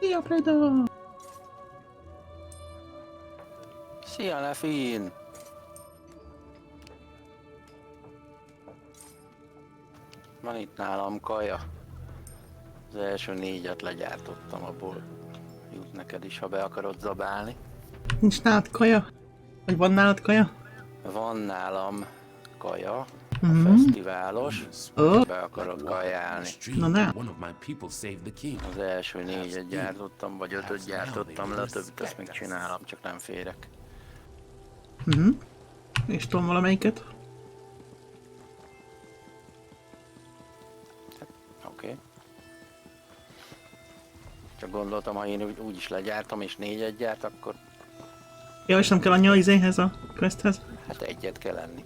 Szia, Preda! Szia, Lefin! Van itt nálam kaja. Az első 4-et legyártottam, abból jut neked is, ha be akarod zabálni. Nincs nálad kaja? Vagy van nálad kaja? Van nálam kaja, a fesztiválos, be akarok kajálni. Na ne. Az első 4-et gyártottam, vagy 5-öt gyártottam le, a többit azt még csinálom, csak nem férek. És tudom valamelyiket? Oké. Csak gondoltam, ha én úgy is legyártam és 4-et gyárt, akkor Ja, és nem kell annyi izéhez, a questhez? hát 1-et kell enni.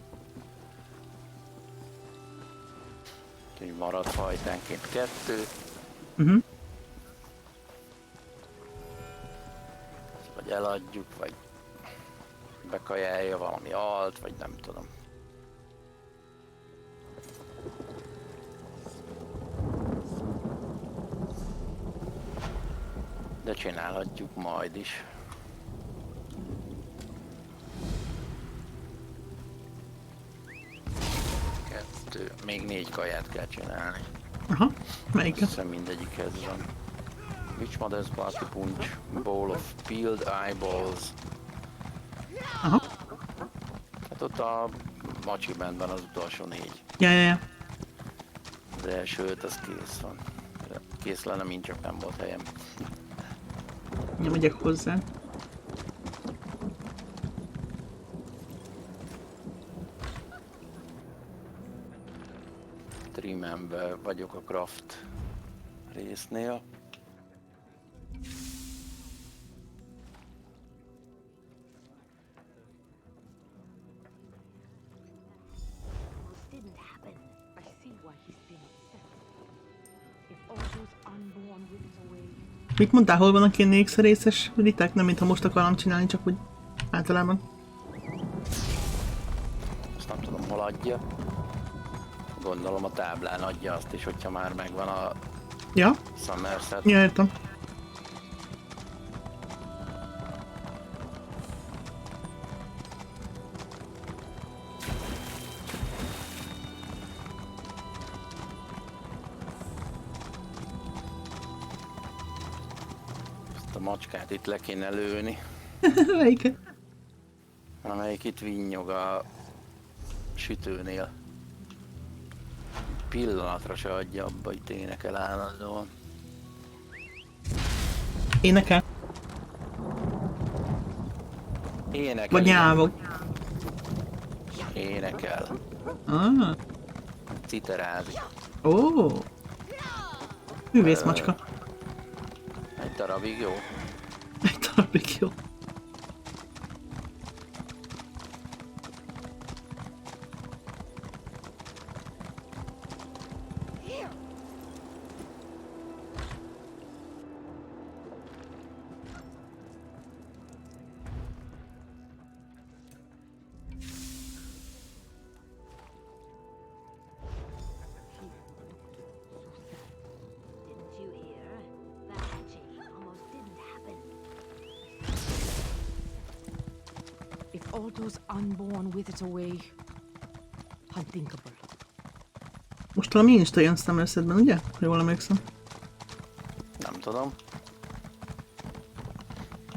Úgyhogy marad hajtánként 2. Vagy eladjuk, vagy bekajálja valami alt, vagy nem tudom. De csinálhatjuk majd is. 2, még 4 kaját kell csinálni. Aha, melyiket? Hiszem mindegyikhez van. Which mother's party punch, bowl of peeled eyeballs. Aha. Hát ott a macsiben van az utolsó 4. Ja. Az első 5 az kész van. Kész lenne, mint csak nem volt helyem. Ja, megyek hozzá. Trimember vagyok a craft résznél. Mit mondtál, hol vannak ilyen ékszerészes ritek? Nem mintha most akarnám csinálni, csak úgy általában. Azt nem tudom, hol adja. Gondolom a táblán adja azt is, hogyha már megvan a Ja? Summerset. Ja, értem. Ezt a macskát itt le kéne lőni. Melyiket? Amelyik itt vinnyog a sütőnél. Pillanatra se adja abba, itt énekel állandóan. Énekel? Énekel. Vagy nyávog? Énekel. Ah. Citerázik. Ó. Művész macska. Egy darabig jó. Egy darabig jó. All those unborn with it away. Unthinkable. Most valami Insta jön Summersetben, ugye? Ha jól emlékszem. Nem tudom.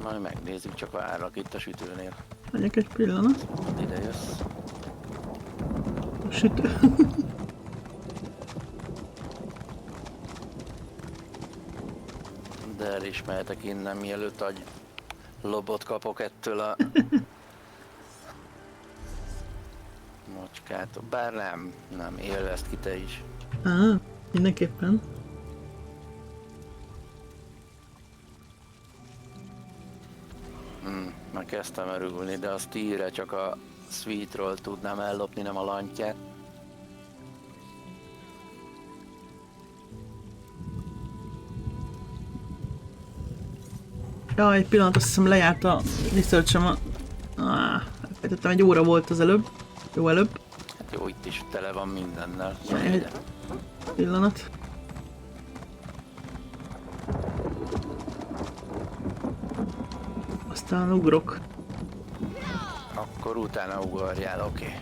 Majd megnézzük, csak várlak itt a sütőnél. Megyek egy pillanat. Ide jössz. A sütő. De el is mehetek innen, mielőtt agy lobot kapok ettől a macskától. Bár nem, élvezd ki te is. Mindenképpen. Már kezdtem örülni, de a Steel-re csak a Sweetról tudnám ellopni, nem a lantját. Ja, egy pillanat, azt hiszem lejárt a research-em a... Elfejtettem, egy óra volt az előbb. Jó előbb. Hát jó, itt is tele van mindennel. Egy pillanat. talán ugrok. Akkor utána ugorjál, oké.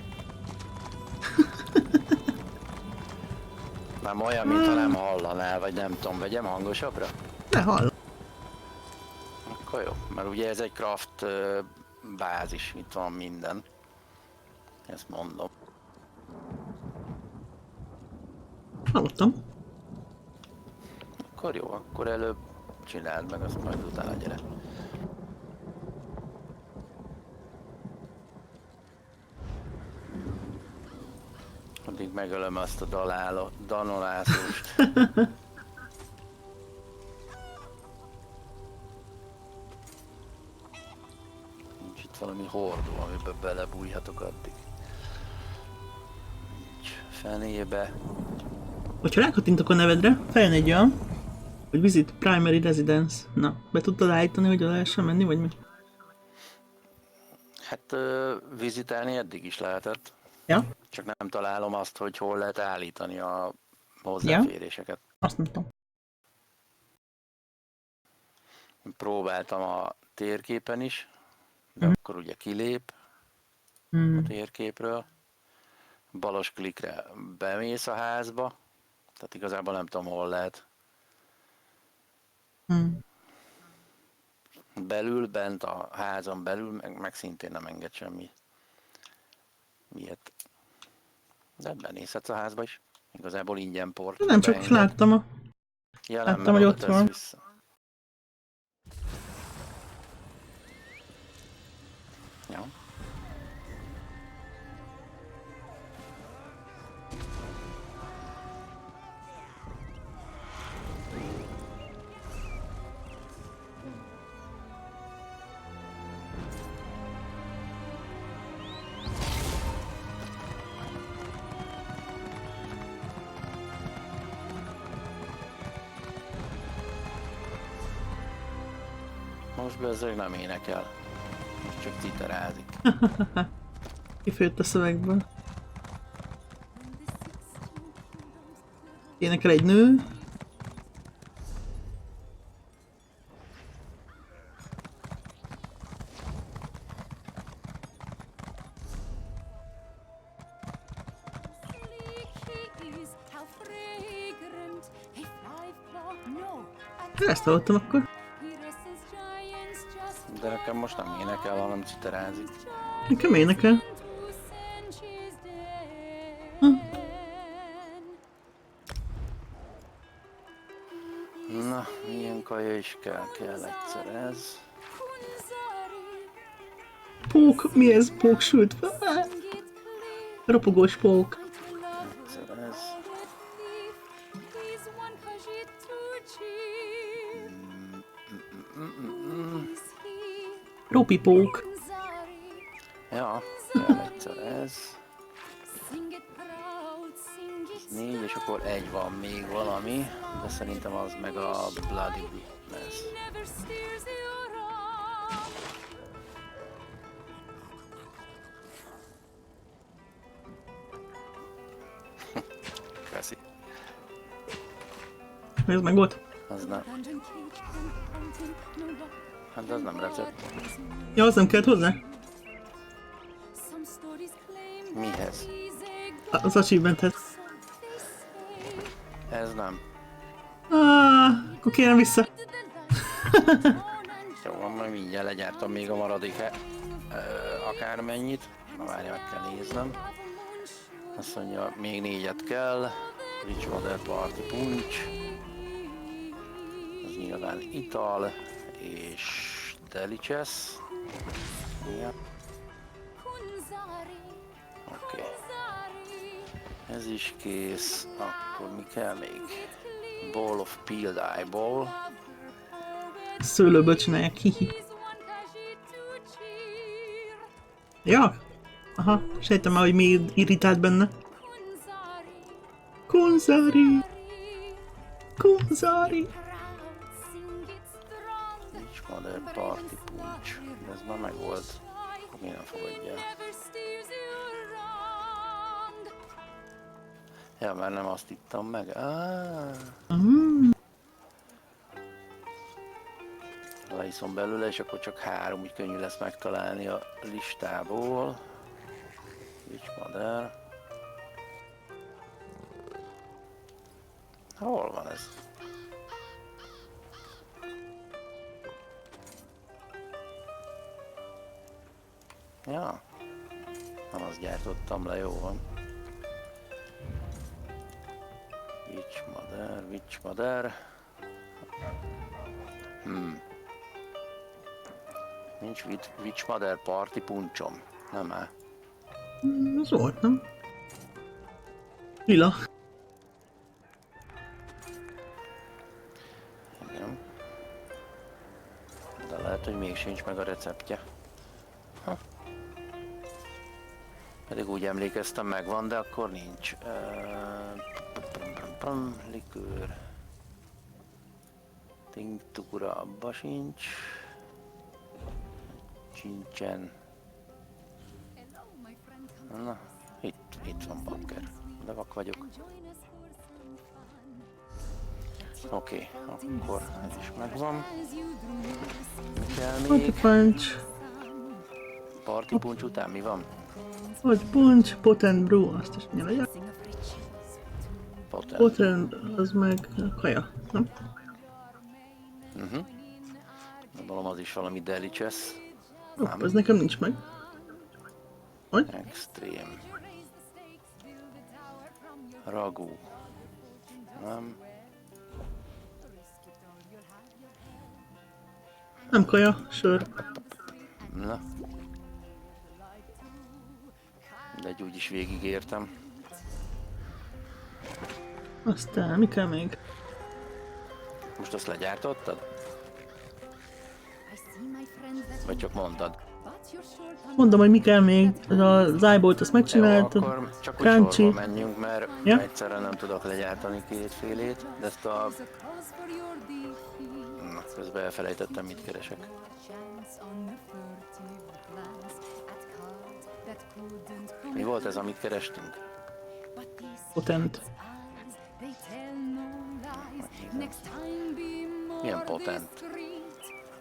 Nem olyan, mintha nem hallanál, vagy nem tudom, vegyem hangosabbra? Ne hall. Akkor jó, mert ugye ez egy craft bázis, itt van minden. Ezt mondom. Hallottam. Akkor jó, akkor előbb csináld meg, azt majd utána gyere. Addig megölöm azt a danolászóst. Nincs itt valami hordó, amiben belebújhatok addig. Nincs fenébe. Hogyha rákattintok a nevedre, feljön egy olyan, hogy Visit Primary Residence. Na, be tudtad állítani, hogy oda lehessen menni, vagy mi? Hát vizitálni eddig is lehetett. Ja? Csak nem találom azt, hogy hol lehet állítani a hozzáféréseket. Azt mondtam. Próbáltam a térképen is, de akkor ugye kilép a térképről. Balos klikre bemész a házba, tehát igazából nem tudom, hol lehet. Belül, bent a házon belül, meg szintén nem enged semmi. Miért? De benézhetsz a házba is. Igazából ingyen port. Nem csak beenged. láttam a... Ja, láttam, nem, hogy mert ott oda van. tesz vissza. Ja. Most bezzeg nem énekel. Most csak citerázik. Kifőtt a szövegből. Énekel egy nő. Ezt hallottam akkor. De nekem most nem énekel, hanem citerázik. Nekem énekel. Na, milyen kaja is kell egyszer ez. Pók, mi ez? Pók sült fel. Ropogós pók. Egyszer ez. Ropi pók. Ja, kell egyszer ez. 4, és akkor egy van még valami, de szerintem az meg a Bloody Witness. Köszi. Ez meg volt. Az nem. Hát az nem recept. Ja, az nem kellett hozzá? Mihez? Az achievementhez. Ez nem. Akkor kérem vissza. Jó, van, majd mindjárt legyártom még a maradék akármennyit. Na várja, meg kell néznem. Azt mondja, még 4-et kell. Rich Model Party Punch. Ez nyilván ital. És delicious. Ja. Oké. Ez is kész. Akkor mi kell még? Bowl of peeled eyeball. Szőlőből csinálják, hihi. Ja? Aha, sejtem már, hogy mi irritált benne. Kunzari! Kunzari! Nincs Mother Party Punch. De ez már megvolt. Akkor mi nem fogadja el. Ja, mert nem azt ittam meg. iszom belőle, és akkor csak 3, úgy könnyű lesz megtalálni a listából. Vicsmader. Hol van ez? Ja, nem azt gyártottam le, jó van. Vicsmader. Nincs Vicsmader parti puncsom, nem áll. Az volt, nem? Lila. Igen. De lehet, hogy még sincs meg a receptje. Pedig úgy emlékeztem, megvan, de akkor nincs. Likőr. Tinktúra, abba sincs. Sincsen. Na, itt van bakker. De vak vagyok. Oké, akkor ez is megvan. Mi kell még? Party punch után mi van? Vagy punch, potent brew, azt is nyilván. Potent, az meg kaja, nem? Gondolom az is valami delicious. Nem. Ez nekem nincs meg. Hogy? Extreme. Ragú. Nem. Nem kaja, sör. Na. De egy úgyis végigértem. Aztán mi kell még? Most azt legyártottad? Vagy csak mondtad? Mondom, hogy mi kell még. Az eyeballt azt megcsináltad. Jó, akkor csak úgy Crunchy. sorba menjünk, mert Ja? egyszerre nem tudok legyártani kétfélét, de ezt a... Na, közben elfelejtettem, mit keresek. Mi volt ez, amit kerestünk? Potent. Milyen potent?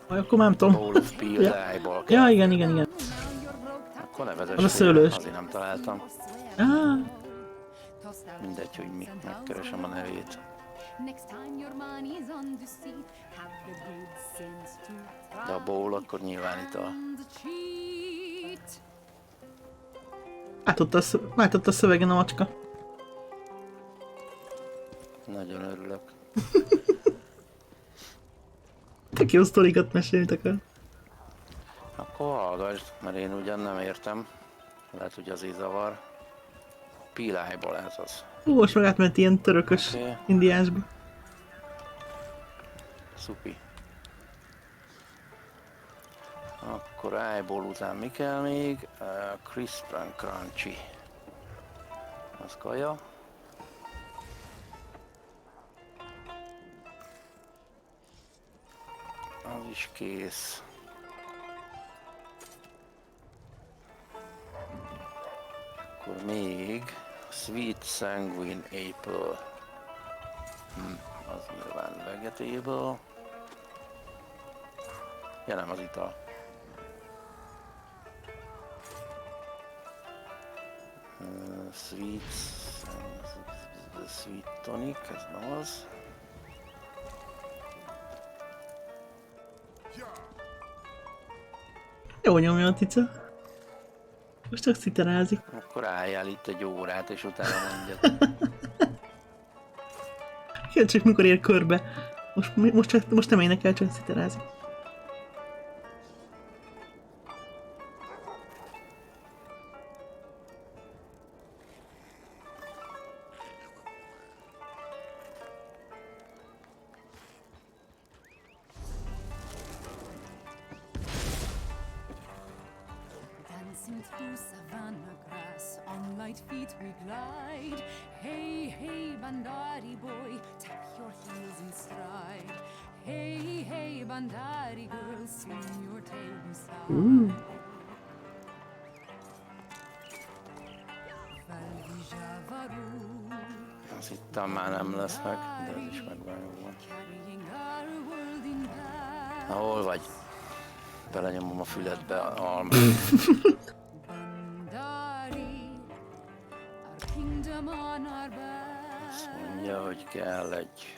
Vagy akkor nem tudom. Bowl of peeled eyeball. Ja, igen. Akkor nevezes Az a szőlős. azért nem találtam. Mindegy, hogy mi, megkeresem a nevét. De a bowl akkor nyilván itt a... Látott a szövegen a macska. Nagyon örülök. Tök jó sztorikat mesélni akar. Akkor hallgassd, mert én ugyan nem értem. Lehet, hogy az zavar. Peel eyeball ez az. Most meg átment ilyen törökös indiásba. Szupi. Akkor eyeball után mi kell még? Crisp and crunchy. Az kaja. Az is kész. Akkor még Sweet Sanguine Apple. Az nyilván vegetable. Ja nem, az ital. Sweet tonic, ez nem az. Jó nyomja a tica. Most csak sziterázik. Akkor álljál itt egy órát, és utána mondjad. Kérd csak mikor ér körbe. Most nem énekel, csak sziterázik. Dancing through savannah grass, on light feet we glide. Hey, hey, Bandari boy, tap your heels in stride. Hey, hey, Bandari girl, swing your tail beside. Azt hittem már nem lesz meg, de ez is megvan, jó van. Carrying our world in back. Hol vagy? Belenyomom a füledbe a almát. Bandari, our kingdom on our back. Azt mondja, hogy kell egy...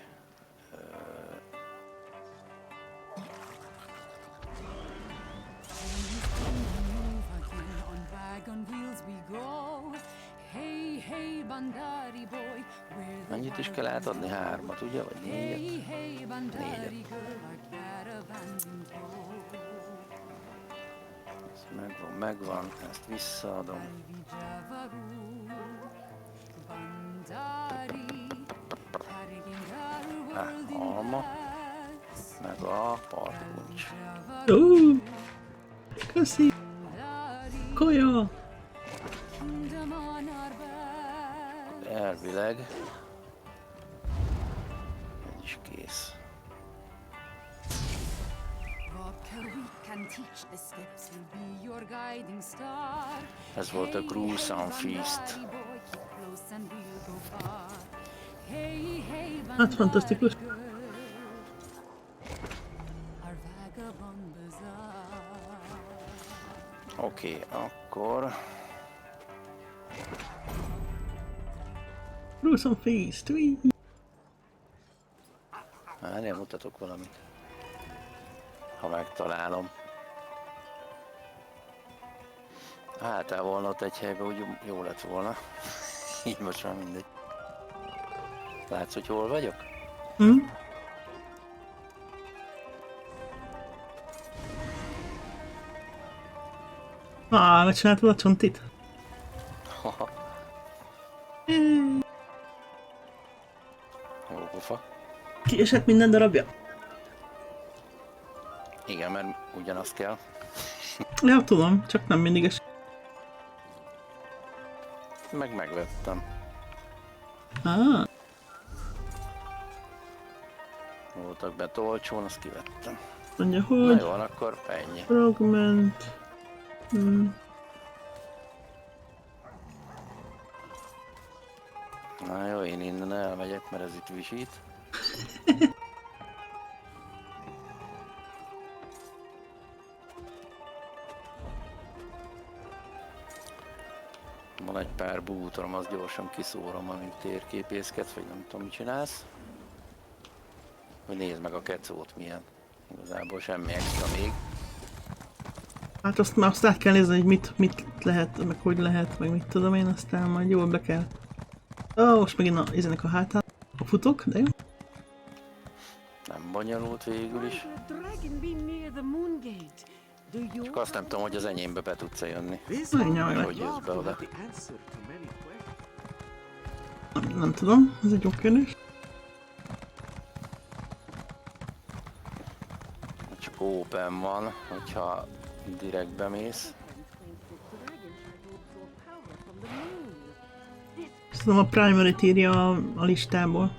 On wagon wheels we go. Hey, hey, Bandari boy, where the Mennyit is kell átadni? 3-at, ugye? Vagy 4-et? Hey, hey, Bandari girl, our caravans in tow. Ez megvan, ezt visszaadom. Alvi Javaru, Bandari, carrying our world in Alma, bags. meg a partkuncs. Köszi! Kolya! Kingdom on our back. Elvileg ez is kész. Walker, we can teach the steps, will be your guiding star. Ez volt a gruesome feast. Bandari boy, keep close and we'll go far. Hey, hey, Hát fantasztikus. Bandari girl, our vagabond bazaar. Oké, akkor Gruesome Feast! várjál, mutatok valamit. Ha megtalálom. Hát el volna ott egy helyben, úgy jó lett volna. Így most már mindegy. Látsz, hogy hol vagyok? Megcsináltad a csontit? Jó pofa. Kiesett minden darabja? Igen, mert ugyanazt kell. Ja, tudom, csak nem mindig es. Meg megvettem. Voltak bent olcsón, azt kivettem. Mondja, Na hogy... jó, van, akkor ennyi. Fragment... Na jó, én innen elmegyek, mert ez itt visít. Van egy pár bútorom, azt gyorsan kiszórom, amíg térképészkedsz, vagy nem tudom, mit csinálsz. Hogy nézd meg a kecót milyen. Igazából semmi extra még. Hát azt át kell nézni, hogy mit lehet, meg hogy lehet, meg mit tudom én, aztán majd jól be kell. Most megint ezenek a hátán. A futok, de jó. Nem bonyolult végül is. Csak azt nem tudom, hogy az enyémbe be tudsz jönni. Menjünk meg. Hogy jössz be oda. Nem tudom, ez egy jó kérdés. Csak open van, hogyha direkt bemész. Ezt tudom, a primary-t írja a listából.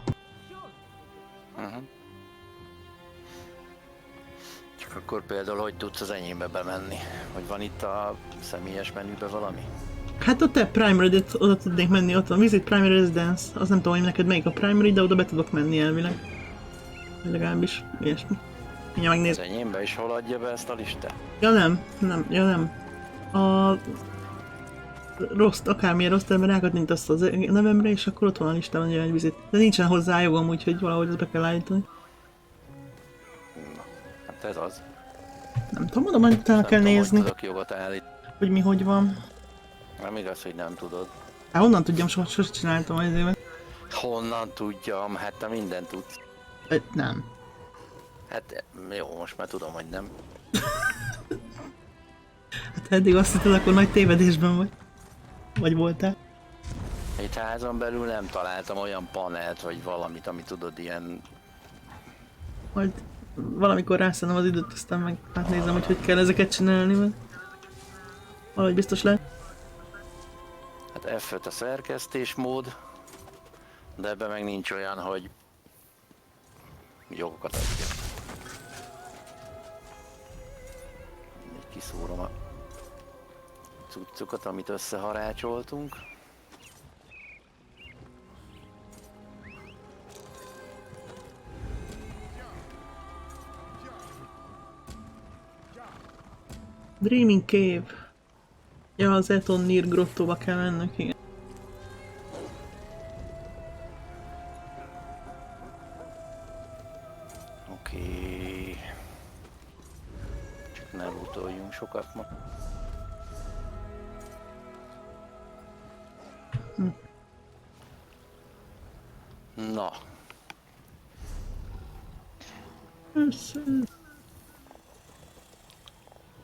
Csak akkor például, hogy tudsz az enyémbe bemenni? Hogy van itt a személyes menübe valami? Hát a te primary-t oda tudnék menni, ott van Visit Primary Residence. Az nem tudom, hogy neked melyik a primary, de oda be tudok menni elvileg. Vagy legalábbis ilyesmi. Mindjárt Az megnézem. enyémbe is hol adja be ezt a listát? Ja nem. A... Rossz, akármilyen rossz, ebben rákattint azt az nevemre, és akkor ott van a listában egy olyan vizit. De nincsen hozzá jogom, úgyhogy valahogy ezt be kell állítani. Na, hát ez az. Nem tudom, oda majd utána kell nézni, Hogy tudok jogot állítani. hogy mi hogy van. Nem igaz, hogy nem tudod. Hát honnan tudjam, sosem csináltam az évet. Honnan tudjam? Hát te mindent tudsz. Nem. Hát jó, most már tudom, hogy nem. Hát eddig azt hitted, akkor nagy tévedésben vagy. Vagy voltál. Egy házon belül nem találtam olyan panelt, vagy valamit, ami tudod, ilyen... Majd valamikor rászállom az időt, aztán meg átnézem, hogy kell ezeket csinálni, mert valahogy biztos lehet. Hát F5 a szerkesztésmód, de ebben meg nincs olyan, hogy jogokat adja. Kiszúrom a cuccokat, amit összeharácsoltunk. Dreaming Cave. Ja, az Etonir grottóba kell mennünk, igen. Oké. Csak ne lootoljunk sokat ma. Na.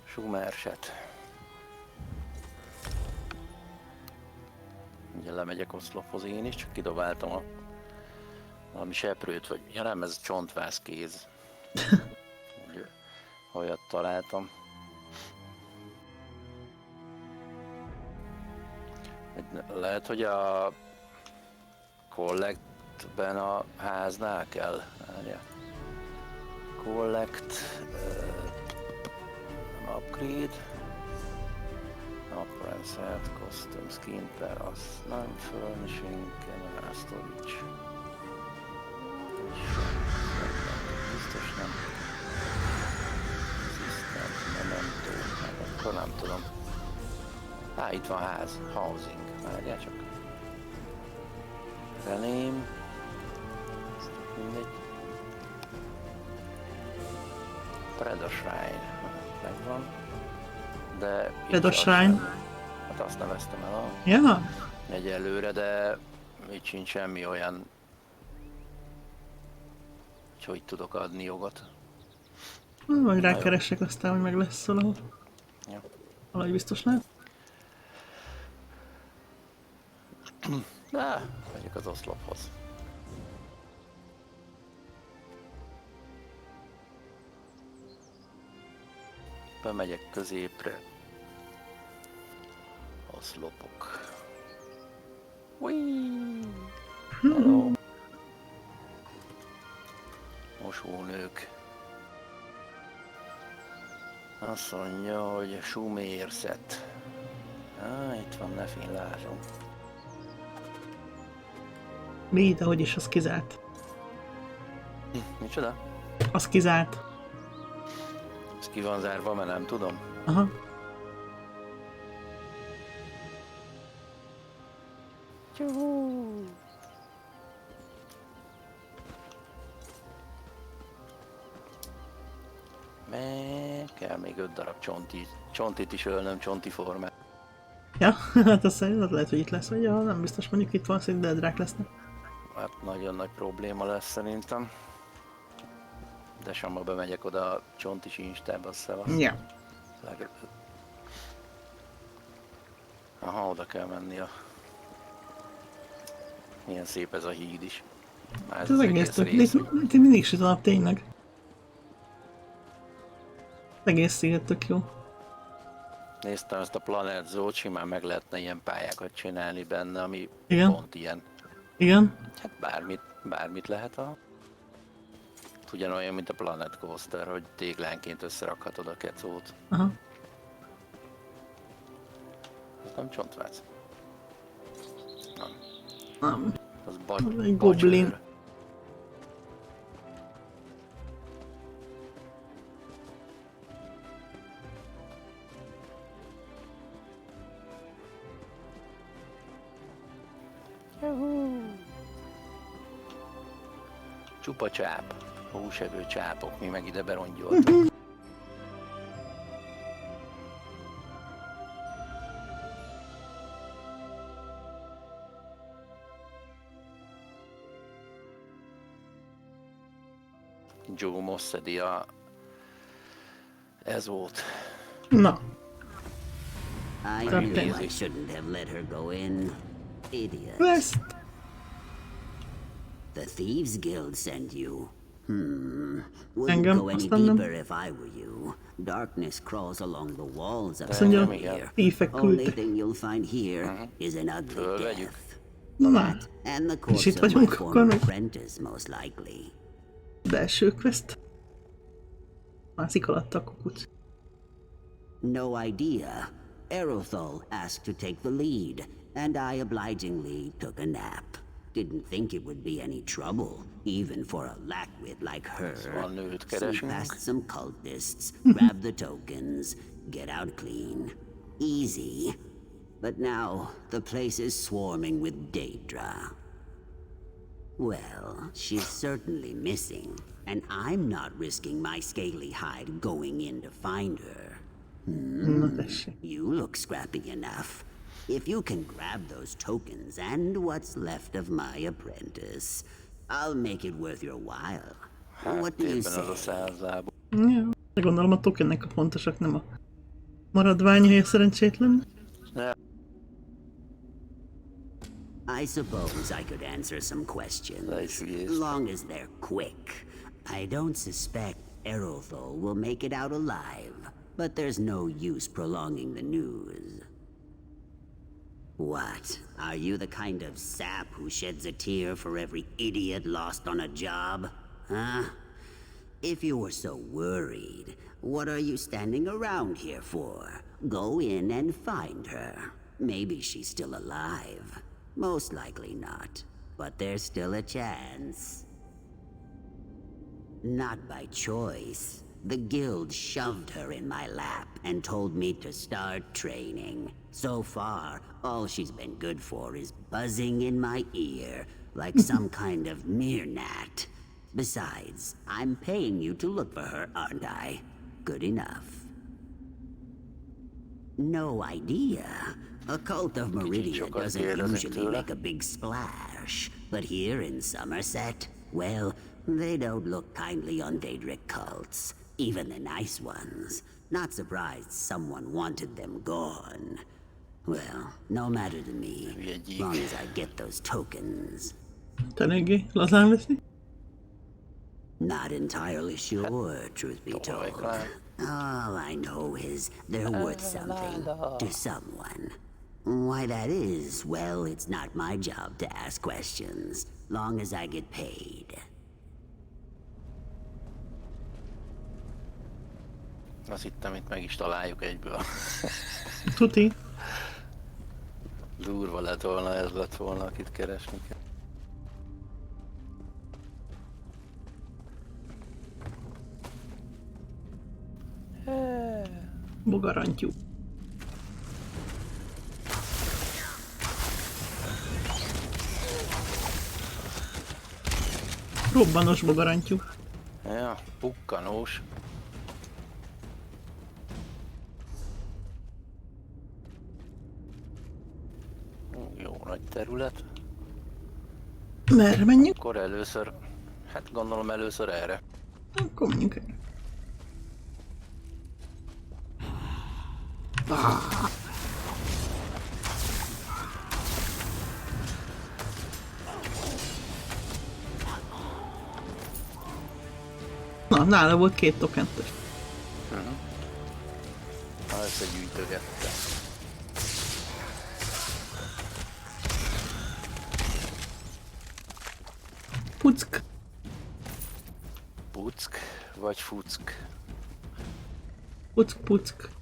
Summerset. Ugye lemegyek oszlophoz én is, csak kidobáltam a valami seprőt, vagy ja nem, ez csontváz kéz. Olyat találtam. Lehet, hogy a Collectben a háznál kell. Várja. Collect upgrade Summerset, custom skin per az nem furnishing general storage. Biztos nem. Akkor nem tudom. Itt van ház, housing. Várjál csak. Rename. Mindegy. Predator Shrine. Megvan. De... Predator Shrine? Hát azt neveztem el a... Ja? Egyelőre, de itt sincs semmi olyan... hogy tudok adni jogot. Majd rákeresek aztán, hogy meg lesz valahol. Ja. Valahogy biztos lehet. De, megyek az oszlophoz. Bemegyek középre. Oszlopok. Hello. Mosónők. Azt mondja, hogy Summerset. Itt van, ne finlázsom. Mi, de hogy is az kizárt? Micsoda? Az kizárt. Ez ki van zárva, mert nem tudom. Aha. Kell még 5 darab csontit is ölnöm, csonti formát. Ja, hát azt lehet, hogy itt lesz, vagy ja, nem biztos, mondjuk itt van, hogy daedrák lesznek. Hát nagyon nagy probléma lesz szerintem. De samba bemegyek oda a csonti sinstába, szevasz. Ja. Aha, oda kell menni a... Milyen szép ez a híd is. Ez az egész tök, mindig süt a nap, tényleg. Egész sziget tök jó. Néztem ezt a Planet Zoo-t, simán meg lehetne ilyen pályákat csinálni benne, ami igen. Pont ilyen. Igen. Hát bármit lehet a... Ugyanolyan, mint a Planet Coaster, hogy téglánként összerakhatod a kecót. Aha. Ez nem csontváz. Nem. Nem. Az egy goblin. Csupa csáp. Húsevő csápok, mi meg ide berongyoltunk. Joe Mossedi ez volt. Na. I knew I shouldn't have let her go in. Idiot. West. The Thieves Guild sent you. Wouldn't Engem, go any aztán nem. deeper if I were you. Darkness crawls along the walls of Azt mondja, here. éjfek Only küldtek. thing you'll find here is an ugly Fölvegyük. death. Na, That and the és corpse itt of my vagyunk akkor former még. apprentice, most likely. Belső quest. Mászik alatt a kukuc. No idea. Erothal asked to take the lead, and I obligingly took a nap. Didn't think it would be any trouble, even for a lackwit like her. Szóval nőt Sneak keresünk. past some cultists, grab the tokens, get out clean. Easy. But now, the place is swarming with daedra. Well, she's certainly missing, and I'm not risking my scaly hide going in to find her. Na tessék. You look scrappy enough. If you can grab those tokens and what's left of my apprentice, I'll make it worth your while. What do you Térben az a say? 100 lábú. Jó. De gondolom a tokennek a fontosak, nem a maradvány, hogy a szerencsétlen. I suppose I could answer some questions, as long as they're quick. I don't suspect Errolthal will make it out alive, but there's no use prolonging the news. What? Are you the kind of sap who sheds a tear for every idiot lost on a job? Huh? If you were so worried, what are you standing around here for? Go in and find her. Maybe she's still alive. Most likely not, but there's still a chance. Not by choice. The guild shoved her in my lap and told me to start training. So far, all she's been good for is buzzing in my ear, like some kind of meerkat. Besides, I'm paying you to look for her, aren't I? Good enough. No idea. A cult of Meridia doesn't usually make a big splash, but here in Summerset, well, they don't look kindly on daedric cults, even the nice ones. Not surprised someone wanted them gone. Well, no matter to me, long as I get those tokens. Te eléggé lazán veszi? Not entirely sure, truth be told. All I know is they're worth something to someone. Why that is, well, it's not my job to ask questions, long as I get paid. Azt hittem, itt meg is találjuk egyből. Tuti. Durva lett volna, ez lett volna, akit keresni kell. Bogarantyú. Robbanos bogarantyú. Ja, pukkanós. Jó nagy terület. Merre menjünk? Akkor először, hát gondolom először erre. Akkor menjünk erre. Na, nála volt 2 tokentes. Összegyűjtögette. Puck. Puck vagy fuck? Puck.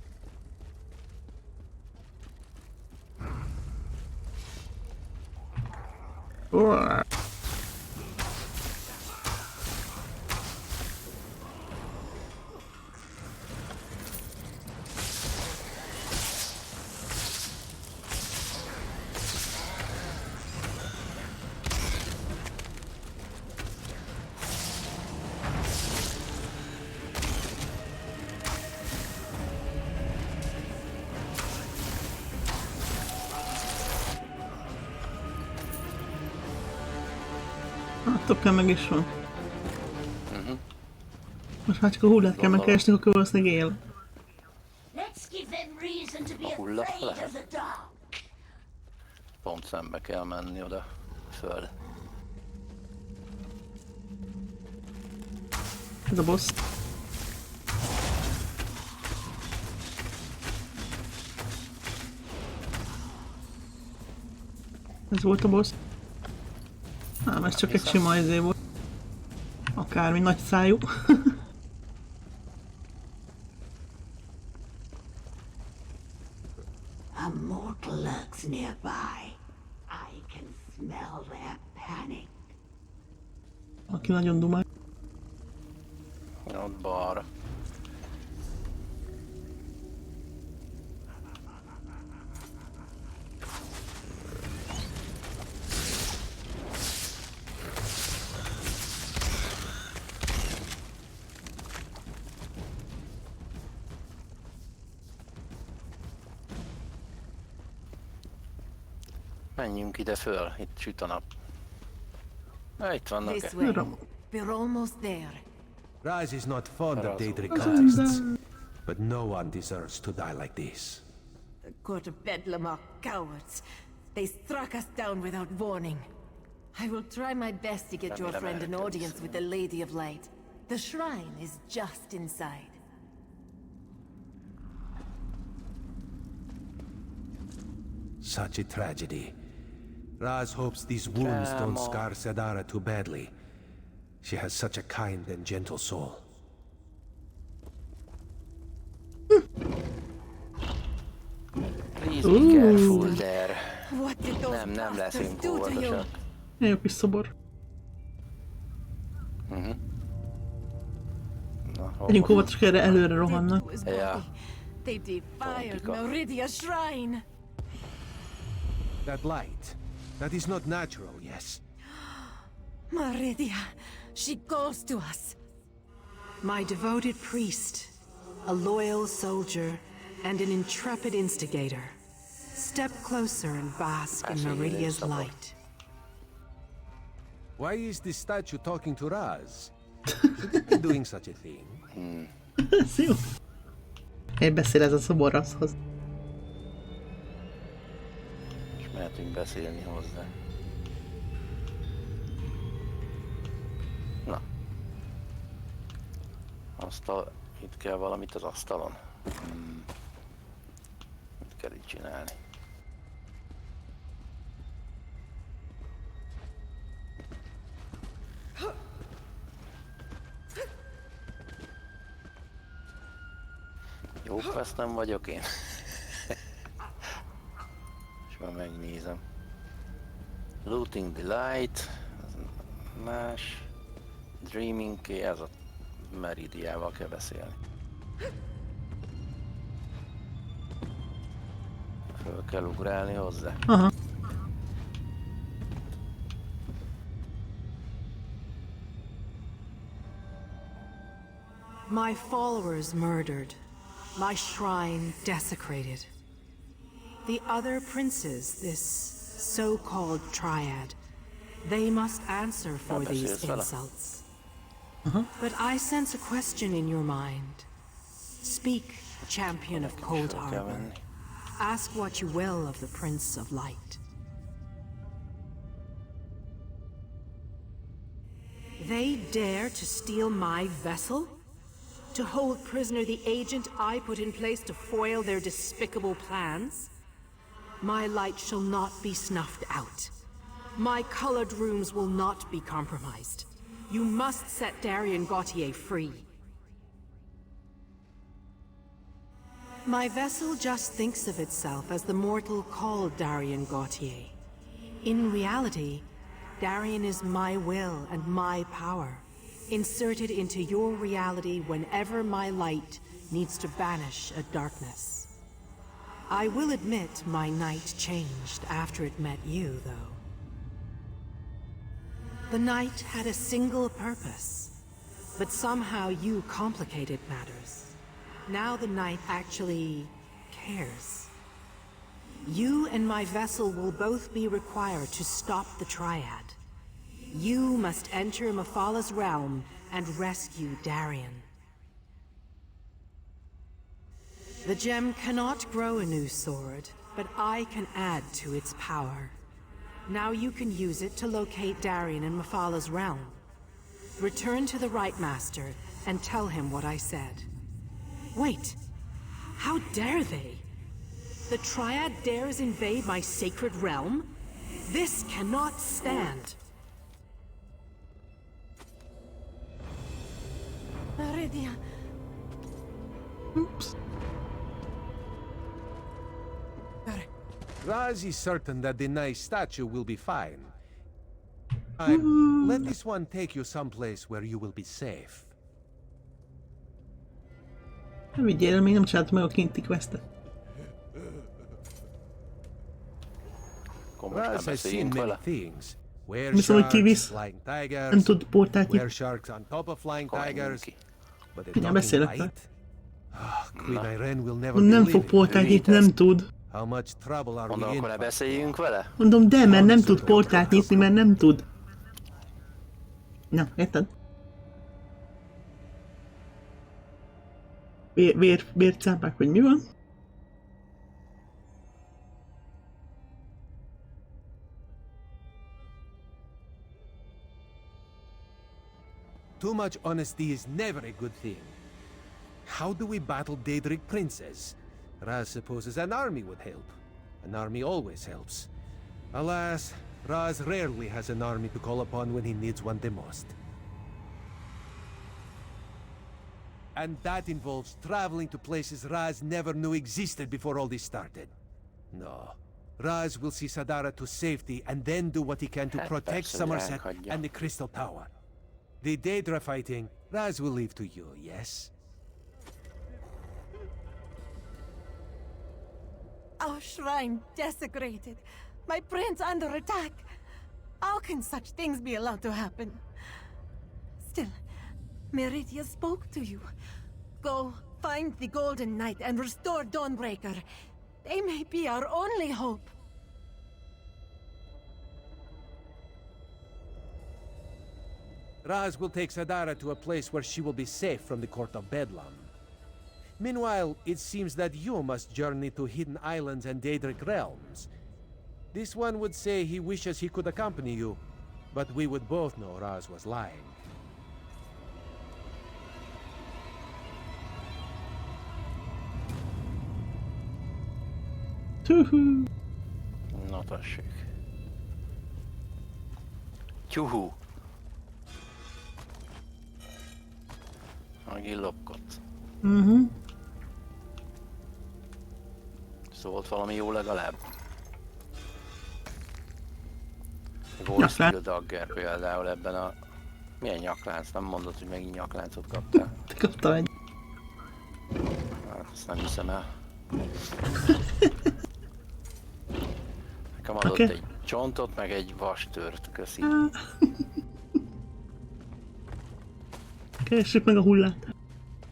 Token meg is van. Most már csak a hullát kell megkeresni, akkor valószínűleg él. A hulla lehet? Pont szembe kell menni oda föl. Ez a boss. Ez volt a boss. Nem, ez csak egy sima izé volt. Akármi nagy szájú. A mortal lurks nearby. I can smell their panic. Aki nagyon dumál. Ott balra. Menjünk ide föl, itt süt a nap. Itt vannak. This way. We're almost there. Rise is not fond of daedra cultists, but no one deserves to die like this. The court of Bedlam are cowards. They struck us down without warning. I will try my best to get your friend an audience with the Lady of Light. The shrine is just inside. Such a tragedy. Raz hopes these wounds don't scar Sedara too badly. She has such a kind and gentle soul. Please be careful there. What did those Nem bastards leszünk do to you? óvatosak. Jó kis szobor. Legyünk óvatosak, erre előre rohannak. Yeah. They defiled Meridia's shrine. That light, that is not natural, yes? Meridia, she calls to us. My devoted priest, a loyal soldier, and an intrepid instigator. Step closer and bask in Meridia's light. Why is this statue talking to Raz? Should it be doing such a thing? Ez jó. Én beszél ez a szobor Razhoz. És mehetünk beszélni hozzá. Na. Asztal... Itt kell valamit az asztalon. Mit kell itt csinálni? Jó, ezt nem vagyok én. És már megnézem. Looting the light. Az más. Dreaming key, ez a Meridiával kell beszélni. Föl kell ugrálni hozzá. Aha. My followers murdered. My shrine desecrated. The other princes, this so-called triad, they must answer for these insults. But I sense a question in your mind. Speak, champion of Cold Harbor. Ask what you will of the Prince of Light. They dare to steal my vessel? To hold prisoner the agent I put in place to foil their despicable plans? My light shall not be snuffed out. My colored runes will not be compromised. You must set Darien Gautier free. My vessel just thinks of itself as the mortal called Darien Gautier. In reality, Darien is my will and my power, inserted into your reality whenever my light needs to banish a darkness. I will admit my night changed after it met you, though. The night had a single purpose, but somehow you complicated matters. Now the night actually cares. You and my vessel will both be required to stop the Triad. You must enter Mafala's realm and rescue Darien. The gem cannot grow a new sword, but I can add to its power. Now you can use it to locate Darien in Mafala's realm. Return to the Right Master and tell him what I said. Wait, how dare they? The Triad dares invade my sacred realm? This cannot stand. Meridia. Oops. Raz is certain that the nice statue will be fine. Let this one take you someplace where you will be safe. Nem vigyél, még nem csináltam meg a kinti questet. Raz has seen many things. Where Viszont, hogy sharks, kivisz, flying nem tigers, tud portát where nyitni. sharks on top of flying tigers. But a Figyelj, talking beszélek vele. light? Queen Irene will never Nem believe fog it. portát nyitni, nem tud. How much trouble are Mondom, we in? akkor ne beszéljünk vele? Mondom, de, mert nem tud portát nyitni, mert nem tud. Na, érted? Vércápák, vagy mi van? Too much honesty is never a good thing. How do we battle Daedric princes? Raz supposes an army would help. An army always helps. Alas, Raz rarely has an army to call upon when he needs one the most. And that involves traveling to places Raz never knew existed before all this started. No. Raz will see Sadara to safety and then do what he can to protect Summerset and the Crystal Tower. The daedra fighting, Raz will leave to you, yes? Our shrine desecrated. My prince under attack. How can such things be allowed to happen? Still, Meridia spoke to you. Go, find the Golden Knight and restore Dawnbreaker. They may be our only hope. Raz will take Sadara to a place where she will be safe from the court of Bedlam. Meanwhile, it seems that you must journey to hidden islands and Daedric realms. This one would say he wishes he could accompany you, but we would both know Raz was lying. Tuhu. Na tessék. Tyuhú. Megint lopkott. Szólt valami jó legalább. Volt Steel Dagger például ebben a... Milyen nyaklánc? Nem mondod, hogy megint nyakláncot kaptál? Te kaptam egy. Hát azt nem hiszem el. Nekem adott egy csontot, meg egy vastört, köszi. Keressük meg a hullát.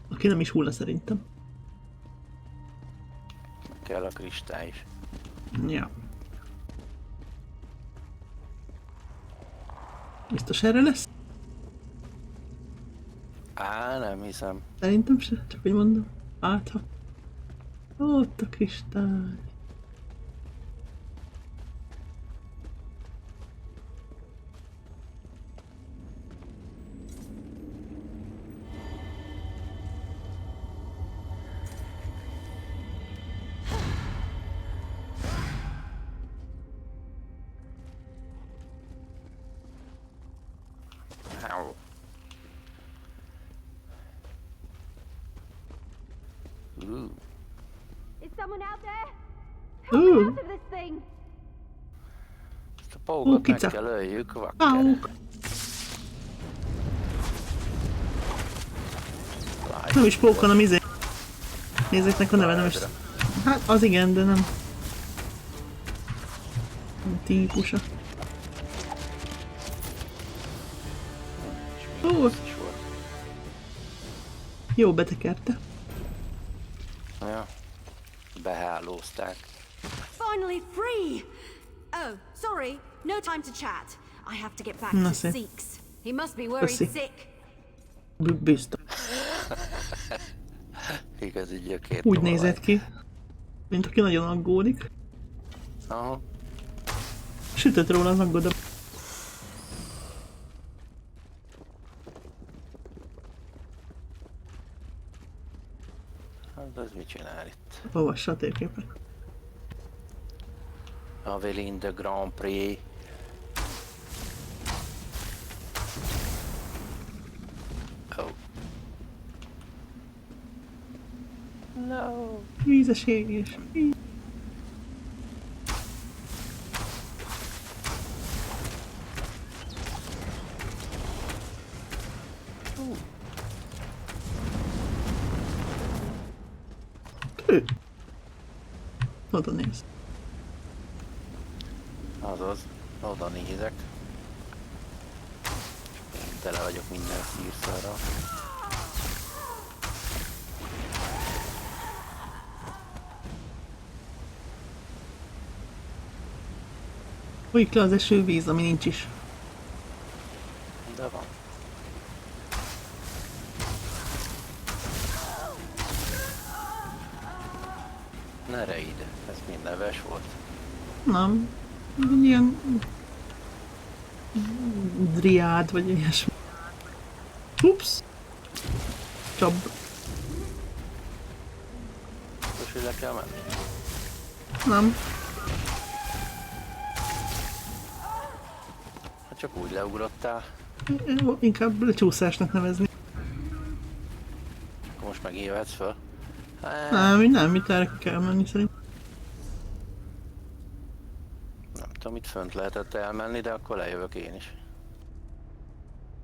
Aki nem is hulla szerintem. Kell a kristály is. Ja. Biztos erre lesz? Á, nem hiszem. Szerintem se, csak úgy mondom. Hát ha. Ott a kristály. Ow. Ooh. Is someone out there? Help me out of this thing! Ezt a pógot meg kica. kell öljük, vakker. Pauk. Nem is pók, hanem izé. Nézzéknek a neve, nem is. Hát az igen, de nem. Nem típusa. Ó, jó betekerte. Ja, behálózták. Finally free! Oh, sorry, no time to chat. I have to get back Na to szép. Seeks. He must be worried Köszi. sick. Biztos. Igazi gyökér. Úgy nézett ki, mint aki nagyon aggódik. Aha. Sütött róla az aggodalom. Hát ez mit csinál itt? Olvassa a térképet. Avelin de Grand Prix. Oh. No. Vízeség és... ő. Oda néz. Azaz, oda nézek. Én tele vagyok minden szírszarra. Folyik le az esővíz, ami nincs is. De van. Ne reid, ez mind neves volt. Nem. Egy ilyen... driád, vagy ilyesmi. Ups! Csab. Most, hogy le kell menni. Nem. Hát csak úgy leugrottál. Inkább lecsúszásnak nevezni. Akkor most megévedsz föl. Nem, itt erre kell menni szerintem. Nem tudom, itt fönt lehetett elmenni, de akkor lejövök én is.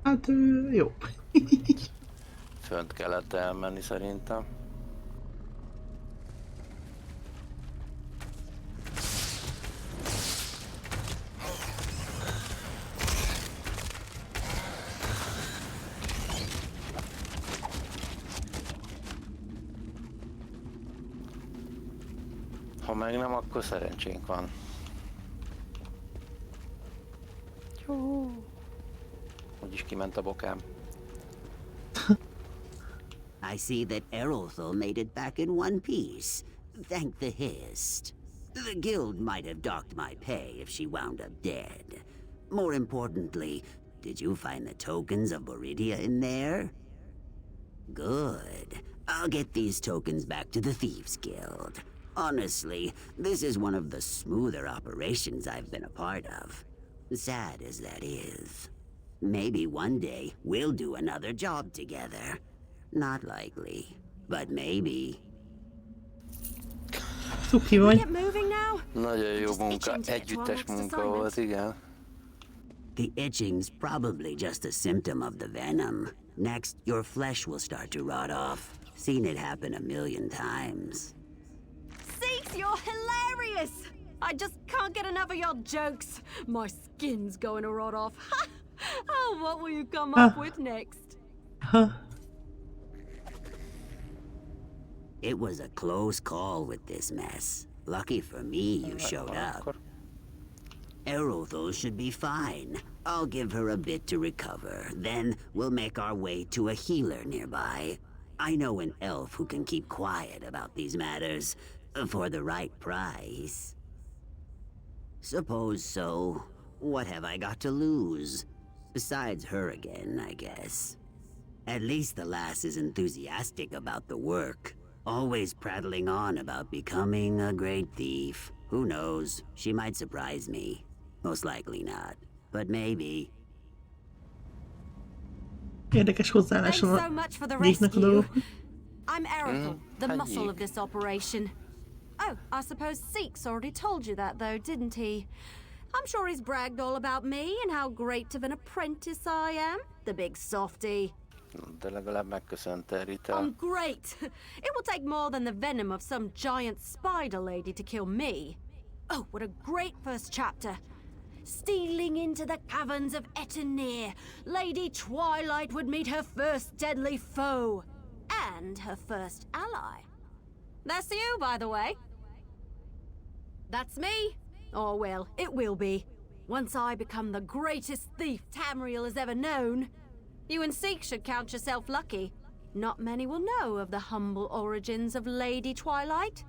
Hát jó. Fönt kellett elmenni szerintem. Ha meg nem, akkor szerencsénk van. Jó. Úgyis kiment a bokám. I see that Errolthal made it back in one piece. Thank the Hist. The guild might have docked my pay if she wound up dead. More importantly, did you find the tokens of Meridia in there? Good. I'll get these tokens back to the Thieves Guild. Honestly, this is one of the smoother operations I've been a part of. Sad as that is. Maybe one day we'll do another job together. Not likely, but maybe. Cuki vagy. Get moving now. Nagyon jó munka, együttes munka volt, igen. The itching's probably just a symptom of the venom. Next, your flesh will start to rot off. Seen it happen a million times. Seeks, you're hilarious! I just can't get enough of your jokes. My skin's going to rot off. Oh, what will you come up with next? Ha. It was a close call with this mess. Lucky for me you showed up. Errolthal should be fine. I'll give her a bit to recover. Then we'll make our way to a healer nearby. I know an elf who can keep quiet about these matters for the right price. Suppose so. What have I got to lose? Besides her again, I guess. At least the lass is enthusiastic about the work. Always prattling on about becoming a great thief. Who knows? She might surprise me. Most likely not. But maybe. Érdekes hozzáállás Thanks van so much for the a néknek a rescue. dolgok. I'm Errol, the Hi, muscle Nick. of this operation. Oh, I suppose Seeks already told you that, though, didn't he? I'm sure he's bragged all about me and how great of an apprentice I am. The big softy. De legalább megköszönte Rita. I'm great. It will take more than the venom of some giant spider lady to kill me. Oh, what a great first chapter. Stealing into the caverns of Etenir, Lady Twilight would meet her first deadly foe. And her first ally. That's you, by the way. That's me. Or, well, it will be. Once I become the greatest thief Tamriel has ever known. You and Seek should count yourself lucky. Not many will know of the humble origins of Lady Twilight.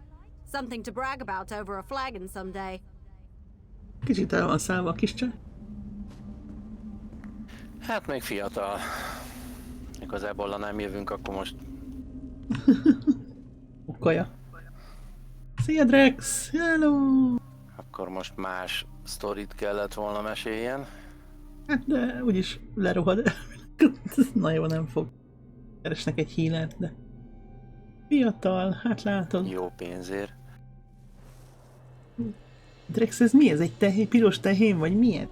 Something to brag about over a flagon someday. Kicsit el van szállva a kis csaj. Hát még fiatal. Igazából, ha nem jövünk, akkor most Kaja. Szia Drex! Hello! akkor most más sztorit kellett volna meséljen. Hát de úgyis lerohad. Na jó, nem fog. Keresnek egy healert, de... Fiatal, hát látod. Jó pénzért. Drex, ez mi? Ez egy tehén, piros tehén, vagy milyen?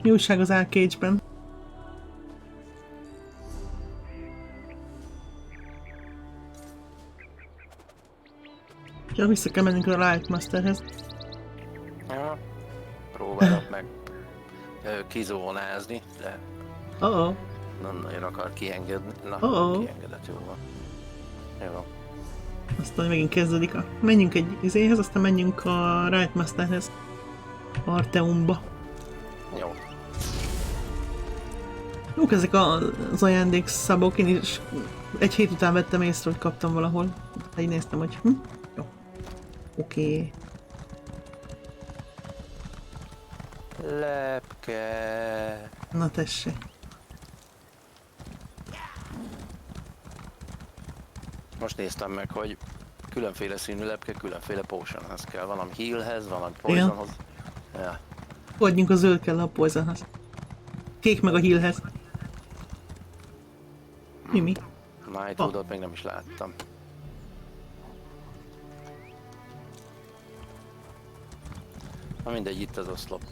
Mi újság az Arcade-ben? Ja, vissza kell mennünk a Light Masterhez. Ja, próbálok meg kizónázni, de nem nagyon akar kiengedni. Na, kiengedett, jól van. Jó. Aztán megint kezdődik a... Menjünk egy izéhez, aztán menjünk a Right Masterhez. Arteumba. Jó. Jók ezek az ajándékszabok, én is egy hét után vettem észre, hogy kaptam valahol. Így néztem, hogy jó. Oké. Lepke. Na tessék. Most néztem meg, hogy különféle színű lepke, különféle potionhez kell. Valami healhez, valami poisonhoz. Ja. Adjunk a zöld kell a poisonhoz. Kék meg a healhez. Mi? Nightwoodot még nem is láttam. Na mindegy, itt az oszlop.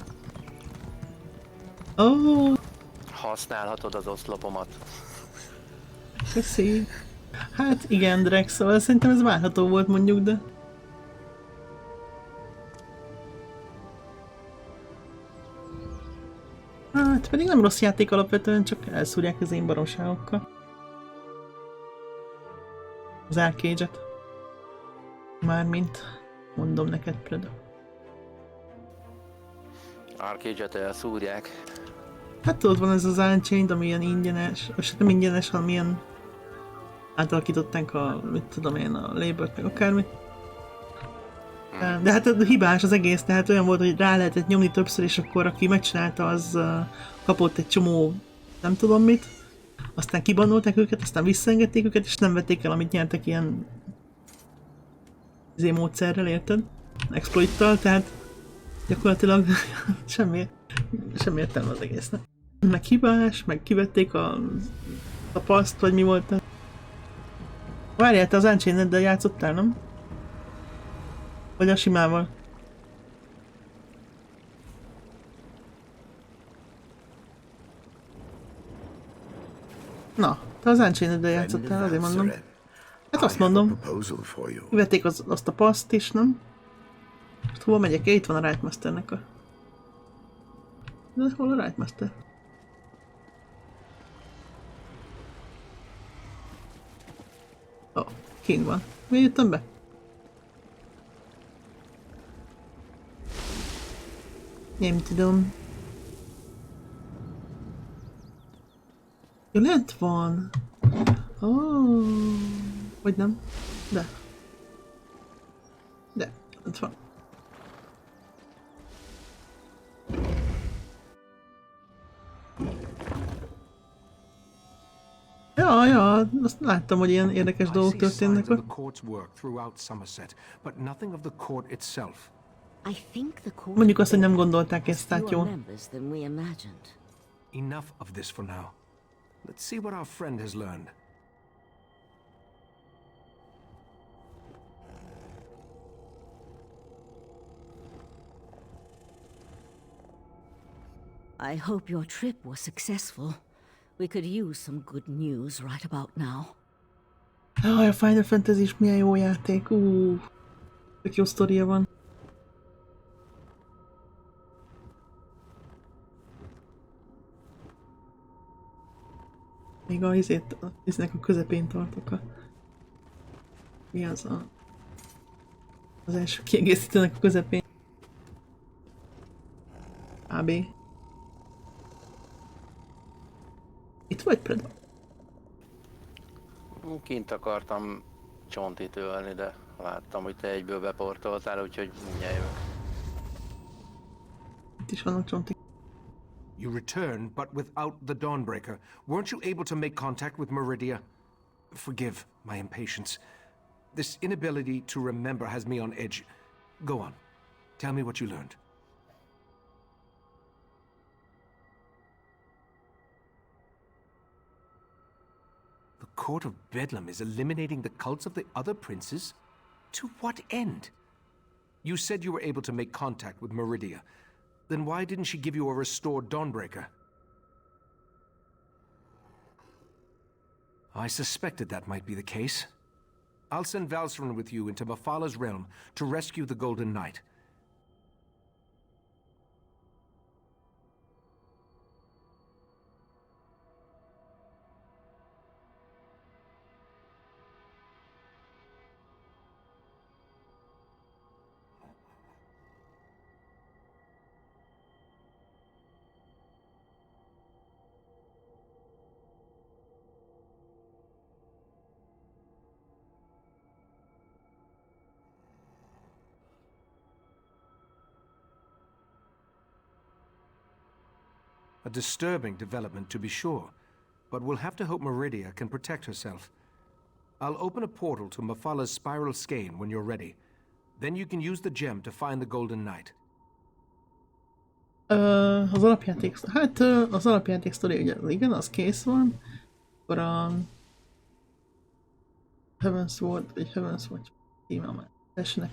Használhatod az oszlopomat. Köszi. Hát igen, Drex, szóval szerintem ez várható volt mondjuk, de... Hát pedig nem rossz játék alapvetően, csak elszúrják az én baromságokkal. Az Arcade-et. Mármint mondom neked, Predo. Arcade-et elszúrják. Hát tudod, van ez az Unchained, ami ilyen ingyenes, vagy nem ingyenes, hanem ilyen átalakították a, mit tudom én, a Labor-t, meg akármit. De hát hibás az egész, tehát olyan volt, hogy rá lehetett nyomni többször, és akkor aki megcsinálta, az kapott egy csomó nem tudom mit, aztán kibannolták őket, aztán visszaengedték őket, és nem vették el, amit nyertek ilyen módszerrel, érted? Exploittal, tehát gyakorlatilag semmi értelme az egésznek. Meg hibás, meg kivették a paszt, vagy mi volt. Várjál, te az Unchained-del játszottál, nem? Vagy a simával? Na, te az Unchained-del játszottál, azért mondom. Hát azt mondom. Kivették azt a paszt is, nem? Most hova megyek? Itt van a Right Masternek a... De hol a Right Master? Kint van. Miért jöttem be? Nem tudom. Jó, lent van. Vagy nem? De. Lent van. Ja, azt láttam, hogy ilyen érdekes dolgok történnek ott. Mondjuk azt, hogy nem gondolták ezt át jól. Enough of this for now. Let's see what our friend has learned. I hope your trip was successful. We could use some good news right about now. A Final Fantasy is milyen jó játék. Tök jó sztoria van. Még a iznek a közepén tartok a... Mi az a... Az első kiegészítőnek a közepén. AB. Itt vagy, Predo? Kint akartam csontit ölni, de láttam, hogy te egyből beportoltál, úgyhogy mindjárt jövök. Itt is vannak csontik. You returned, but without the Dawnbreaker. Weren't you able to make contact with Meridia? Forgive my impatience. This inability to remember has me on edge. Go on. Tell me what you learned. The Court of Bedlam is eliminating the cults of the other princes? To what end? You said you were able to make contact with Meridia. Then why didn't she give you a restored Dawnbreaker? I suspected that might be the case. I'll send Valseren with you into Mafala's realm to rescue the Golden Knight. A disturbing development, to be sure, but we'll have to hope Meridia can protect herself. I'll open a portal to Mafala's spiral skein when you're ready. Then you can use the gem to find the Golden Knight. Az alapjáték... Hát az alapjáték sztori, ugye, igen, az kész van. Akkor a... Heavensward címe már esnek.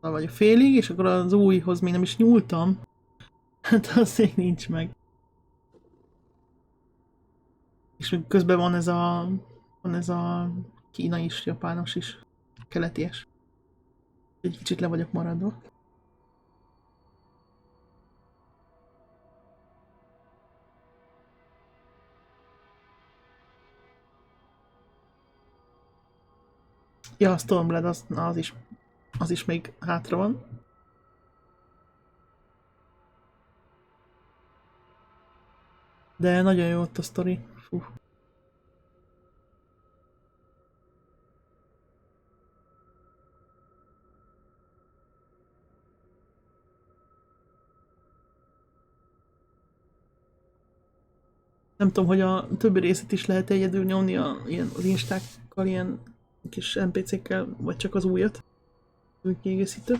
Vagy a félig, és akkor az újhoz még nem is nyúltam. Hát az még nincs meg. És még közben van ez a kínai is, japános is, keleties. Egy kicsit le vagyok maradva. Ja, a Stormblade az is még hátra van. De nagyon jó ott a sztori. Fú. Nem tudom, hogy a többi részét is lehet egyedül nyomni ilyen az instákkal, ilyen kis NPC-kkel, vagy csak az újat. Új kiegészítő.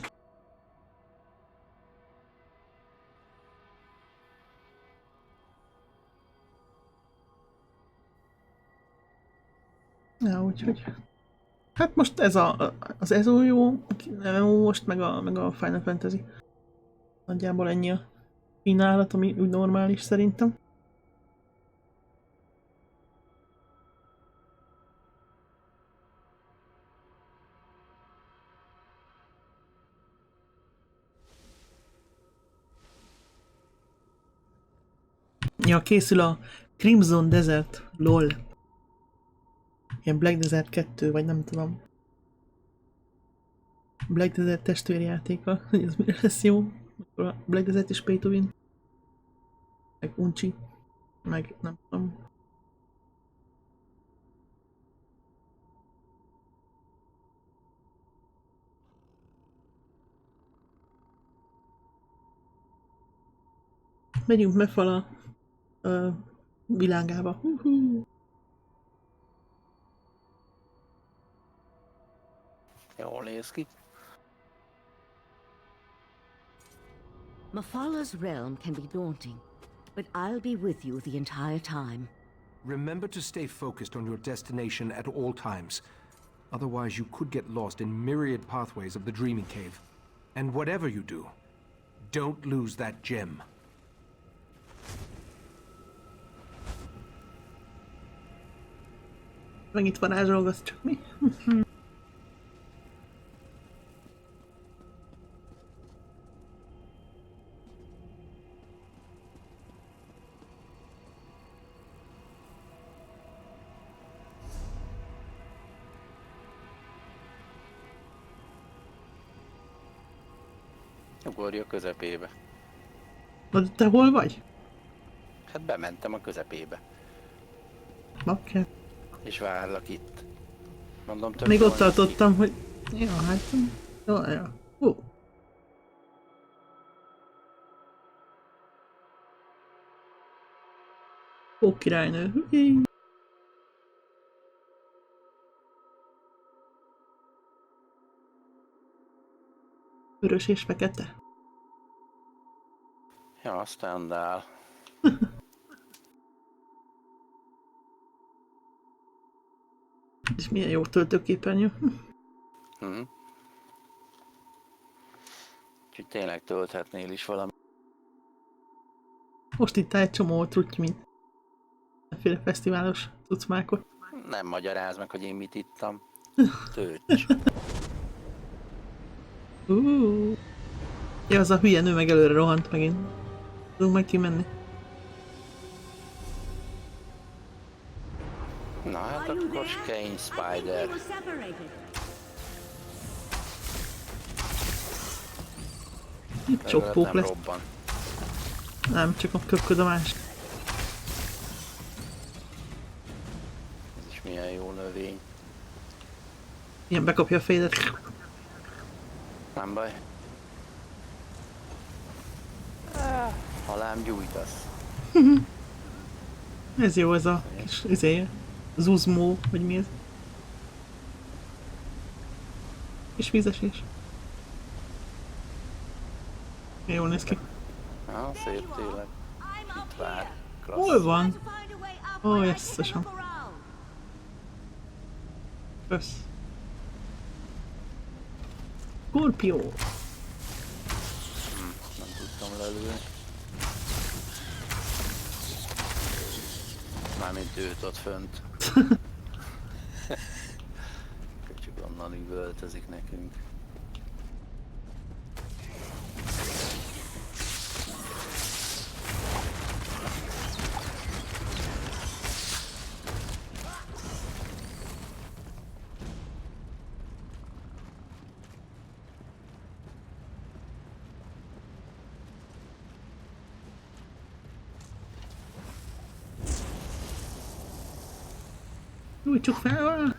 Ja, úgyhogy... Hát most ez az EZO jó, most meg a Final Fantasy. Nagyjából ennyi a kínálat, ami úgy normális szerintem. Ja, készül a Crimson Desert, lol. Ilyen Black Desert 2, vagy nem tudom. Black Desert testvérjátéka, hogy ez mire lesz jó. Akkor a Black Desert is pay to win. Meg uncsi. Meg nem tudom. Megyünk Mafala világába. Jól néz ki. Mafala's realm can be daunting, but I'll be with you the entire time. Remember to stay focused on your destination at all times. Otherwise, you could get lost in myriad pathways of the Dreaming Cave. And whatever you do, don't lose that gem. Megint varázsolgatsz, csak mi? Ugorj a közepébe. De te hol vagy? Hát bementem a közepébe. Oké. És várlak itt. Mondom, több Még ott van tartottam, hogy... Ja, hát... Ja. Ó, királynő. Vörös és fekete. Ja, aztán áll. És milyen jó töltőképernyő. Úgyhogy tényleg tölthetnél is valami. Most itt egy csomó trutty, mint mindenféle fesztiválos cuccmákot. Nem magyaráz meg, hogy én mit ittam. Tölts. Ja, az a hülye nő meg előre rohant megint. Tudunk meg kimenni. Na hát akkor Kane Spider. Itt sok pók nem lesz. robban. Nem, csak a köpköd a más. Ez is milyen jó növény. Ilyen bekapja a fejedet. Nem baj. Halám gyújtasz. Ez jó, ez a kis zuzmó, vagy mi ez? Kis vízesés. Jól néz ki. Ah, szép tényleg. Itt vár. Klassz. Hol van? Ó, jesszasom. Kösz. Skorpió. Nem tudtam lelőni. Mármint őt ott fönt. Csak onnan üvöltözik nekünk. Nyújtsuk fel!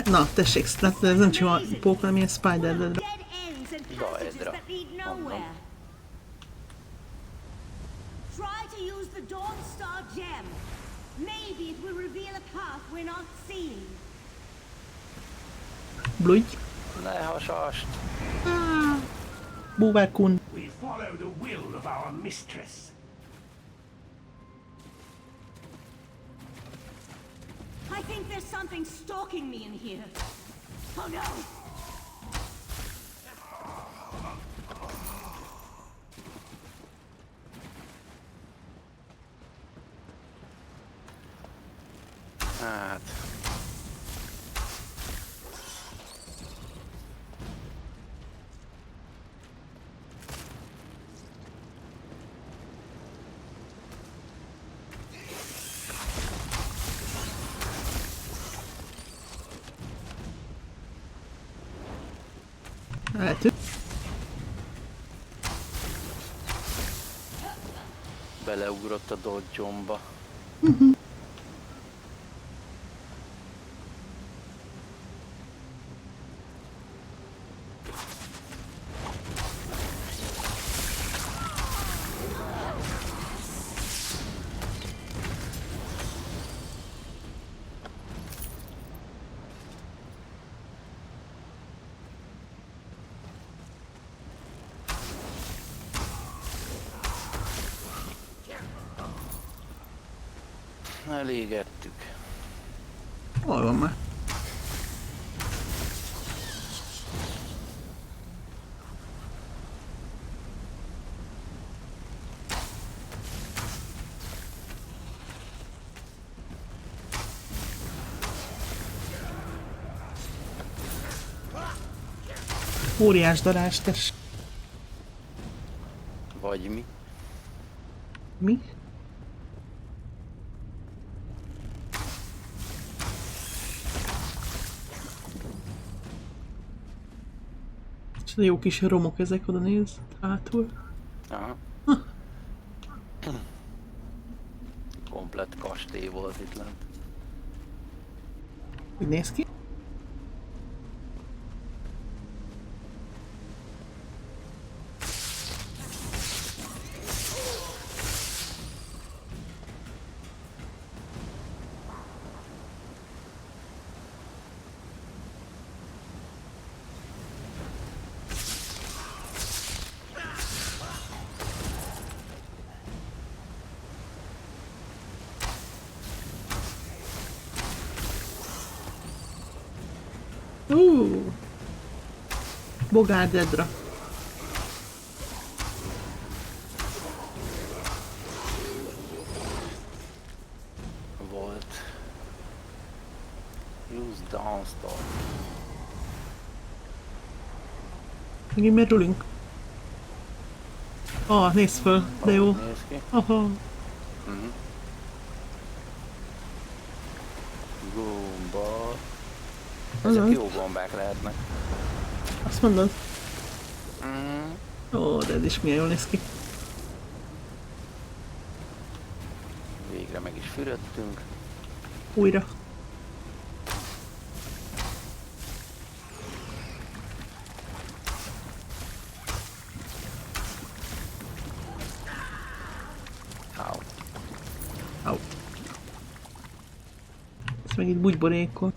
Na, tessék, ez nem csak a pók, hanem ilyen spider daedra. Daedra. Mondom. Try to use the Dawn Star gem. Maybe it will reveal a path we're not seeing. Bludj! Ne hasast! Búvárkun! We follow the will of our mistress. I think there's something stalking me in here. Oh no! Hát... Eltűnt. Beleugrott a dodge-omba. Elégettük. Hol van már? Óriás darás, tess. Vagy mi? Mi? De jó kis romok ezek, oda néz, hátul. Aha. Komplett kastély volt itt lent. Úgy néz ki. Bogár daedra. Use Dawnstar. Megint merülünk. Nézd föl, de jó. Néz ki. Aha. Gomba. Ezek jó gombák lehetnek. Azt mondod? De ez is milyen jól néz ki. Végre meg is fürödtünk. Újra. Au. Ez meg itt bugyborékol.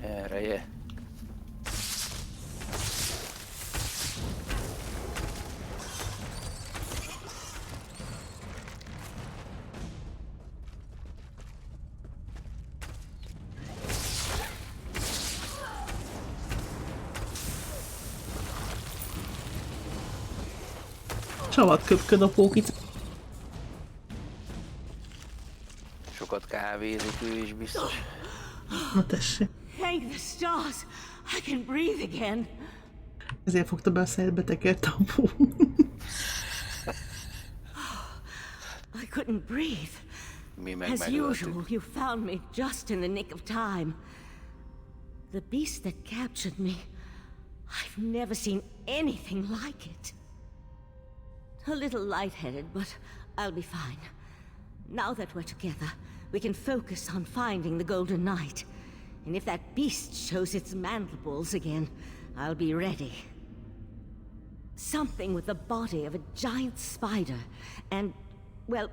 Erre. Csavat köpköd a pókit. Sokat kávézik ő is biztos. Na tessék. Thank the stars! I can breathe again. Ezért fogta be a szerbe tekert a pó. I couldn't breathe. Mi meg As megöltük. usual, you found me just in the nick of time. The beast that captured me, I've never seen anything like it. A little lightheaded, but I'll be fine. Now that we're together, we can focus on finding the Golden Knight. And if that beast shows its mandibles again, I'll be ready. Something with the body of a giant spider, and, well,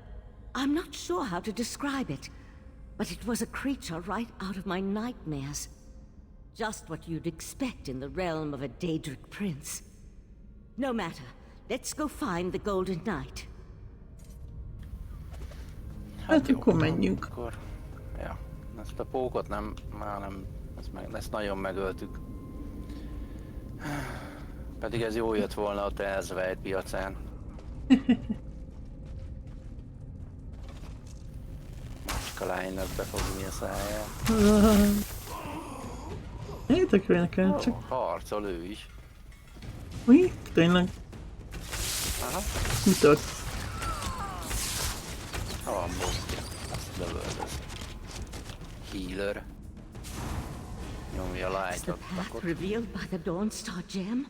I'm not sure how to describe it, but it was a creature right out of my nightmares. Just what you'd expect in the realm of a daedric prince. No matter, let's go find the Golden Knight. Hát akkor menjünk. Akkor, ja, ezt a pókot nem, már nem, ezt nagyon megöltük. Pedig ez jó jött volna ott Elsweit piacán. Macska lánynak befogni a száját. Tök jó nekem, csak... Harcol ő is. Mi? Tényleg? Aha. Mi tört? Van botja. Azt lövöldöz. Healer. Nyomja light-ot. Revealed by the Dawnstar gem?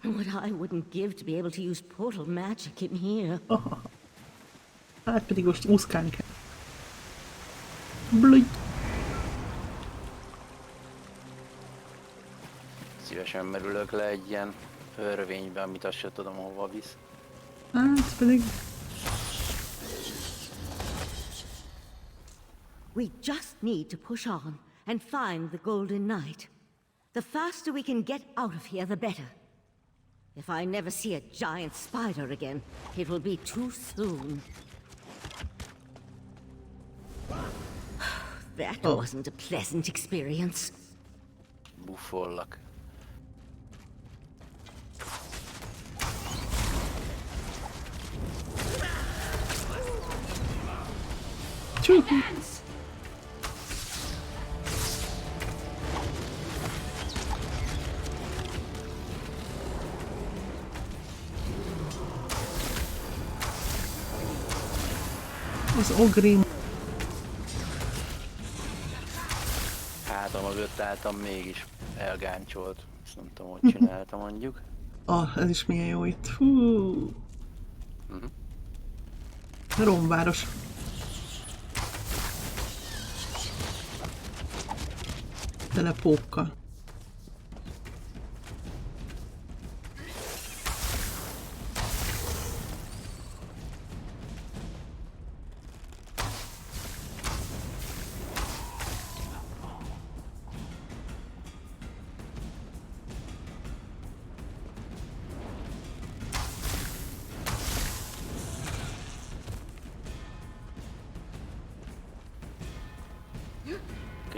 What I wouldn't give to be able to use portal magic in here. Hát pedig most úszkálni kell. Blüj! Szívesen merülök le egy ilyen örvénybe, amit azt sem tudom hova visz. Hát pedig... We just need to push on and find the Golden Knight. The faster we can get out of here, the better. If I never see a giant spider again, it will be too soon. That wasn't a pleasant experience. Buffollak. Az ogrim. Hát a mögött álltam, mégis elgáncsolt. Ezt nem tudom, hogy csinálta mondjuk. Ez is milyen jó itt. Hú. Romváros. Tele pókkal.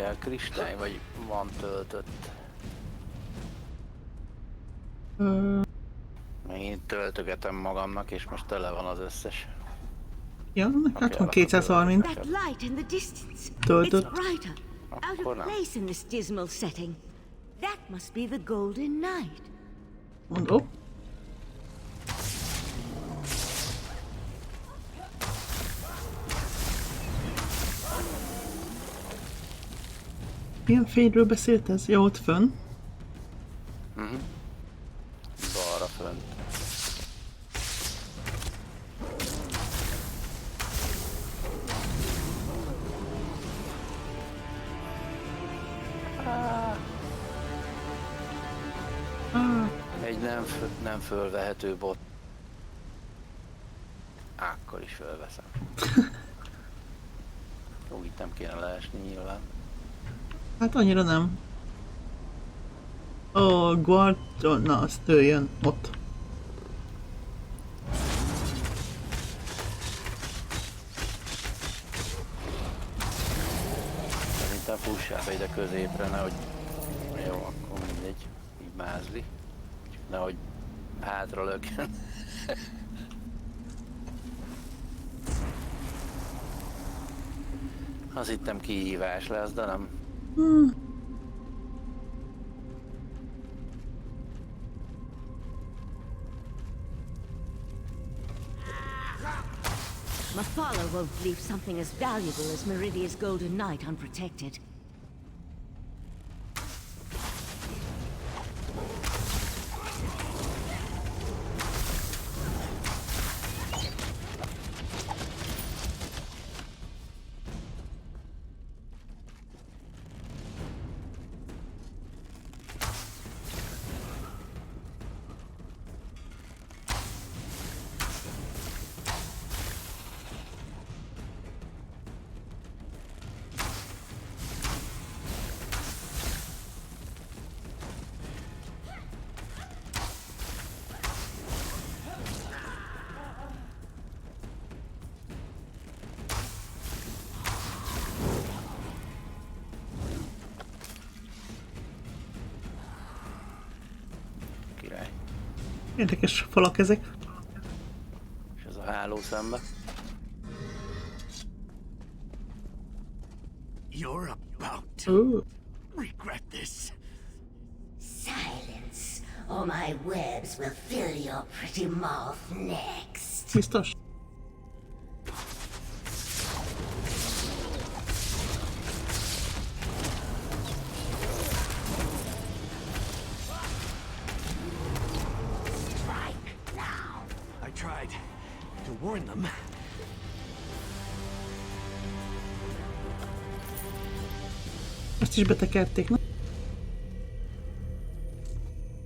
kell kristály, vagy van töltött? Én töltögetem magamnak, és most tele van az összes. Ja, hát van 230. That light in the distance. It's Töltött. brighter. Out of place in this dismal setting. That must be the Golden Knight. Mondom. Milyen fényről beszélt ez? Ja, ott fönn. Balra fönt. Egy nem fölvehető bot. Akkor is fölveszem. Jó, itt nem kéne leesni nyilván. Hát annyira nem. Ó, guard... Na, azt ő jön. Ott. Szerintem fussál be ide középre, nehogy... Jó, akkor mindegy. Így mázli. Csak nehogy hátra lökjön. Az hittem kihívás lesz, de nem. Mafala won't leave something as valuable as Meridia's Golden Knight unprotected. Érdekes falak ezek. És ez a háló szembe. You're about to regret this. Silence, or my webs will fill your pretty mouth next. Biztos. Warn them. Ezt is betekerték, na?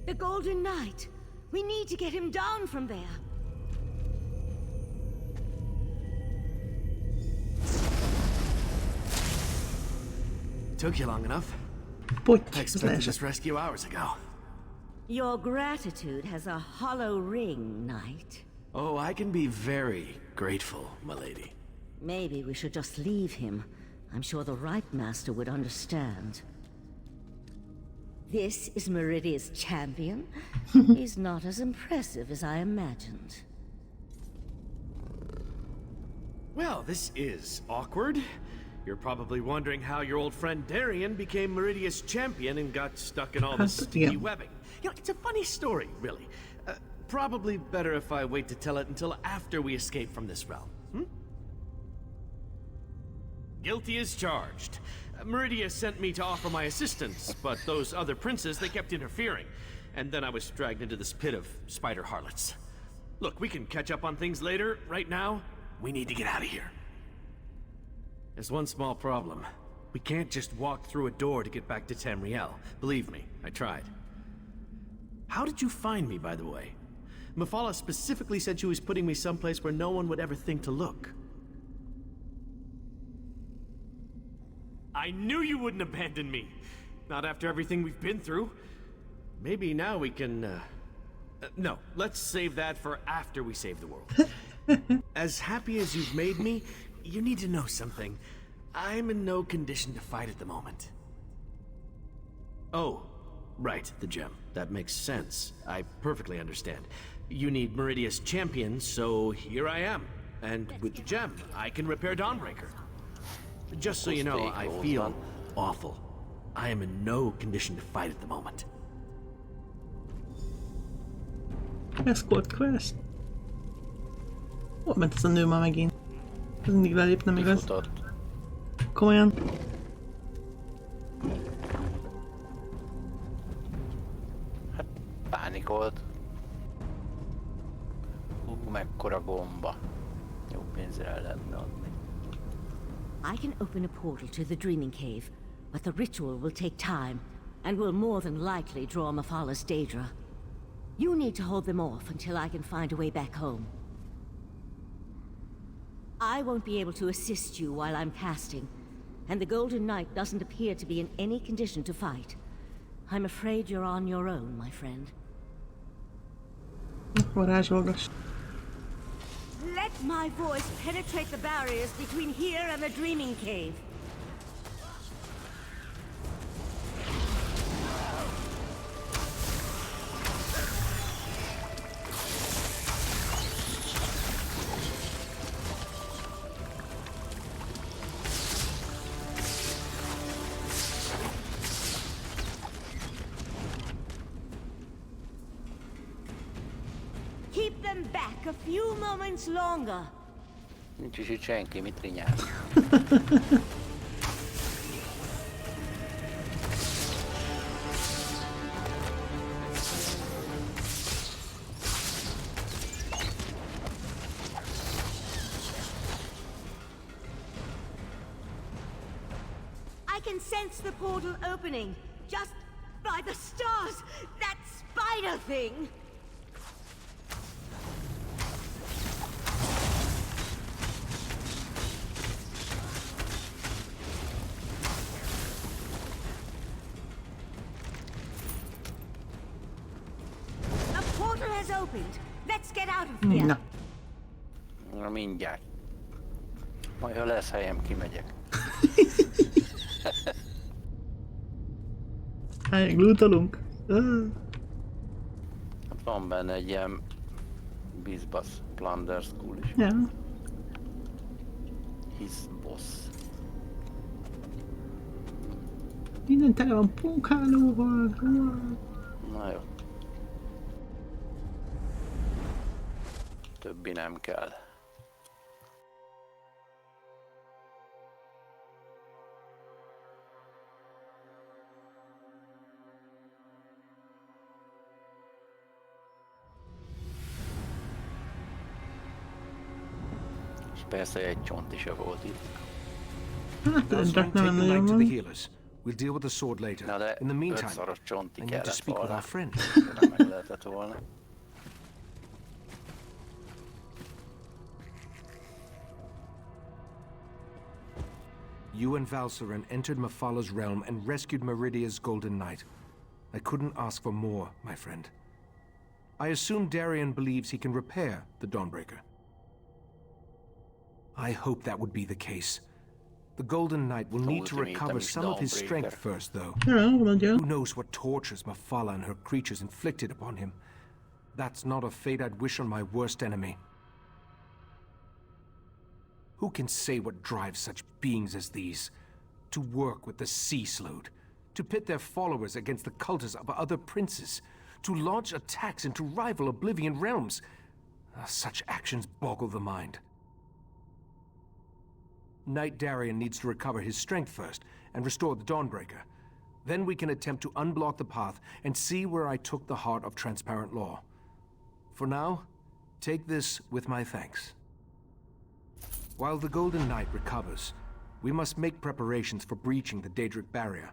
The Golden Knight. We need to get him down from there. Took you long enough. I expected this rescue hours ago. Your gratitude has a hollow ring, Knight. Oh, I can be very grateful, milady. Maybe we should just leave him. I'm sure the right master would understand. This is Meridia's champion. He's not as impressive as I imagined. Well, this is awkward. You're probably wondering how your old friend Darien became Meridia's champion and got stuck in all this sticky webbing. You know, it's a funny story, really. Probably better if I wait to tell it until after we escape from this realm. Guilty as charged. Meridia sent me to offer my assistance, but those other princes, they kept interfering. And then I was dragged into this pit of spider harlots. Look, we can catch up on things later. Right now, we need to get out of here. There's one small problem. We can't just walk through a door to get back to Tamriel. Believe me, I tried. How did you find me, by the way? Mafala specifically said she was putting me someplace where no one would ever think to look. I knew you wouldn't abandon me! Not after everything we've been through. Maybe now we can, no, let's save that for after we save the world. As happy as you've made me, you need to know something. I'm in no condition to fight at the moment. Oh, right, the gem. That makes sense. I perfectly understand. You need Meridia's champion, so here I am. And with the gem, I can repair Dawnbreaker. Just so you know, I feel awful. I am in no condition to fight at the moment. Escort quest. Hol ment ez a nő ma megint? Ez mindig lelép, nem igaz? Kifutott. Komolyan? Hát pánikolt. Mekkora gomba. Jó pénzre el lehetne adni. I can open a portal to the Dreaming Cave, but the ritual will take time, and will more than likely draw Mafala's daedra. You need to hold them off until I can find a way back home. I won't be able to assist you while I'm casting, and the Golden Knight doesn't appear to be in any condition to fight. I'm afraid you're on your own, my friend. Varázsolgass. Let my voice penetrate the barriers between here and the Dreaming Cave. Keep them back a few moments longer. Nincs is itt senki, mit rinyál. I can sense the portal opening, just by the stars! That spider thing! A portal has opened! Let's get out of here! Na. Na mindjárt. Majd ha lesz helyem, kimegyek. Helyeg lootolunk. Hát van benne egy ilyen Bizbasz Plunder School is. Ja. His boss. Minden tele van punkálóval. Na jó. Többi nem kell. És persze egy csont is volt itt. Hát Now, ez Sven, nem take the nagyon knight to van. the healers. We'll deal with the sword later. Na de In the meantime, ötszoros csonti I need to kellett speak with volna. our friend. De meg lehetett volna. You and Valsaren entered Mafala's realm and rescued Meridia's Golden Knight. I couldn't ask for more, my friend. I assume Darien believes he can repair the Dawnbreaker. I hope that would be the case. The Golden Knight will need to recover some of his strength first, though. Ja, mondja. Who knows what tortures Mafala and her creatures inflicted upon him? That's not a fate I'd wish on my worst enemy. Who can say what drives such beings as these? To work with the Sea Slode, to pit their followers against the cultists of other princes, to launch attacks into rival Oblivion realms. Such actions boggle the mind. Knight Darien needs to recover his strength first and restore the Dawnbreaker. Then we can attempt to unblock the path and see where I took the heart of transparent law. For now, take this with my thanks. While the Golden Knight recovers, we must make preparations for breaching the Daedric barrier.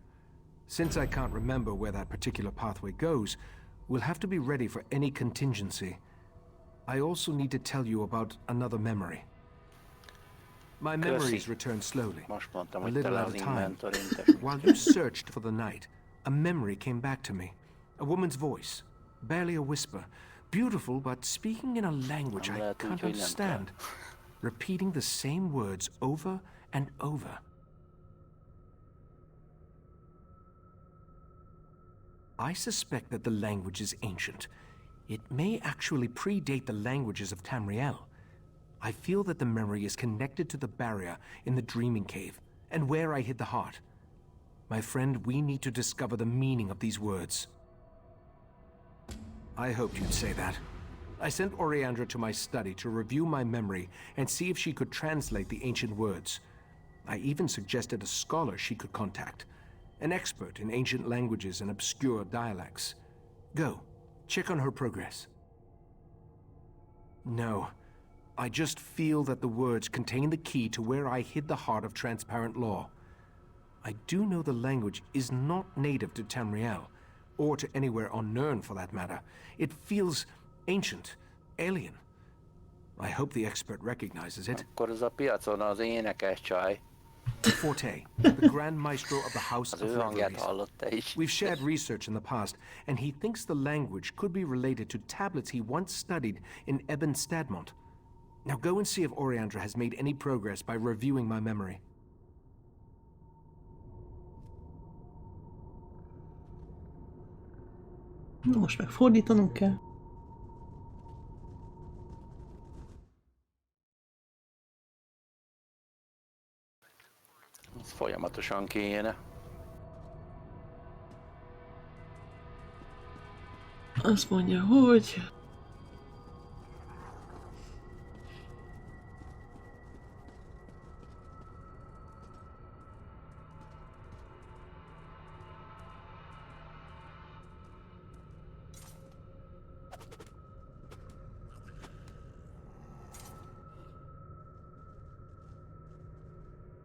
Since I can't remember where that particular pathway goes, we'll have to be ready for any contingency. I also need to tell you about another memory. My memories return slowly, a little at a time. While you searched for the night, a memory came back to me. A woman's voice, barely a whisper, beautiful but speaking in a language I can't understand. Repeating the same words over and over. I suspect that the language is ancient. It may actually predate the languages of Tamriel. I feel that the memory is connected to the barrier in the Dreaming Cave, and where I hid the heart. My friend, we need to discover the meaning of these words. I hoped you'd say that. I sent Oriandra to my study to review my memory and see if she could translate the ancient words. I even suggested a scholar she could contact, an expert in ancient languages and obscure dialects. Go, check on her progress. No, I just feel that the words contain the key to where I hid the heart of transparent law. I do know the language is not native to Tamriel, or to anywhere on Nirn for that matter. It feels ancient, alien. I hope the expert recognizes it. Akkor ez a piacon az énekes csaj. Forte, the Grand Maestro of the House Az of ő hangját Reveries. hallotta is. We've shared research in the past, and he thinks the language could be related to tablets he once studied in Ebon Stadmont. Now go and see if Oriandra has made any progress by reviewing my memory. Most meg fordítanunk kell. Ez folyamatosan kéne. Azt mondja, hogy...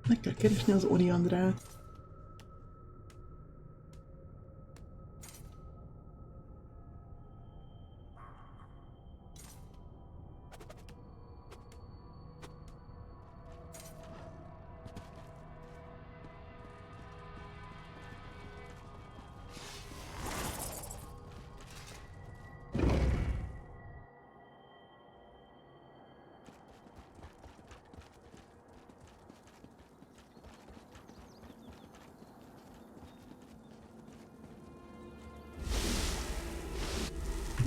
Meg kell keresni az Oriandrát.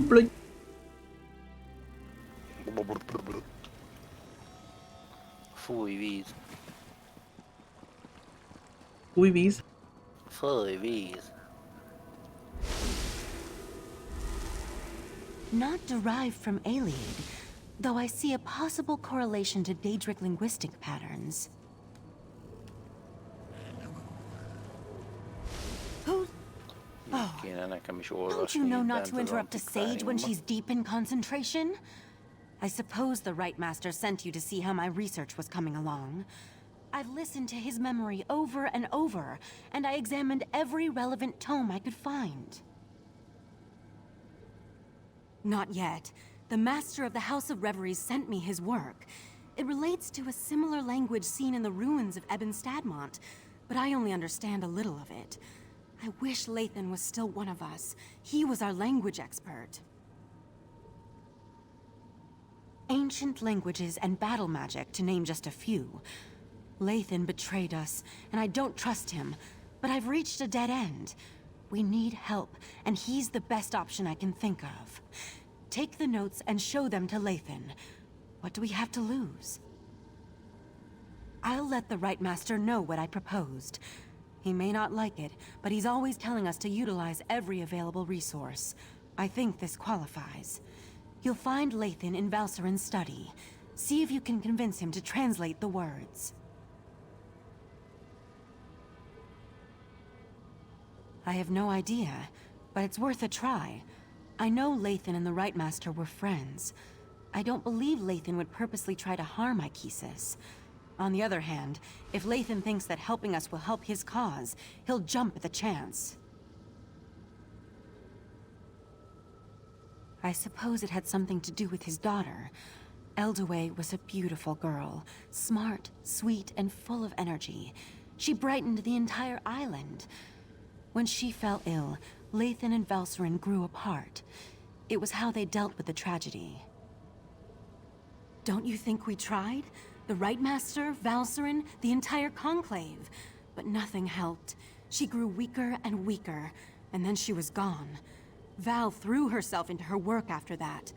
Blöny. Fúj víz. Új víz. Fúj víz. Not derived from Aliad, though I see a possible correlation to daedric linguistic patterns. Kéne nekem is Don't olvasni. you know not bent to az interrupt a sage when antikváriumban. she's deep in concentration? I suppose the Right Master sent you to see how my research was coming along. I've listened to his memory over and over, and I examined every relevant tome I could find. Not yet. The Master of the House of Reveries sent me his work. It relates to a similar language seen in the ruins of Ebon Stadmont, but I only understand a little of it. I wish Lathan was still one of us. He was our language expert. Ancient languages and battle magic, to name just a few. Lathan betrayed us, and I don't trust him, but I've reached a dead end. We need help, and he's the best option I can think of. Take the notes and show them to Lathan. What do we have to lose? I'll let the Right Master know what I proposed. He may not like it, but he's always telling us to utilize every available resource. I think this qualifies. You'll find Lathan in Valserin's study. See if you can convince him to translate the words. I have no idea, but it's worth a try. I know Lathan and the Right Master were friends. I don't believe Lathan would purposely try to harm Ikesis. On the other hand, if Lathan thinks that helping us will help his cause, he'll jump at the chance. I suppose it had something to do with his daughter. Eldaway was a beautiful girl, smart, sweet, and full of energy. She brightened the entire island. When she fell ill, Lathan and Valserin grew apart. It was how they dealt with the tragedy. Don't you think we tried? The Right Master, Valserin, the entire Conclave. But nothing helped. She grew weaker and weaker. and then she was gone. Val threw herself into her work after that.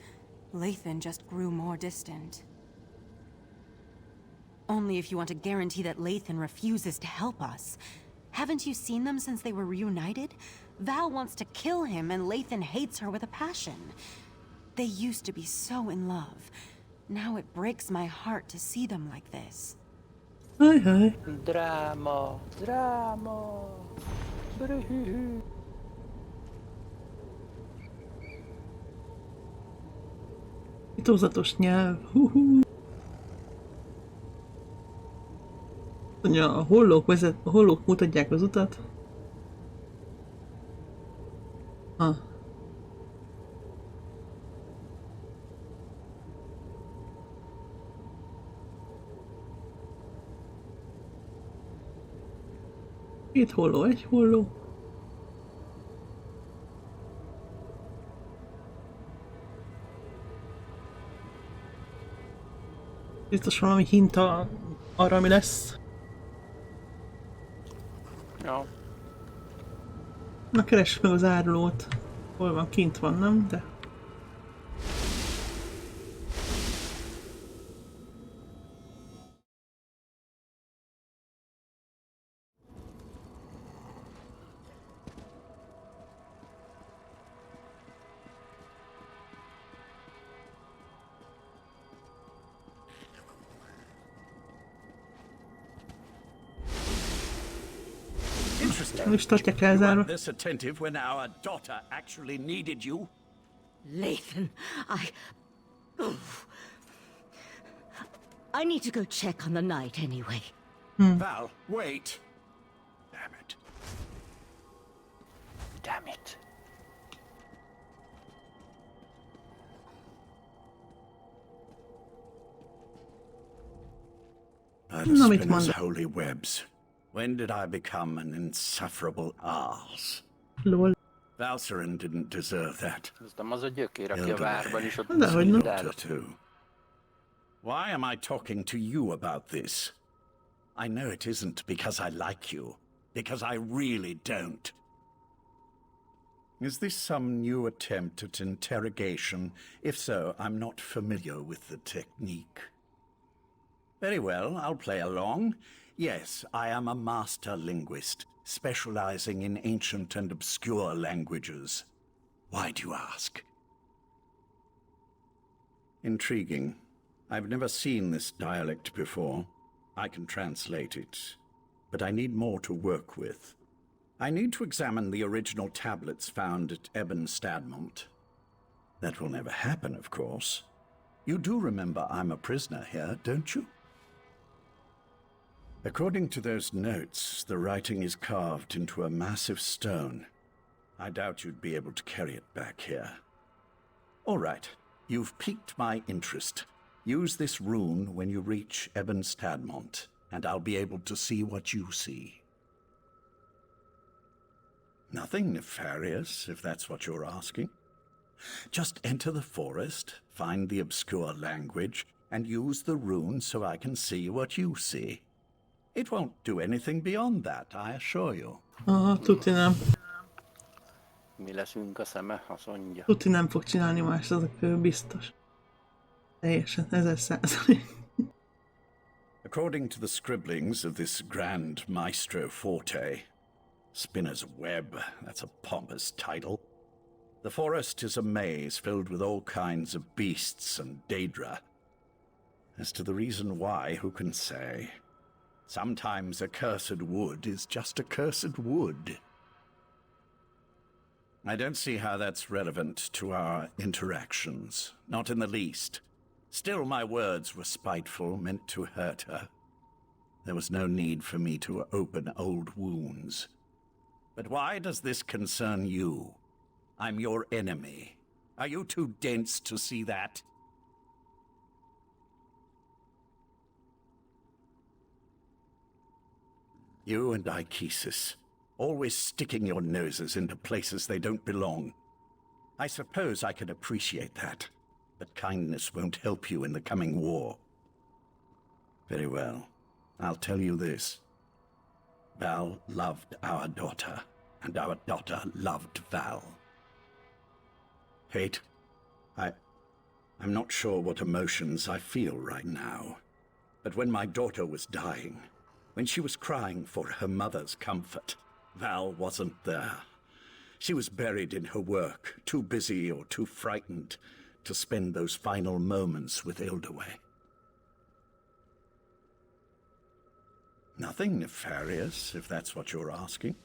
Lathan just grew more distant. Only if you want to guarantee that Lathan refuses to help us. Haven't you seen them since they were reunited? Val wants to kill him, and Lathan hates her with a passion. They used to be so in love. Now it breaks my heart to see them like this. Hi, hi. Drama, drama. Titokzatos nyelv. A hollók mutatják az utat. Ha. Két holló, egy holló. Biztos valami hinta arra, ami lesz. Ja. Na, keressük meg az árulót. Hol van? Kint van, nem? De... Interesting. You weren't this attentive when our daughter actually needed you. Lathan, I need to go check on the knight anyway. Val, wait. Damn it. Damn it. By the spinner's holy webs. When did I become an insufferable arse? Lol. Valcerin didn't deserve that. Too. Why am I talking to you about this? I know it isn't because I like you, because I really don't. Is this some new attempt at interrogation? If so, I'm not familiar with the technique. Very well, I'll play along. Yes, I am a master linguist, specializing in ancient and obscure languages. Why do you ask? Intriguing. I've never seen this dialect before. I can translate it, but I need more to work with. I need to examine the original tablets found at Ebon Stadmont. That will never happen, of course. You do remember I'm a prisoner here, don't you? According to those notes, the writing is carved into a massive stone. I doubt you'd be able to carry it back here. All right, you've piqued my interest. Use this rune when you reach Ebon Stadmont, and I'll be able to see what you see. Nothing nefarious, if that's what you're asking. Just enter the forest, find the obscure language, and use the rune so I can see what you see. It won't do anything beyond that, I assure you. Aha, tuti nem. Mi leszünk a szeme, azt mondja. Tuti nem fog csinálni más, az a kő biztos. Teljesen, 1000%. According to the scribblings of this grand maestro forte, Spinner's Web, that's a pompous title. The forest is a maze filled with all kinds of beasts and daedra. As to the reason why, who can say? Sometimes a cursed wood is just a cursed wood. I don't see how that's relevant to our interactions. Not in the least. Still, my words were spiteful, meant to hurt her. There was no need for me to open old wounds. But why does this concern you? I'm your enemy. Are you too dense to see that? You and Ichesis, always sticking your noses into places they don't belong. I suppose I can appreciate that, but kindness won't help you in the coming war. Very well, I'll tell you this. Val loved our daughter, and our daughter loved Val. Kate, I'm not sure what emotions I feel right now. But when my daughter was dying, when she was crying for her mother's comfort, Val wasn't there. She was buried in her work, too busy or too frightened to spend those final moments with Ildaway. Nothing nefarious, if that's what you're asking.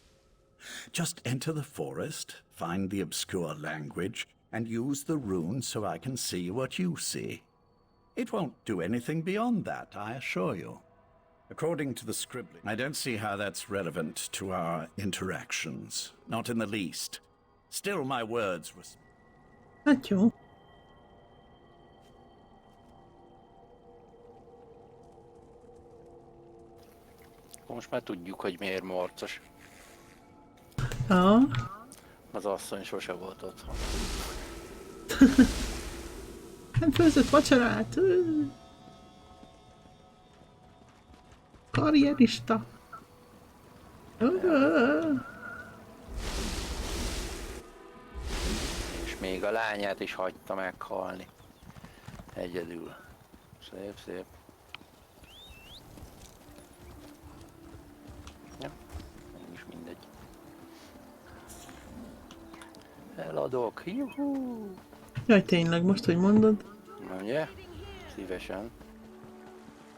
Just enter the forest, find the obscure language, and use the rune so I can see what you see. It won't do anything beyond that, I assure you. According to the scribbling, I don't see how that's relevant to our interactions. Not in the least. Still, my words were... Hát jó. Most már tudjuk, hogy miért morcos. Ja. Az asszony sose volt otthon. Hát főzött vacsorát. Karrierista. És még a lányát is hagyta meghalni. Egyedül. Szép, szép. Ja, mégis mindegy. Eladok, juhú! Jaj, tényleg, most, hogy mondod. Ugye? Szívesen.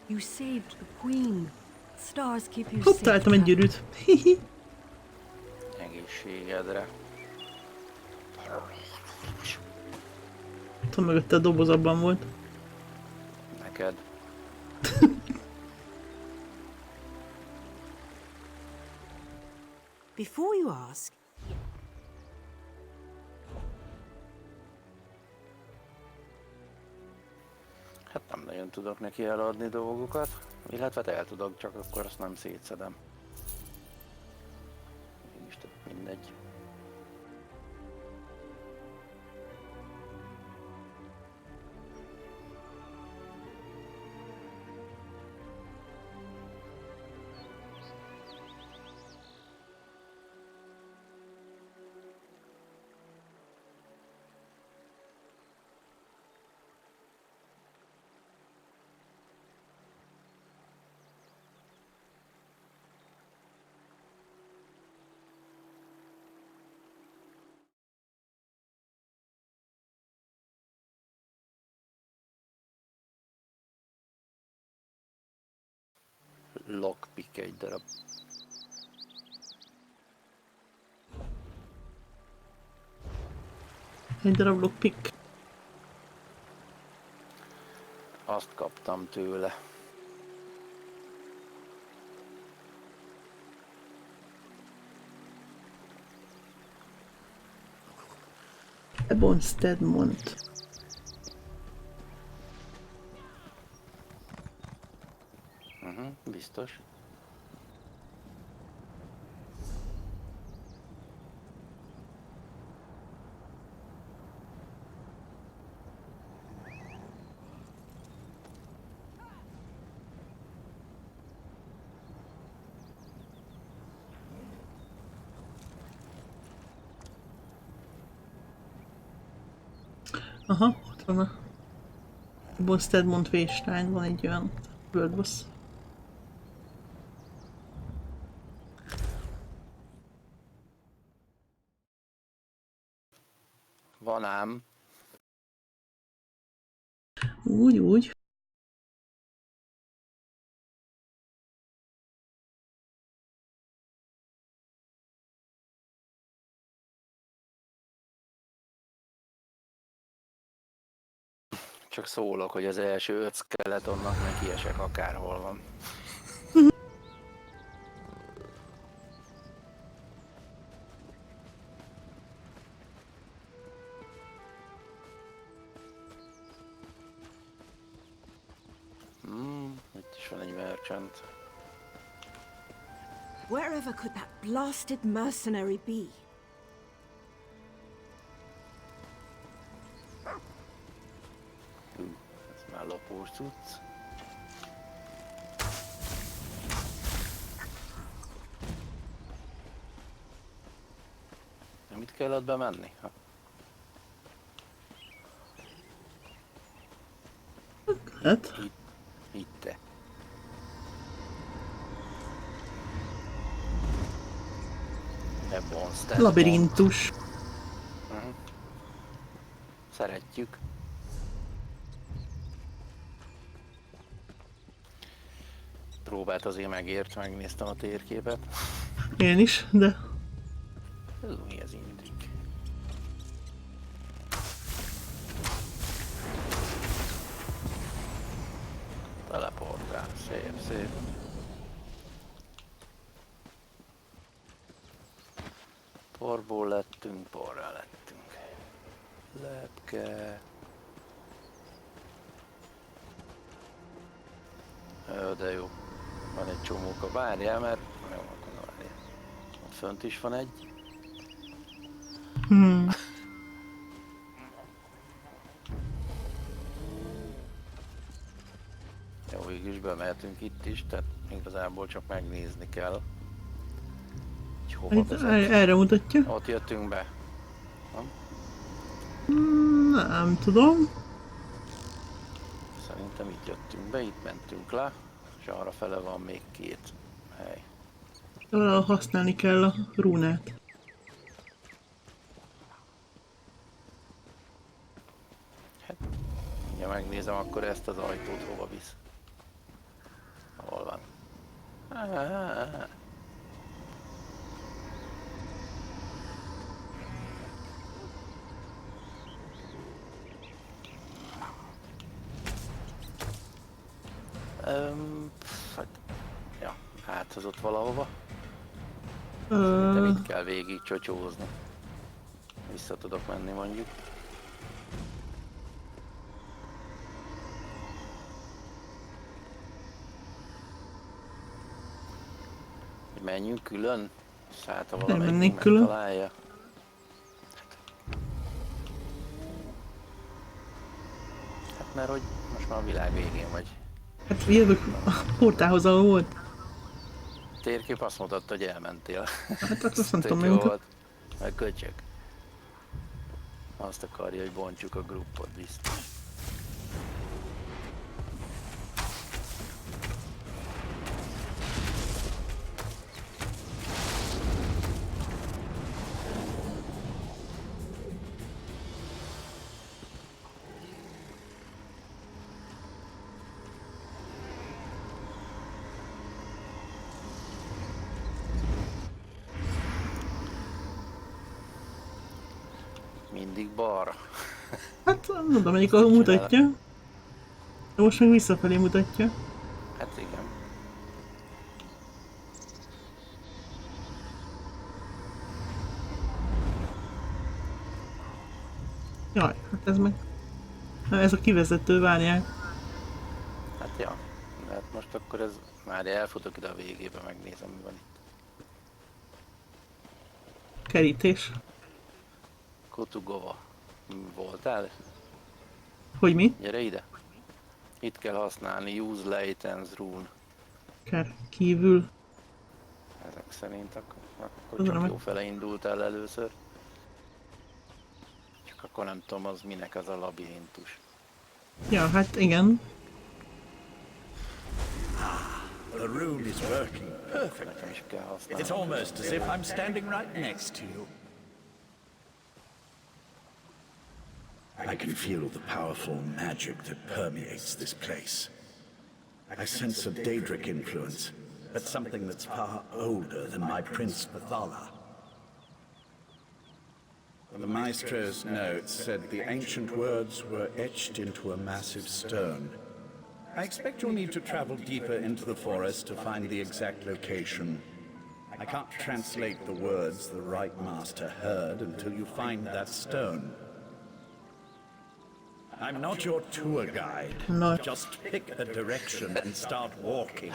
You saved the queen. Stars keep you Hopp, safe. találtam egy gyűrűt. Egészségedre. Tudom, mögötte a doboz abban volt. Neked. Before you ask, Hát nem nagyon tudok neki eladni dolgokat, illetve el tudok, csak akkor azt nem szétszedem. Mégis tök mindegy. Lockpick egy darab. Egy darab lockpick. Azt kaptam tőle. Ebonsted mond. Biztos. Aha, ott van a Ebonsted mond véstány, van egy olyan World Boss. Van ám. Úgy. Csak szólok, hogy az első 5 skeletonnak nekiesek akárhol van. Itt is van egy merchant. wherever could that blasted mercenary be? Ez már lopós cucc. kell ott bemenni? Hát? Itt. Labirintus. Szeretjük. Próbált azért megért, megnéztem a térképet. Én is, de... Mi ez indik? Teleportál, szép. Porból lettünk, porrá lettünk. Lepke. De jó. Van egy csomóka, várjál, mert... Jó, akkor várjál. Ott fönt is van egy. Jó, végül is bemehetünk itt is, tehát igazából csak megnézni kell. Hova vezet. Erre mutatja. Ott jöttünk be. Nem tudom. Szerintem itt jöttünk be, itt mentünk le, és arra fele van még 2 hely. Valahol használni kell a rúnát. Hát, ja, megnézem akkor ezt az ajtót hova visz. Hol van? Ja, áthozott valahova. Szerintem itt kell végig csocsózni. Vissza tudok menni mondjuk. Hogy menjünk külön? Hát ha valamelyik megtalálja. Hát mert hogy most már a világ végén vagy. Hát jövök a portához, ahol volt. A térkép azt mutatta, hogy elmentél. Hát azt nem tudom, mi mutat. Meg köcsög. Azt akarja, hogy bontsuk a gruppot biztos. Mindig balra. Hát nem tudom, melyik ahol mutatja. De most meg visszafelé mutatja. Hát igen. Jaj, hát ez meg... Na, ez a kivezető, várják. Hát ja, de hát most akkor ez... Már elfutok ide a végébe, megnézem mi van itt. Kerítés. Kotugova. Voltál? Hogy mi? Gyere ide. Itt kell használni, use Layton's rune. Kár kívül. Ezek szerint akkor csak jó fele indultál először. Csak akkor nem tudom, az minek az a labirintus. Ja, hát igen. The rune is working perfectly. It's almost as if I'm standing right next to you. I can feel the powerful magic that permeates this place. I sense a daedric influence, but something that's far older than my Prince Vathala. The Maestro's notes said the ancient words were etched into a massive stone. I expect you'll need to travel deeper into the forest to find the exact location. I can't translate the words the right master heard until you find that stone. I'm not your tour guide. No. Just pick a direction and start walking.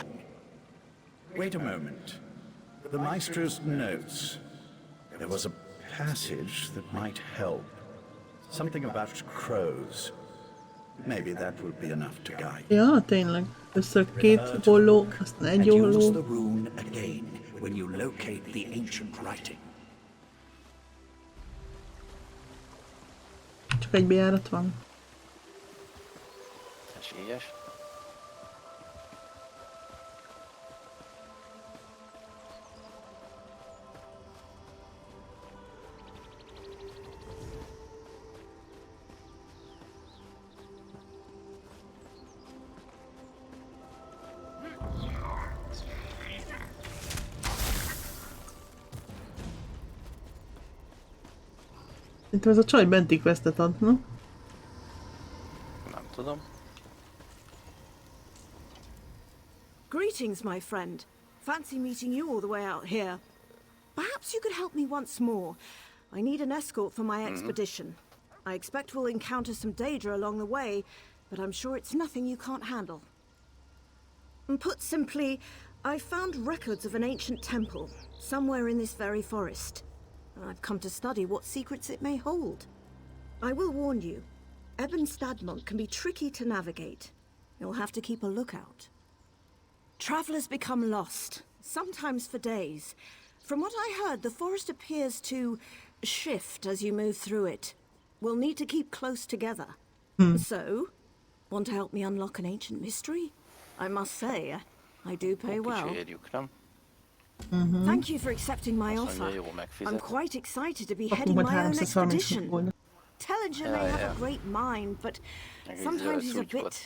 Wait a moment. The Maestro's notes. There was a passage that might help. Something about crows. Maybe that will be enough to guide. Ja, tényleg. Összör 2 holló, aztán egy And use holló. the rune again when you locate the ancient writing. Csak egy bejárat van. Esélyes. Szerintem ez a csaj benti questet ad, no? Nem tudom. Greetings, my friend. Fancy meeting you all the way out here. Perhaps you could help me once more. I need an escort for my expedition. I expect we'll encounter some daedra along the way, but I'm sure it's nothing you can't handle. Put simply, I found records of an ancient temple, somewhere in this very forest. I've come to study what secrets it may hold. I will warn you, Ebon Stadmont can be tricky to navigate. You'll have to keep a lookout. Travelers become lost, sometimes for days. From what I heard, the forest appears to shift as you move through it. We'll need to keep close together. So, want to help me unlock an ancient mystery? I must say, I do pay well. Thank you for accepting my offer. I'm quite excited to be heading my own expedition. Tellinger may have a great mind, but sometimes he's a bit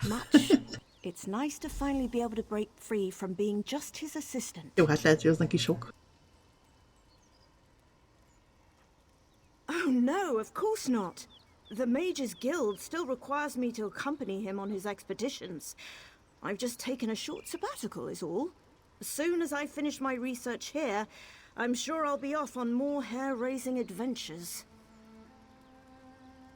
much. It's nice to finally be able to break free from being just his assistant. Jó, hát lehet, hogy az neki sok. Oh no, of course not. The Mages Guild still requires me to accompany him on his expeditions. I've just taken a short sabbatical is all. As soon as I finish my research here, I'm sure I'll be off on more hair-raising adventures.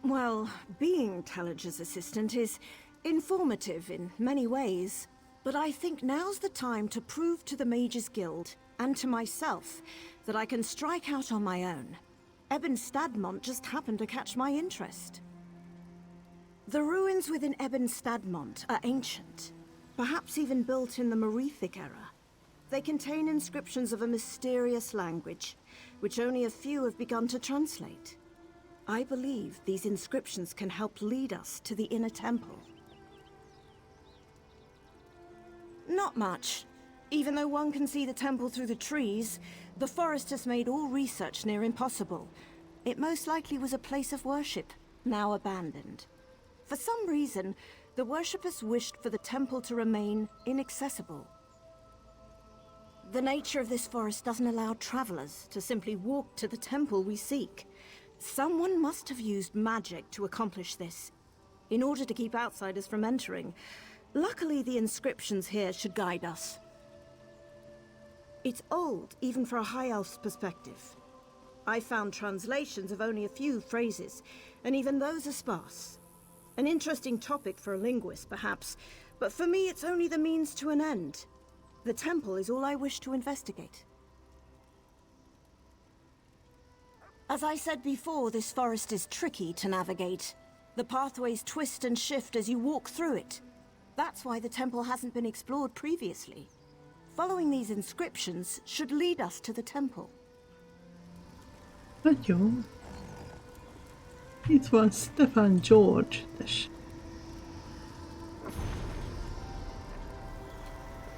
Well, being Telliger's assistant is informative in many ways, but I think now's the time to prove to the Mages Guild, and to myself, that I can strike out on my own. Ebon Stadmont just happened to catch my interest. The ruins within Ebon Stadmont are ancient, perhaps even built in the Merethic era. They contain inscriptions of a mysterious language, which only a few have begun to translate. I believe these inscriptions can help lead us to the inner temple. Not much. Even though one can see the temple through the trees, the forest has made all research near impossible. It most likely was a place of worship, now abandoned. For some reason, the worshippers wished for the temple to remain inaccessible. The nature of this forest doesn't allow travelers to simply walk to the temple we seek. Someone must have used magic to accomplish this, in order to keep outsiders from entering. Luckily, the inscriptions here should guide us. It's old, even for a High Elf's perspective. I found translations of only a few phrases, and even those are sparse. An interesting topic for a linguist, perhaps, but for me it's only the means to an end. The temple is all I wish to investigate. As I said before, this forest is tricky to navigate. The pathways twist and shift as you walk through it. That's why the temple hasn't been explored previously. Following these inscriptions should lead us to the temple. Hát jó. Itt van Stefan George. Tessék.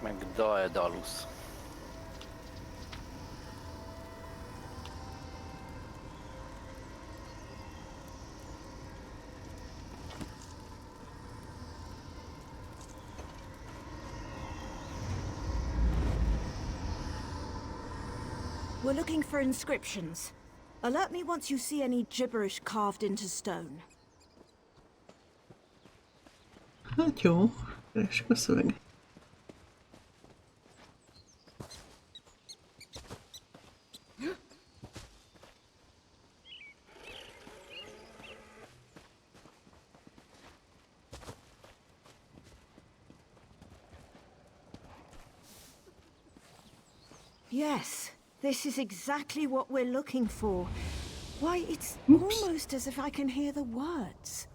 Meg Daedalus. We're looking for inscriptions. Alert me once you see any gibberish carved into stone. Hát jó. Keressük a szöveget. Yes, this is exactly what we're looking for. Why, it's almost as if I can hear the words.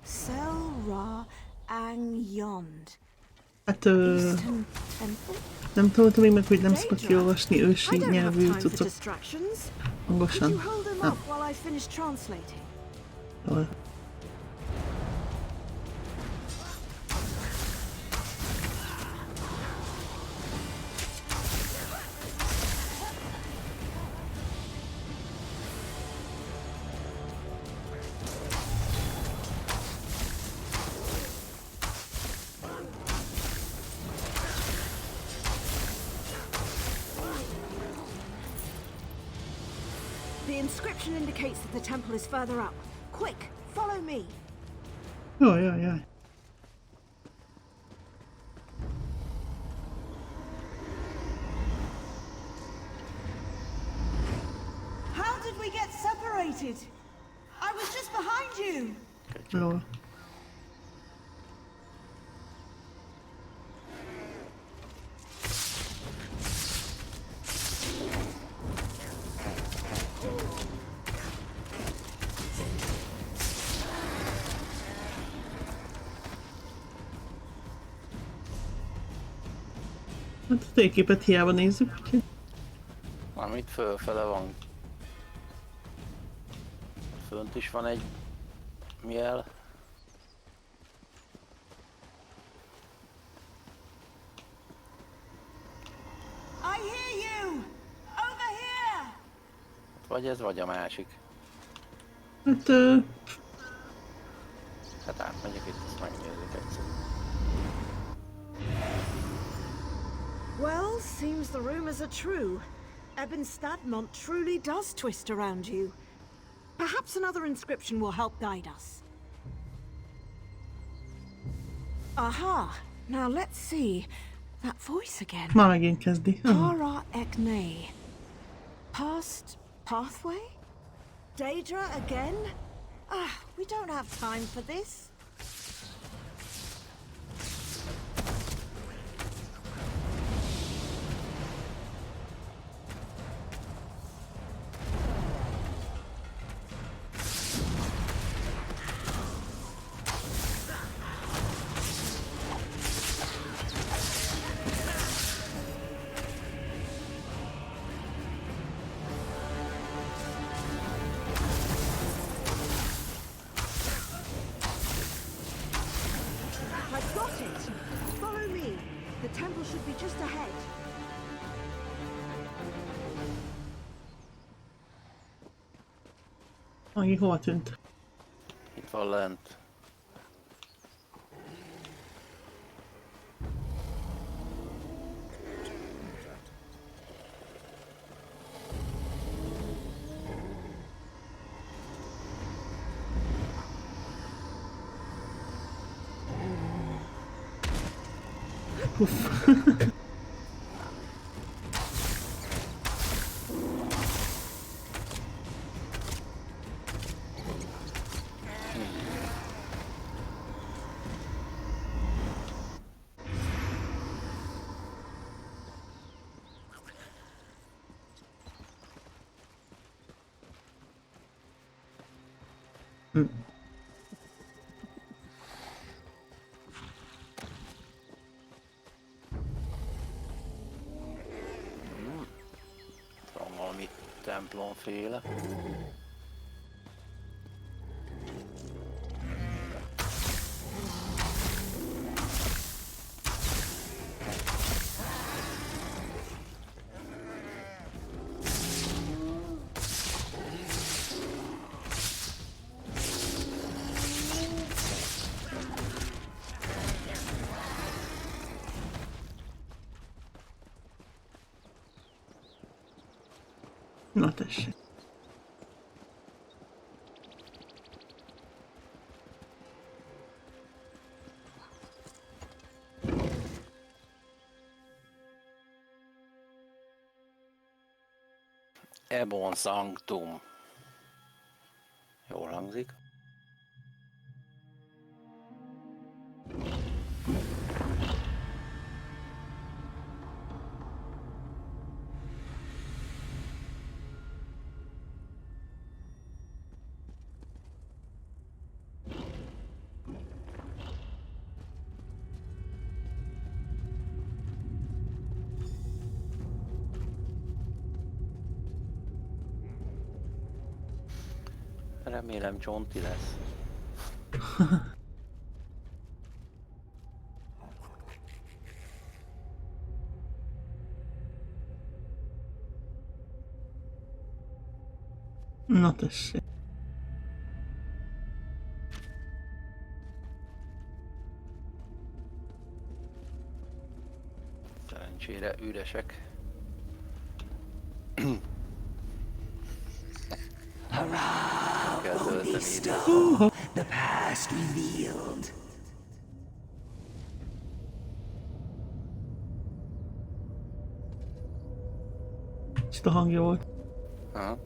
Sel Ra Ang Yond. Hát nem tudom még meg, hogy nem szokott kiolvasni ősi nyelvű cuccot hangosan. Nem. Hol? The inscription indicates that the temple is further up. Quick, follow me. Jaj, jaj, jaj. How did we get separated? I was just behind you. Lol. Hát a térképet hiába nézzük, úgyhogy... Amit fölfele van. Fönt is van egy jel. I hear you. Over here. Vagy ez, vagy a másik. Hát... Hát átmegyek itt, ezt megnézzük egyszer. Well, seems the rumors are true. Ebn Stadmont truly does twist around you. Perhaps another inscription will help guide us. Aha! Now let's see. That voice again. Már megint kezdi. Para Ekne. Past pathway? Daedra again? Ah, we don't have time for this. I've got it! Follow me. The temple should be just ahead. Annyi hova tűnt? Itt van lent. Puff. Van valami templomféle. Na tessék. Ebon Sanctum. Jól hangzik. Remélem csonti lesz. Na tessék. Szerencsére üresek. Kell tölteni időt. The past revealed. Csuda hangja volt. Aha.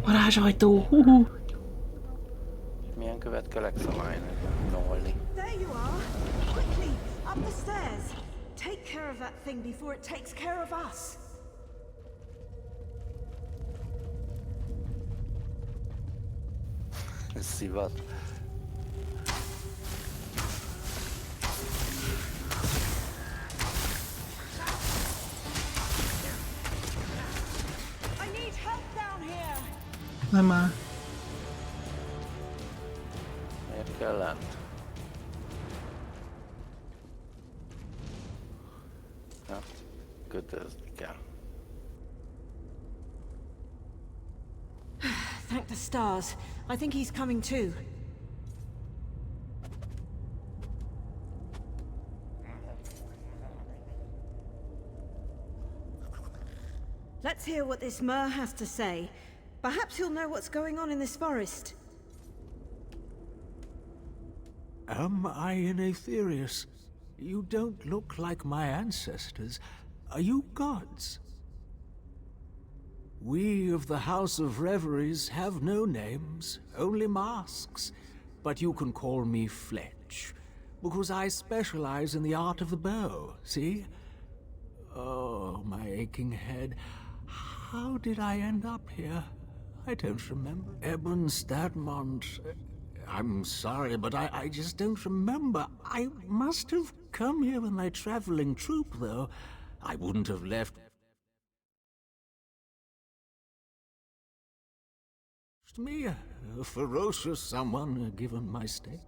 Varázsajtó! Milyen követ kell examine nolni? There you are. Quickly, up the stairs. Take care of that thing before it takes care of us. Szivat. I need help down here. Nem már. Miért kell lent? Ja, kötözni kell. Thank the stars. I think he's coming too. Let's hear what this Mer has to say. Perhaps he'll know what's going on in this forest. Am I in Aetherius? You don't look like my ancestors. Are you gods? We of the House of Reveries have no names, only masks. But you can call me Fletch, because I specialize in the art of the bow, see? Oh, my aching head. How did I end up here? I don't remember. Eben Stadmont. I'm sorry, but I just don't remember. I must have come here with my traveling troupe, though. I wouldn't have left me, a ferocious someone, given my state.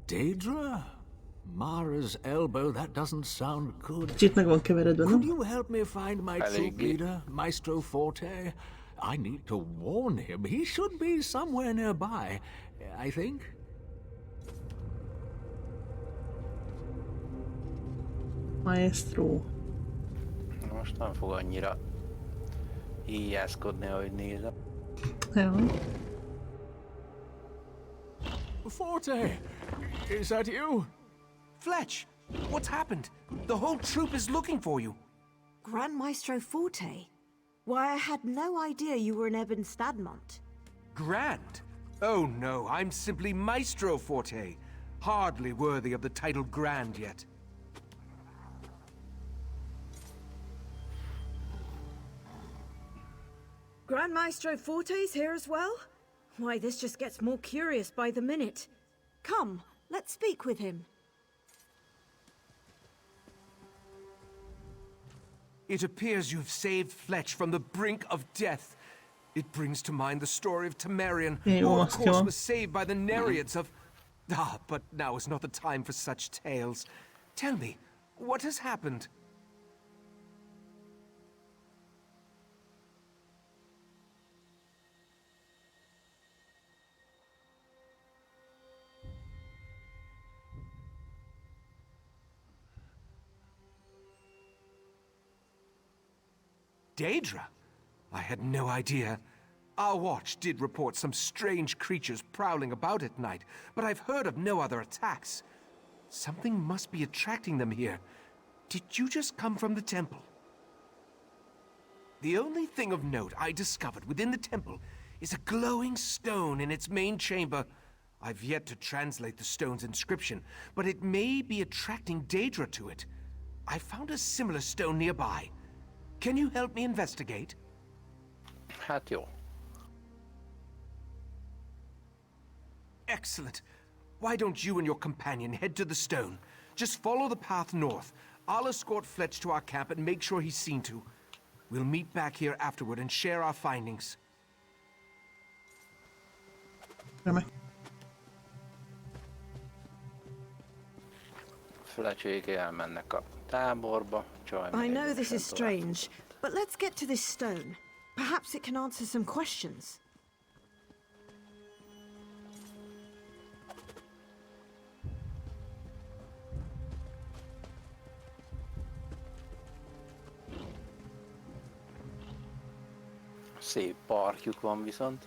Daedra? Mara's elbow, that doesn't sound good. Kicsit meg van keveredve, Could nem? you help me find my troop leader, Maestro Forte? I need to warn him. He should be somewhere nearby, I think. Maestro. Most nem fog annyira híjászkodni, ahogy nézem. Ja. Forte! Is that you? Fletch! What's happened? The whole troop is looking for you. Grand Maestro Forte? Why, I had no idea you were in Eben Stadmont. Grand? Oh no, I'm simply Maestro Forte. Hardly worthy of the title Grand yet. Grand Maestro Forte's here as well? Why, this just gets more curious by the minute. Come, let's speak with him. It appears you've saved Fletch from the brink of death. It brings to mind the story of Temerian, who of course was saved by the Nereids of... Ah, but now is not the time for such tales. Tell me, what has happened? Daedra? I had no idea. Our watch did report some strange creatures prowling about at night, but I've heard of no other attacks. Something must be attracting them here. Did you just come from the temple? The only thing of note I discovered within the temple is a glowing stone in its main chamber. I've yet to translate the stone's inscription, but it may be attracting Daedra to it. I found a similar stone nearby. Can you help me investigate? Hát jó. Excellent. Why don't you and your companion head to the stone? Just follow the path north. I'll escort Fletch to our camp and make sure he's seen to. We'll meet back here afterward and share our findings. Fletchék elmennek a táborba. I know this is strange, but let's get to this stone. Perhaps it can answer some questions. Szép parkjuk van viszont.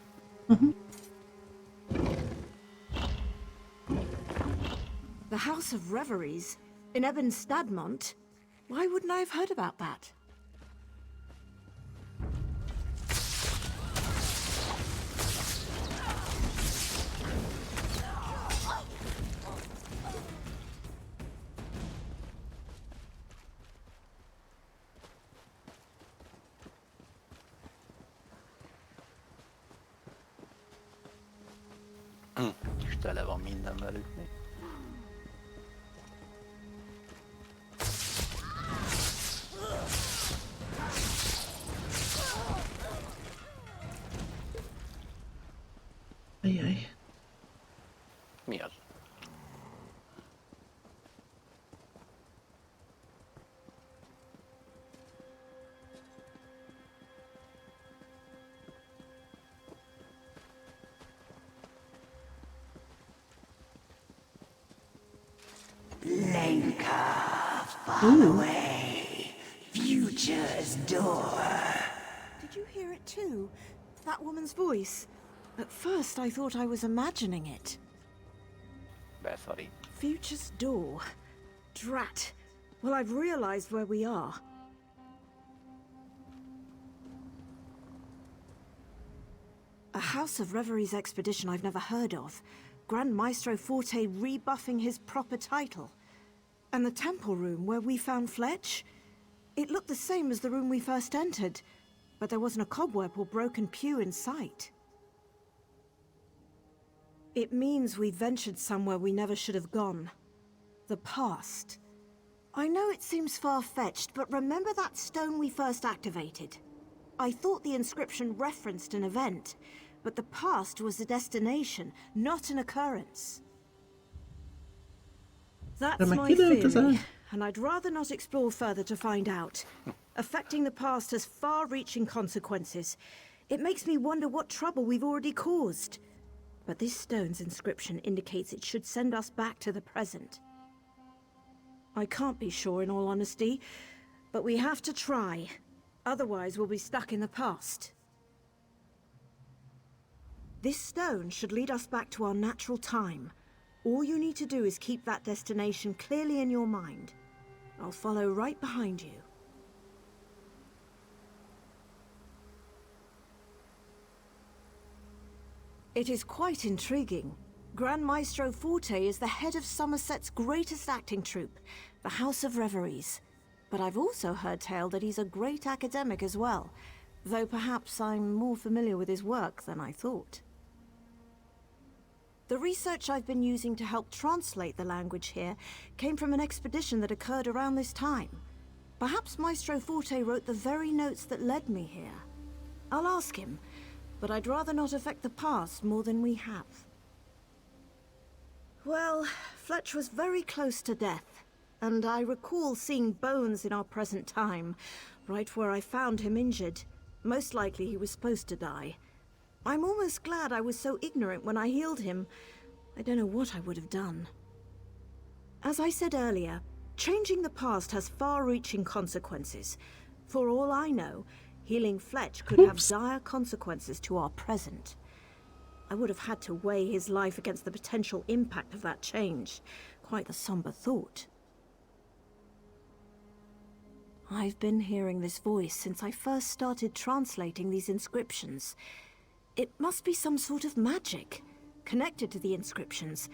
The House of Reveries in Ebon Stadmont? Why wouldn't I have heard about that? És tele van minden velük még. Ajjaj. Mi az? Far away. Future's door. Did you hear it too? That woman's voice. At first I thought I was imagining it. Beszarít. Future's door. Drat. Well, I've realized where we are. A House of Reveries expedition I've never heard of. Grand Maestro Forte rebuffing his proper title. And the temple room where we found Fletch? It looked the same as the room we first entered, but there wasn't a cobweb or broken pew in sight. It means we ventured somewhere we never should have gone. The past. I know it seems far-fetched, but remember that stone we first activated? I thought the inscription referenced an event, but the past was a destination, not an occurrence. That's my theory, and I'd rather not explore further to find out. Affecting the past has far-reaching consequences. It makes me wonder what trouble we've already caused. But this stone's inscription indicates it should send us back to the present. I can't be sure in all honesty, but we have to try. Otherwise we'll be stuck in the past. This stone should lead us back to our natural time. All you need to do is keep that destination clearly in your mind. I'll follow right behind you. It is quite intriguing. Grand Maestro Forte is the head of Summerset's greatest acting troupe, the House of Reveries. But I've also heard tale that he's a great academic as well, though perhaps I'm more familiar with his work than I thought. The research I've been using to help translate the language here came from an expedition that occurred around this time. Perhaps Maestro Forte wrote the very notes that led me here. I'll ask him, but I'd rather not affect the past more than we have. Well, Fletch was very close to death, and I recall seeing bones in our present time, right where I found him injured. Most likely he was supposed to die. I'm almost glad I was so ignorant when I healed him. I don't know what I would have done. As I said earlier, changing the past has far-reaching consequences. For all I know, healing Fletch could have dire consequences to our present. I would have had to weigh his life against the potential impact of that change. Quite the somber thought. I've been hearing this voice since I first started translating these inscriptions. It must be some sort of magic, connected to the inscriptions.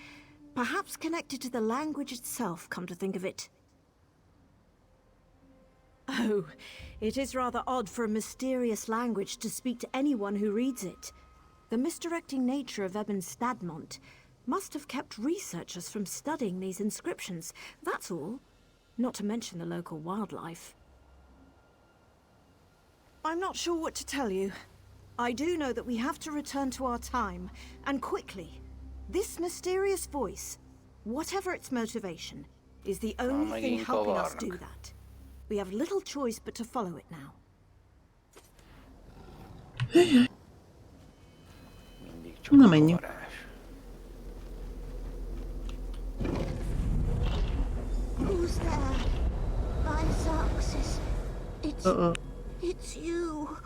Perhaps connected to the language itself, come to think of it. Oh, it is rather odd for a mysterious language to speak to anyone who reads it. The misdirecting nature of Ebon Stadmont must have kept researchers from studying these inscriptions, that's all. Not to mention the local wildlife. I'm not sure what to tell you. I do know that we have to return to our time, and quickly. This mysterious voice, whatever its motivation, is the only thing helping us do that. We have little choice but to follow it now. Na menjünk. Who's there? My Xerxes. It's you.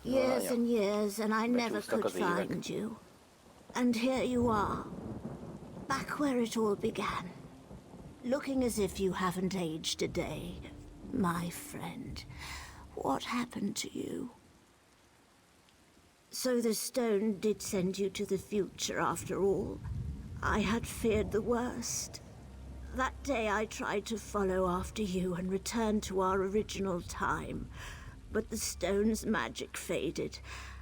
Years and years, and I never could find you. And here you are, back where it all began. Looking as if you haven't aged a day. My friend, what happened to you? So the stone did send you to the future after all. I had feared the worst. That day I tried to follow after you and return to our original time. But the stone's magic faded,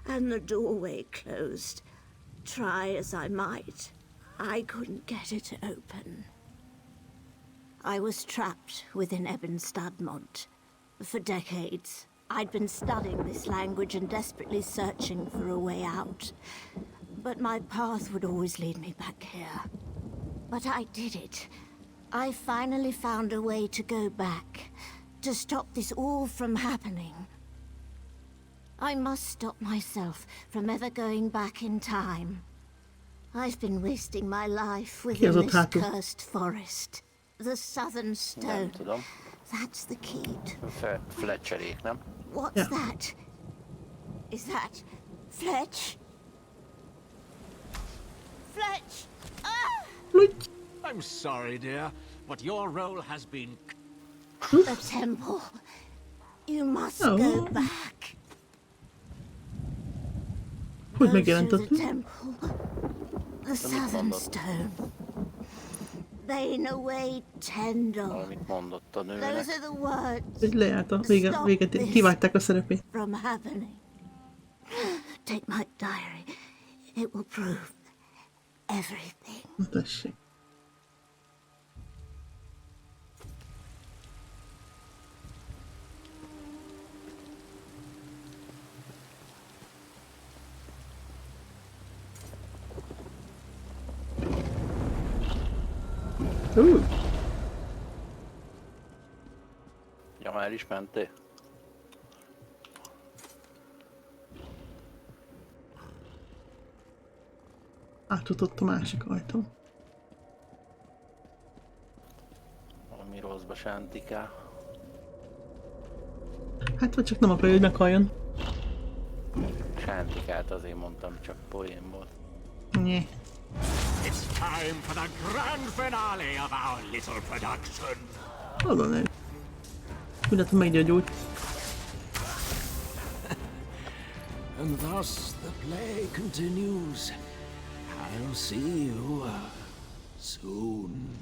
and the doorway closed. Try as I might, I couldn't get it open. I was trapped within Ebbenstadmont. For decades, I'd been studying this language and desperately searching for a way out. But my path would always lead me back here. But I did it. I finally found a way to go back, to stop this all from happening. I must stop myself from ever going back in time. I've been wasting my life within this cursed forest. The Southern Stone. That's the key to... Fletcherék, nem? What's that? Is that Fletch? Fletch! Ah! I'm sorry, dear, but your role has been... The temple. You must go back. Hogy Go to megjelentettük? the temple. The Southern Stone. Bane away Tendel. Valamit mondott a nőnek. Those are the words. Hogy lejárt a véget, kivágták a szerepét. From happening. Take my diary. It will prove everything. Na tessék. Ja, már is mentél? Átutott a másik ajtón. Valami rosszba sántikál. Hát vagy csak nem akarja, hogy meghalljon. Sántikált, azért mondtam, csak poén volt. Nyé. It's time for the grand finale of our little production. Oda egy. Úgy látom meggyógyult. And thus the play continues. I'll see you soon.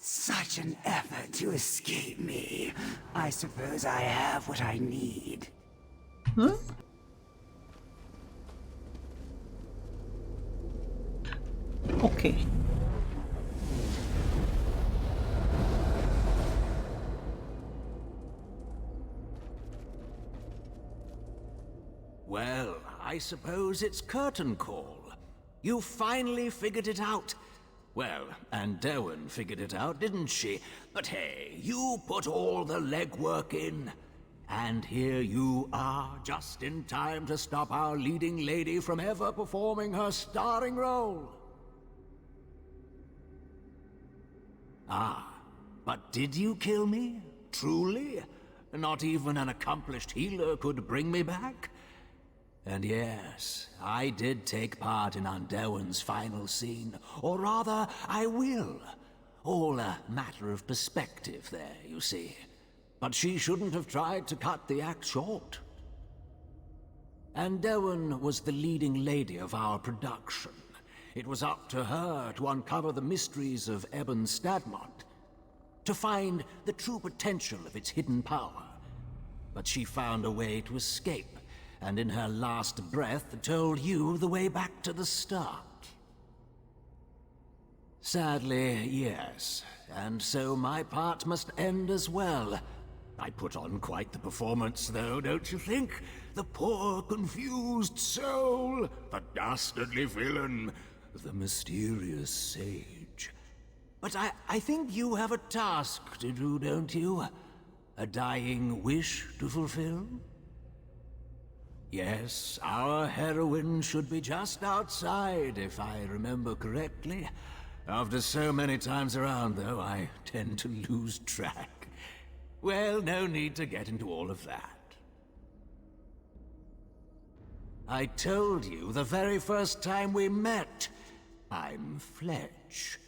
Such an effort to escape me. I suppose I have what I need. Huh? Okay. Well, I suppose it's curtain call. You finally figured it out. Well, and Derwin figured it out, didn't she? But hey, you put all the legwork in. And here you are, just in time to stop our leading lady from ever performing her starring role. Ah, but did you kill me? Truly? Not even an accomplished healer could bring me back? And yes, I did take part in Andelwyn's final scene. Or rather, I will. All a matter of perspective there, you see. But she shouldn't have tried to cut the act short. Andelwyn was the leading lady of our production. It was up to her to uncover the mysteries of Ebon Stadmont, to find the true potential of its hidden power. But she found a way to escape, and in her last breath told you the way back to the start. Sadly, yes, and so my part must end as well. I put on quite the performance, though, don't you think? The poor, confused soul, the dastardly villain, the mysterious sage. But I think you have a task to do, don't you? A dying wish to fulfill? Yes, our heroine should be just outside, if I remember correctly. After so many times around, though, I tend to lose track. Well, no need to get into all of that. I told you the very first time we met. I'm Fletch.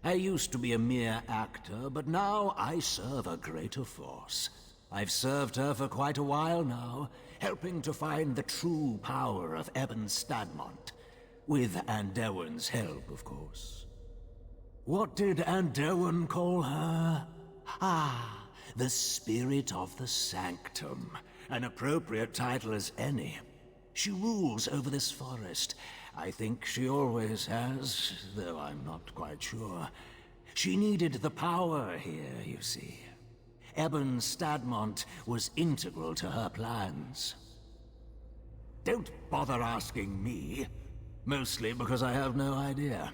I used to be a mere actor, but now I serve a greater force. I've served her for quite a while now, helping to find the true power of Ebon Stadmont. With Andelwyn's help, of course. What did Andelwyn call her? Ah, the Spirit of the Sanctum. An appropriate title as any. She rules over this forest. I think she always has, though I'm not quite sure. She needed the power here, you see. Ebon Stadmont was integral to her plans. Don't bother asking me. Mostly because I have no idea.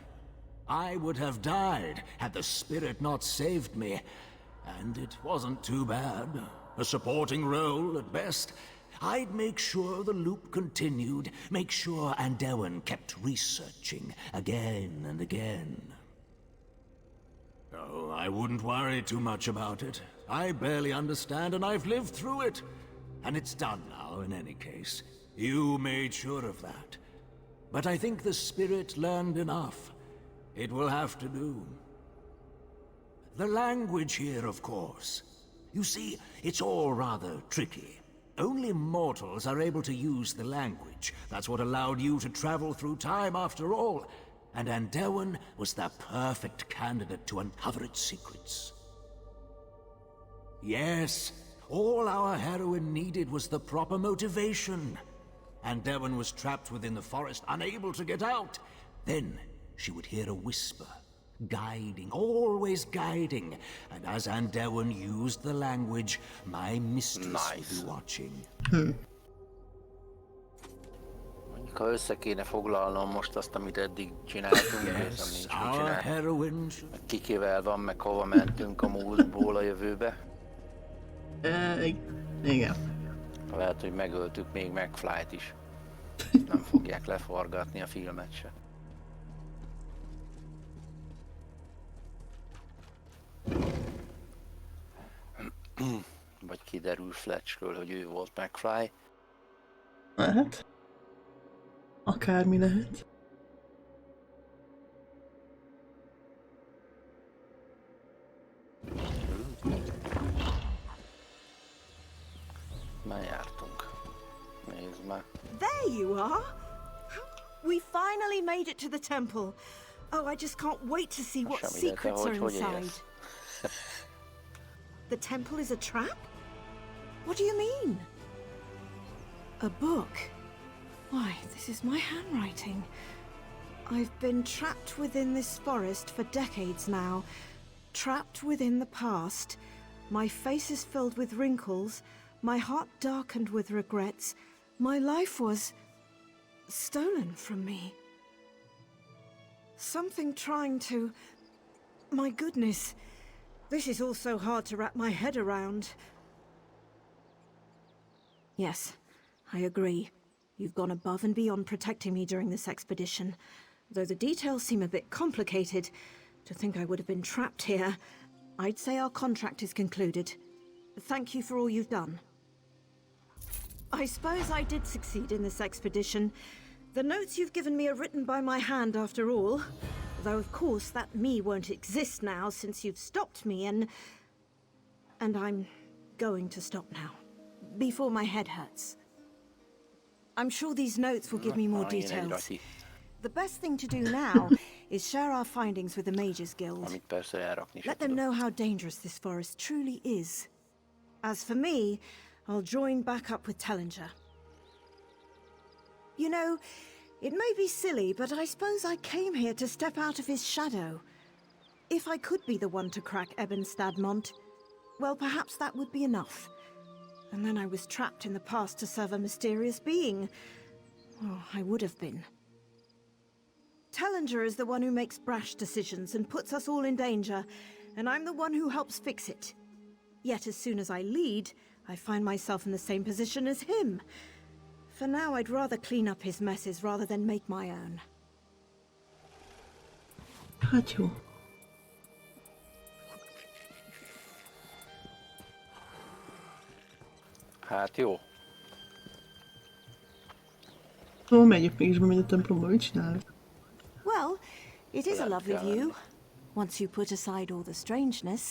I would have died had the spirit not saved me. And it wasn't too bad. A supporting role at best. I'd make sure the loop continued, make sure Andelwyn kept researching again and again. Oh, I wouldn't worry too much about it. I barely understand, and I've lived through it. And it's done now, in any case. You made sure of that. But I think the spirit learned enough. It will have to do. The language here, of course. You see, it's all rather tricky. Only mortals are able to use the language. That's what allowed you to travel through time after all. And Andelwyn was the perfect candidate to uncover its secrets. Yes, all our heroine needed was the proper motivation. Andelwyn was trapped within the forest, unable to get out. Then she would hear a whisper, guiding, always guiding. And as Andelwyn used the language, my mistress would be watching. Ha össze kéne foglalnom most azt, amit eddig csináltunk, Yes, nincs mit our csinálni. heroine. Meg kikivel van, meg hova mentünk a múltból a jövőbe. Igen. Lehet, hogy megöltük még McFly-t is. Nem fogják leforgatni a filmet se. Vagy kiderül Fletchről, hogy ő volt McFly. Lehet. Akármi lehet. Már jártunk. Nézd már. There you are! We finally made it to the temple. Oh, I just can't wait to see what secrets are inside. The temple is a trap? What do you mean? A book? Why, this is my handwriting. I've been trapped within this forest for decades now. Trapped within the past. My face is filled with wrinkles. My heart darkened with regrets. My life was stolen from me. Something trying to... My goodness. This is all so hard to wrap my head around. Yes, I agree. You've gone above and beyond protecting me during this expedition. Though the details seem a bit complicated, to think I would have been trapped here, I'd say our contract is concluded. Thank you for all you've done. I suppose I did succeed in this expedition. The notes you've given me are written by my hand after all. Though of course that me won't exist now since you've stopped me and I'm going to stop now. Before my head hurts. I'm sure these notes will give me more details. The best thing to do now is share our findings with the Mages Guild. Let them know how dangerous this forest truly is. As for me, I'll join back up with Tellinger. You know, it may be silly, but I suppose I came here to step out of his shadow. If I could be the one to crack Ebon Stadmont, well, perhaps that would be enough. And then I was trapped in the past to serve a mysterious being. Oh, I would have been. Tellinger is the one who makes brash decisions and puts us all in danger, and I'm the one who helps fix it. Yet as soon as I lead, I find myself in the same position as him. For now, I'd rather clean up his messes rather than make my own. Hát jó. Hát jó. Ó, megyek mégis be, mint a templomba, mit csinálok? Well, it is a lovely view, once you put aside all the strangeness.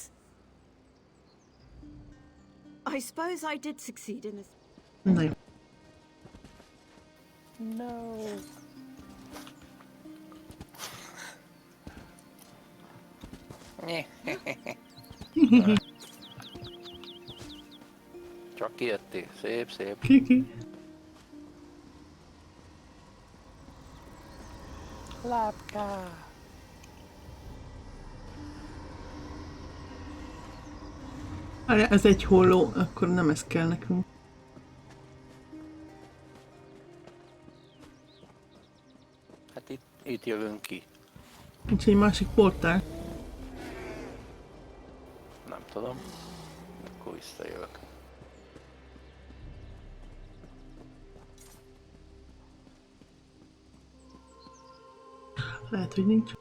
I suppose I did succeed in this. Na jó. No. Csak kijöttél. Szép, szép. Kiki. Lápká. Várjál, ez egy holló, akkor nem ez kell nekünk. Hát itt jövünk ki. Nincs egy másik portál. Nem tudom. Akkor visszajövök. Lehet, hogy nincs.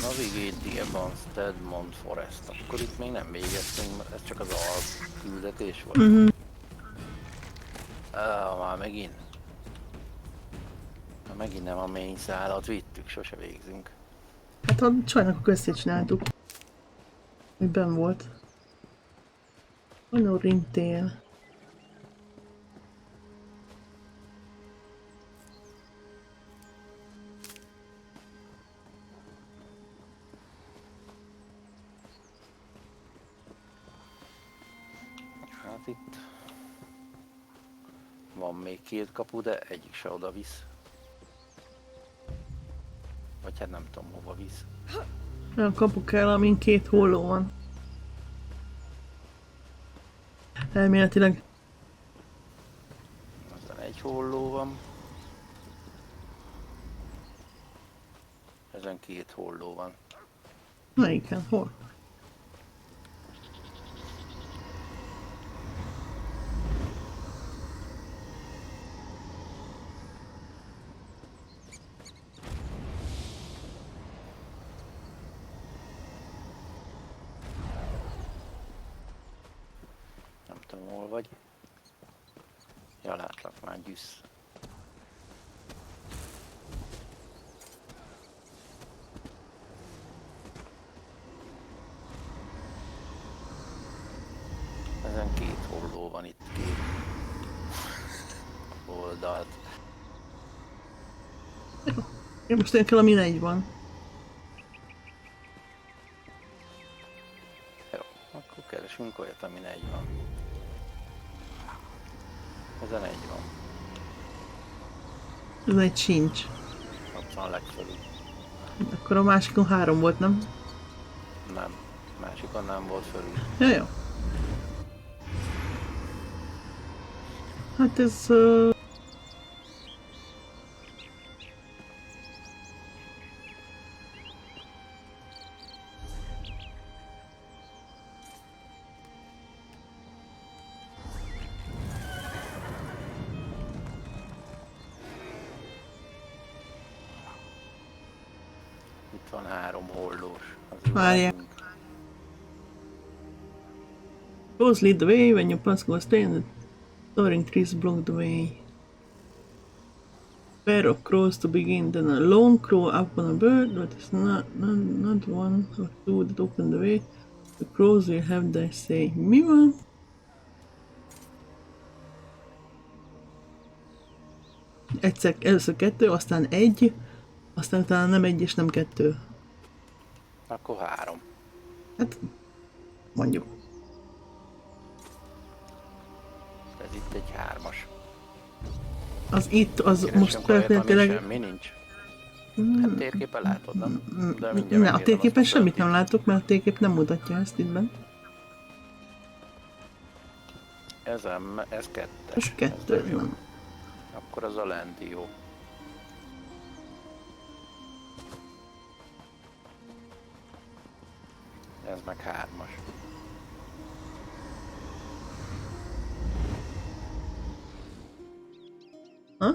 Navigate Ebon Stadmont Forest. Akkor itt még nem végeztünk, mert ez csak az alküldetés volt. Már megint. Megint nem a main szállat vittük, sose végzünk. Hát a csajnak a köztét csináltuk. Hogy benn volt. Anno rintél. Hát itt van még két kapu, de egyik se oda visz. Vagy hát nem tudom hova visz. Olyan kapu kell, amin két holló van. Elméletileg. Aztán egy holló van. Ezen két holló van. Melyiken? Hol? Hol vagy? Ja, látlak már, gyűsz. Ezen két holló van itt, két oldalt. Én most én kell, ami egy van. Jó, akkor keresünk olyat, amin egy van. Ezen egy van. Ez egy sincs. Ott van legfelül. Akkor a másikon 3 volt, nem? Nem, másikon nem volt felül. Ja, jó. Hát ez... van 3 holdós. Az jó Várjál. nekünk. Crows lead the way when your pass goes straight and the towering trees block the way. Pair of crows to begin, then a lone crow up on a bird, but it's not one or two that open the way. The crows will have their say. Mi van? Először 2, aztán 1, aztán utána nem 1 és nem 2. Akkor 3. Hát, mondjuk. Ez itt egy 3-as. Az itt, az Keresünk most olyat, feltétlenül... ami semmi nincs. Hát térképen látod, nem? De mindjárt Ne, a megnézem térképen azt, semmit nem látok, mert a térkép nem mutatja ezt itt bent. Ez 2-es. Ez 2, jó. Akkor az a lenti jó. Ez meg 3-as. Ha?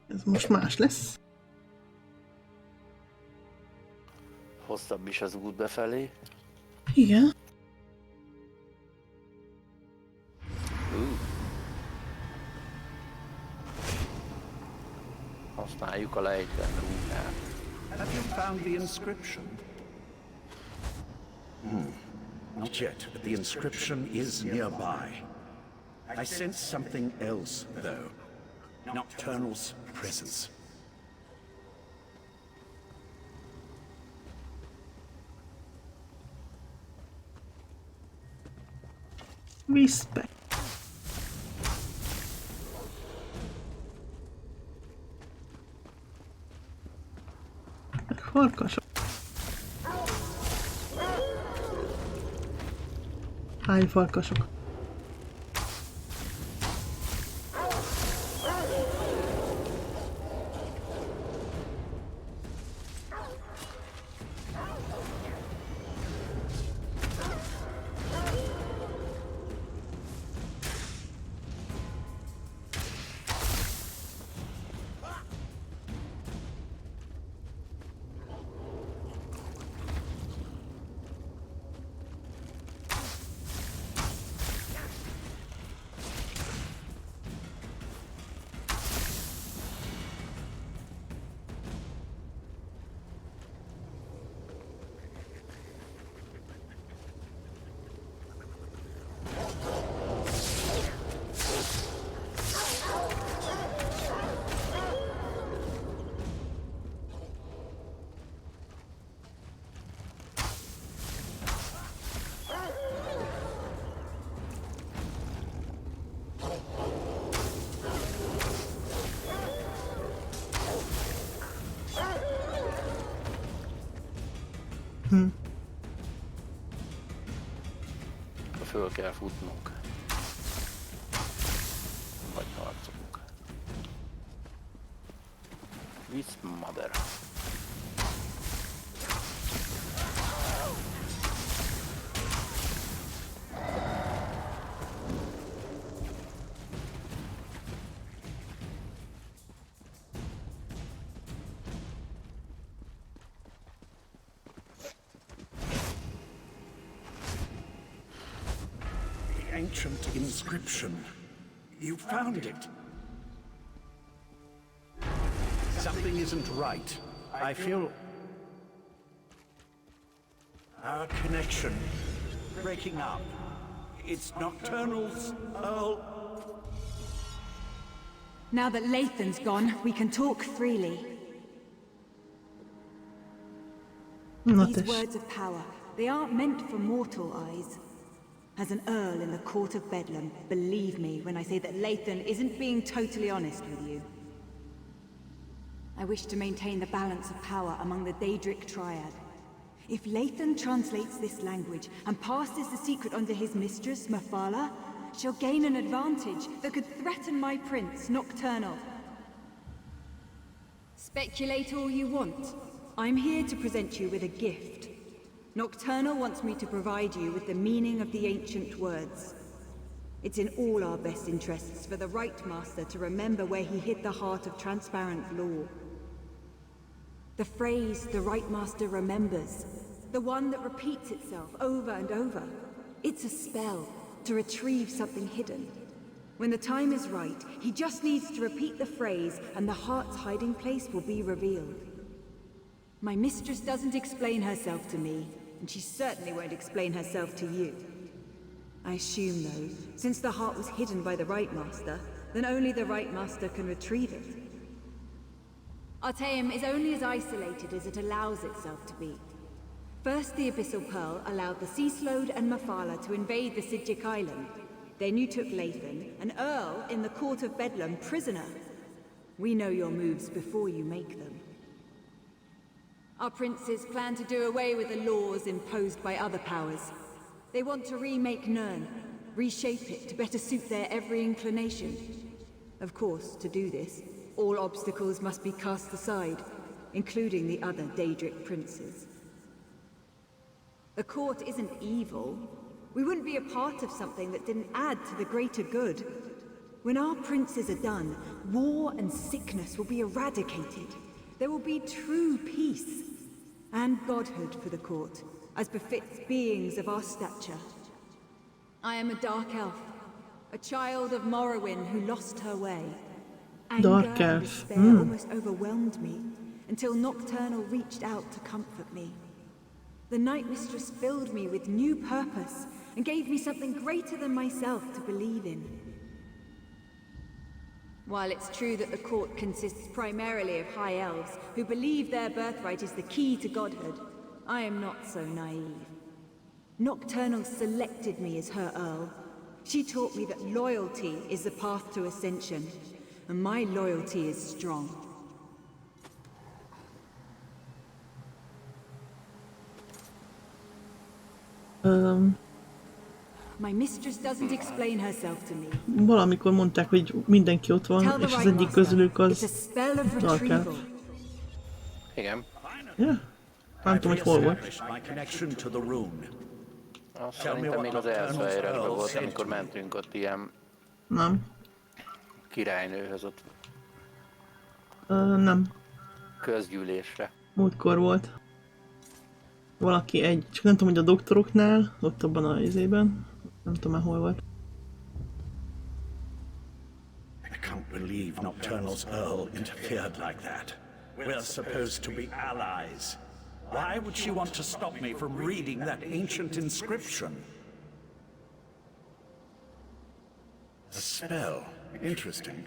Ez most más lesz. Hosszabb is az út befelé. Igen. Használjuk a lejtőn rúgát. Have you found the inscription? Not yet, but the inscription is nearby. I sense something else, though. Nocturnal's presence. Respect. Farkasok. Hány farkasok? Föl kell futnunk. Vagy harcolunk. Visz mother. Ancient inscription. You found it. Something isn't right. I feel our connection breaking up. It's Nocturnal's Earl. Now that Lathan's gone, we can talk freely. These words of power, they aren't meant for mortal eyes. As an Earl in the court of Bedlam, believe me when I say that Lathan isn't being totally honest with you. I wish to maintain the balance of power among the Daedric Triad. If Lathan translates this language and passes the secret on to his mistress, Mafala, she'll gain an advantage that could threaten my prince, Nocturnal. Speculate all you want. I'm here to present you with a gift. Nocturnal wants me to provide you with the meaning of the ancient words. It's in all our best interests for the Right Master to remember where he hid the heart of transparent law. The phrase the Right Master remembers, the one that repeats itself over and over. It's a spell to retrieve something hidden. When the time is right, he just needs to repeat the phrase and the heart's hiding place will be revealed. My mistress doesn't explain herself to me, and she certainly won't explain herself to you. I assume, though, since the heart was hidden by the Right Master, then only the Right Master can retrieve it. Artaeum is only as isolated as it allows itself to be. First, the Abyssal Pearl allowed the Sea Slode and Mafala to invade the Sidjic Island. Then you took Lathan, an Earl in the Court of Bedlam, prisoner. We know your moves before you make them. Our princes plan to do away with the laws imposed by other powers. They want to remake Nirn, reshape it to better suit their every inclination. Of course, to do this, all obstacles must be cast aside, including the other Daedric princes. The court isn't evil. We wouldn't be a part of something that didn't add to the greater good. When our princes are done, war and sickness will be eradicated. There will be true peace and godhood for the court, as befits beings of our stature. I am a dark elf, a child of Morrowind who lost her way. Anger and despair almost overwhelmed me, until Nocturnal reached out to comfort me. The Night Mistress filled me with new purpose, and gave me something greater than myself to believe in. While it's true that the court consists primarily of High Elves, who believe their birthright is the key to godhood, I am not so naive. Nocturnal selected me as her Earl. She taught me that loyalty is the path to ascension, and my loyalty is strong. My mistress doesn't explain herself to me. Valamikor mondták, hogy mindenki ott van, és az egyik közülük az Dark Elf. Igen. Yeah. Nem tudom, hogy hol volt. Azt szerintem még az első helyről volt, amikor mentünk ott ilyen... Nem. Királynőhöz ott. Nem. Közgyűlésre. Múltkor volt. Valaki egy, csak nem tudom, hogy a doktoroknál, ott abban a izében. Nem tudom már hol volt. I can't believe Nocturnal's Earl interfered like that. We're supposed to be allies. Why would she want to stop me from reading that ancient inscription? A spell. Interesting.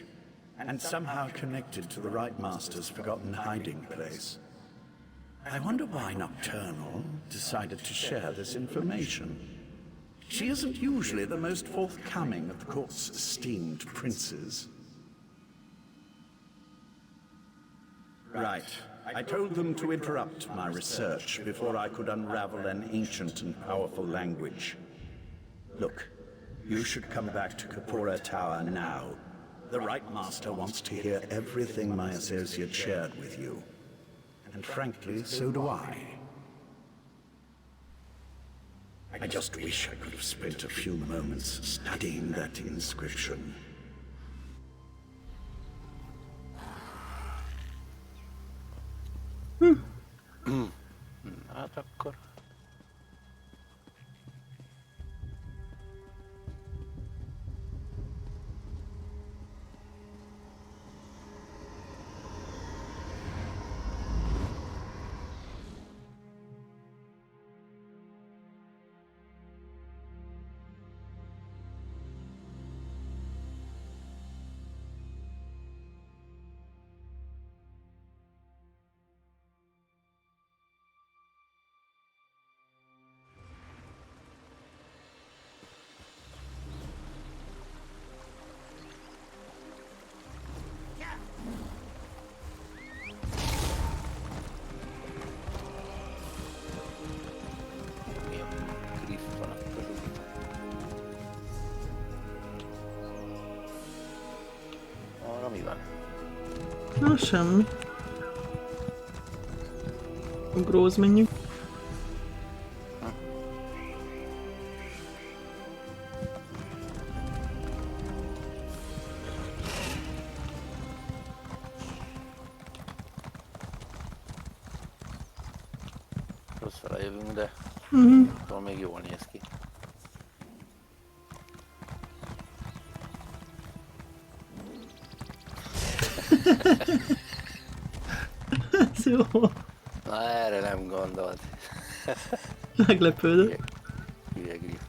And somehow connected to the Right Master's forgotten hiding place. I wonder why Nocturnal decided to share this information. She isn't usually the most forthcoming of the court's esteemed princes. Right. I told them to interrupt my research before I could unravel an ancient and powerful language. Look, you should come back to Kapora Tower now. The Right Master wants to hear everything my associate shared with you. And frankly, so do I. I just wish I could have spent a few moments studying that inscription. Hát akkor... Na, semmi. Gróz menjünk. fele jövünk, de attól még jól néz ki. Ez jó. Na erre nem gondolt. Meglepődött. Hülye grif.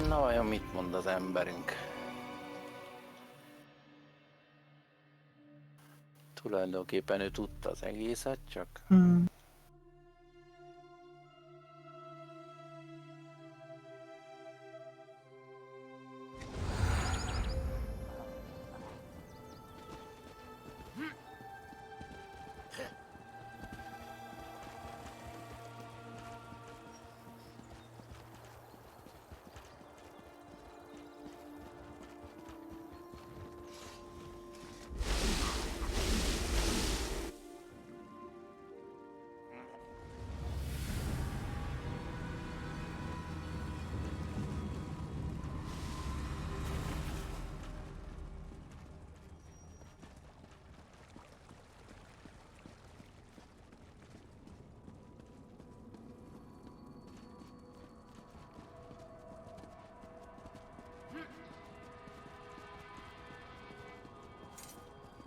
Na vajon mit mond az emberünk? Tulajdonképpen ő tudta az egészet, csak...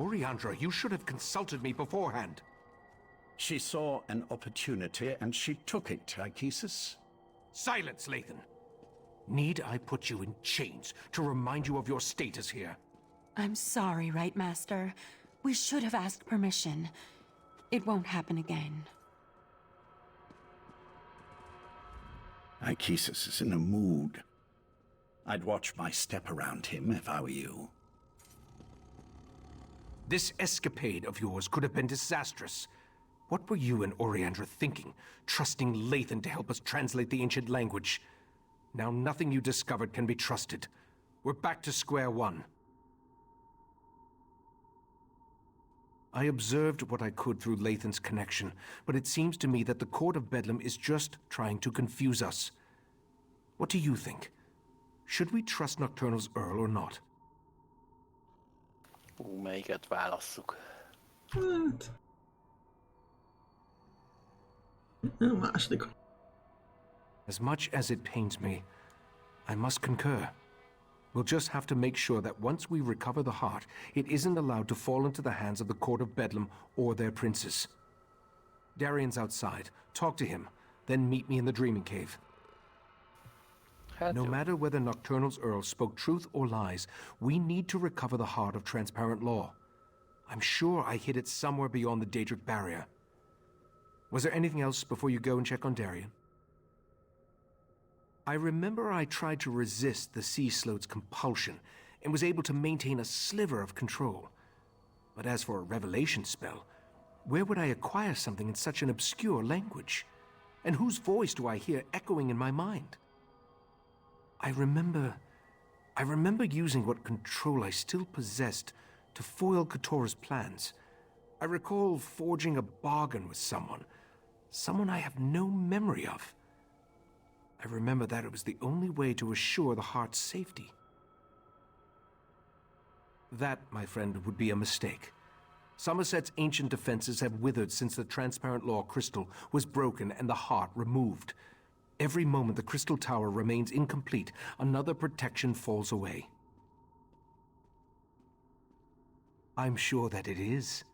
Oriandra, you should have consulted me beforehand. She saw an opportunity and she took it, Tychesis. Silence, Lathan! Need I put you in chains to remind you of your status here? I'm sorry, Right Master. We should have asked permission. It won't happen again. Tychesis is in a mood. I'd watch my step around him if I were you. This escapade of yours could have been disastrous. What were you and Oriandra thinking, trusting Lathan to help us translate the ancient language? Now nothing you discovered can be trusted. We're back to square one. I observed what I could through Lathan's connection, but it seems to me that the Court of Bedlam is just trying to confuse us. What do you think? Should we trust Nocturnal's Earl or not? Melyiket válasszuk? Hát... A második. As much as it pains me, I must concur. We'll just have to make sure that once we recover the heart, it isn't allowed to fall into the hands of the Court of Bedlam or their princes. Darian's outside. Talk to him, then meet me in the Dreaming Cave. No matter whether Nocturnal's Earl spoke truth or lies, we need to recover the heart of transparent law. I'm sure I hid it somewhere beyond the Daedric barrier. Was there anything else before you go and check on Darian? I remember I tried to resist the Sea Sloat's compulsion and was able to maintain a sliver of control. But as for a revelation spell, where would I acquire something in such an obscure language? And whose voice do I hear echoing in my mind? I remember using what control I still possessed to foil Katora's plans. I recall forging a bargain with someone I have no memory of. I remember that it was the only way to assure the heart's safety. That, my friend, would be a mistake. Summerset's ancient defenses have withered since the transparent law crystal was broken and the heart removed. Every moment the crystal tower remains incomplete, another protection falls away. I'm sure that it is.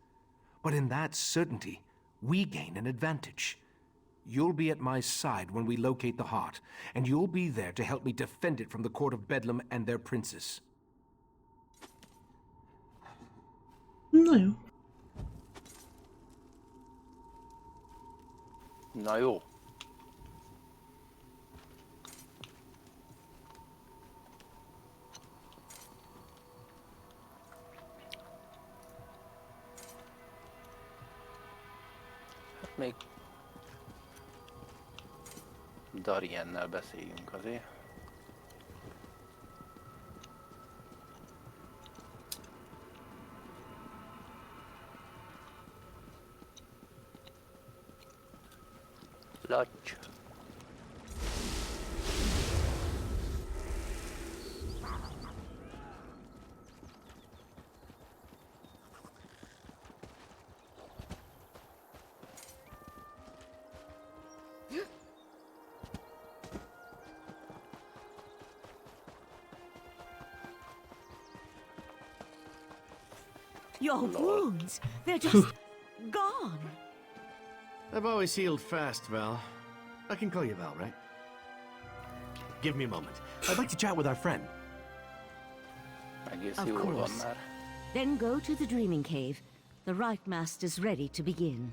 But in that certainty, we gain an advantage. You'll be at my side when we locate the heart, and you'll be there to help me defend it from the Court of Bedlam and their princes. Na jó. Na jó. még Dariennel beszéljünk azért. Lacs. Your wounds, they're just gone. I've always healed fast, Val. I can call you Val, right? Give me a moment. I'd like to chat with our friend. Of course. Then go to the Dreaming Cave. The Rite Master's ready to begin.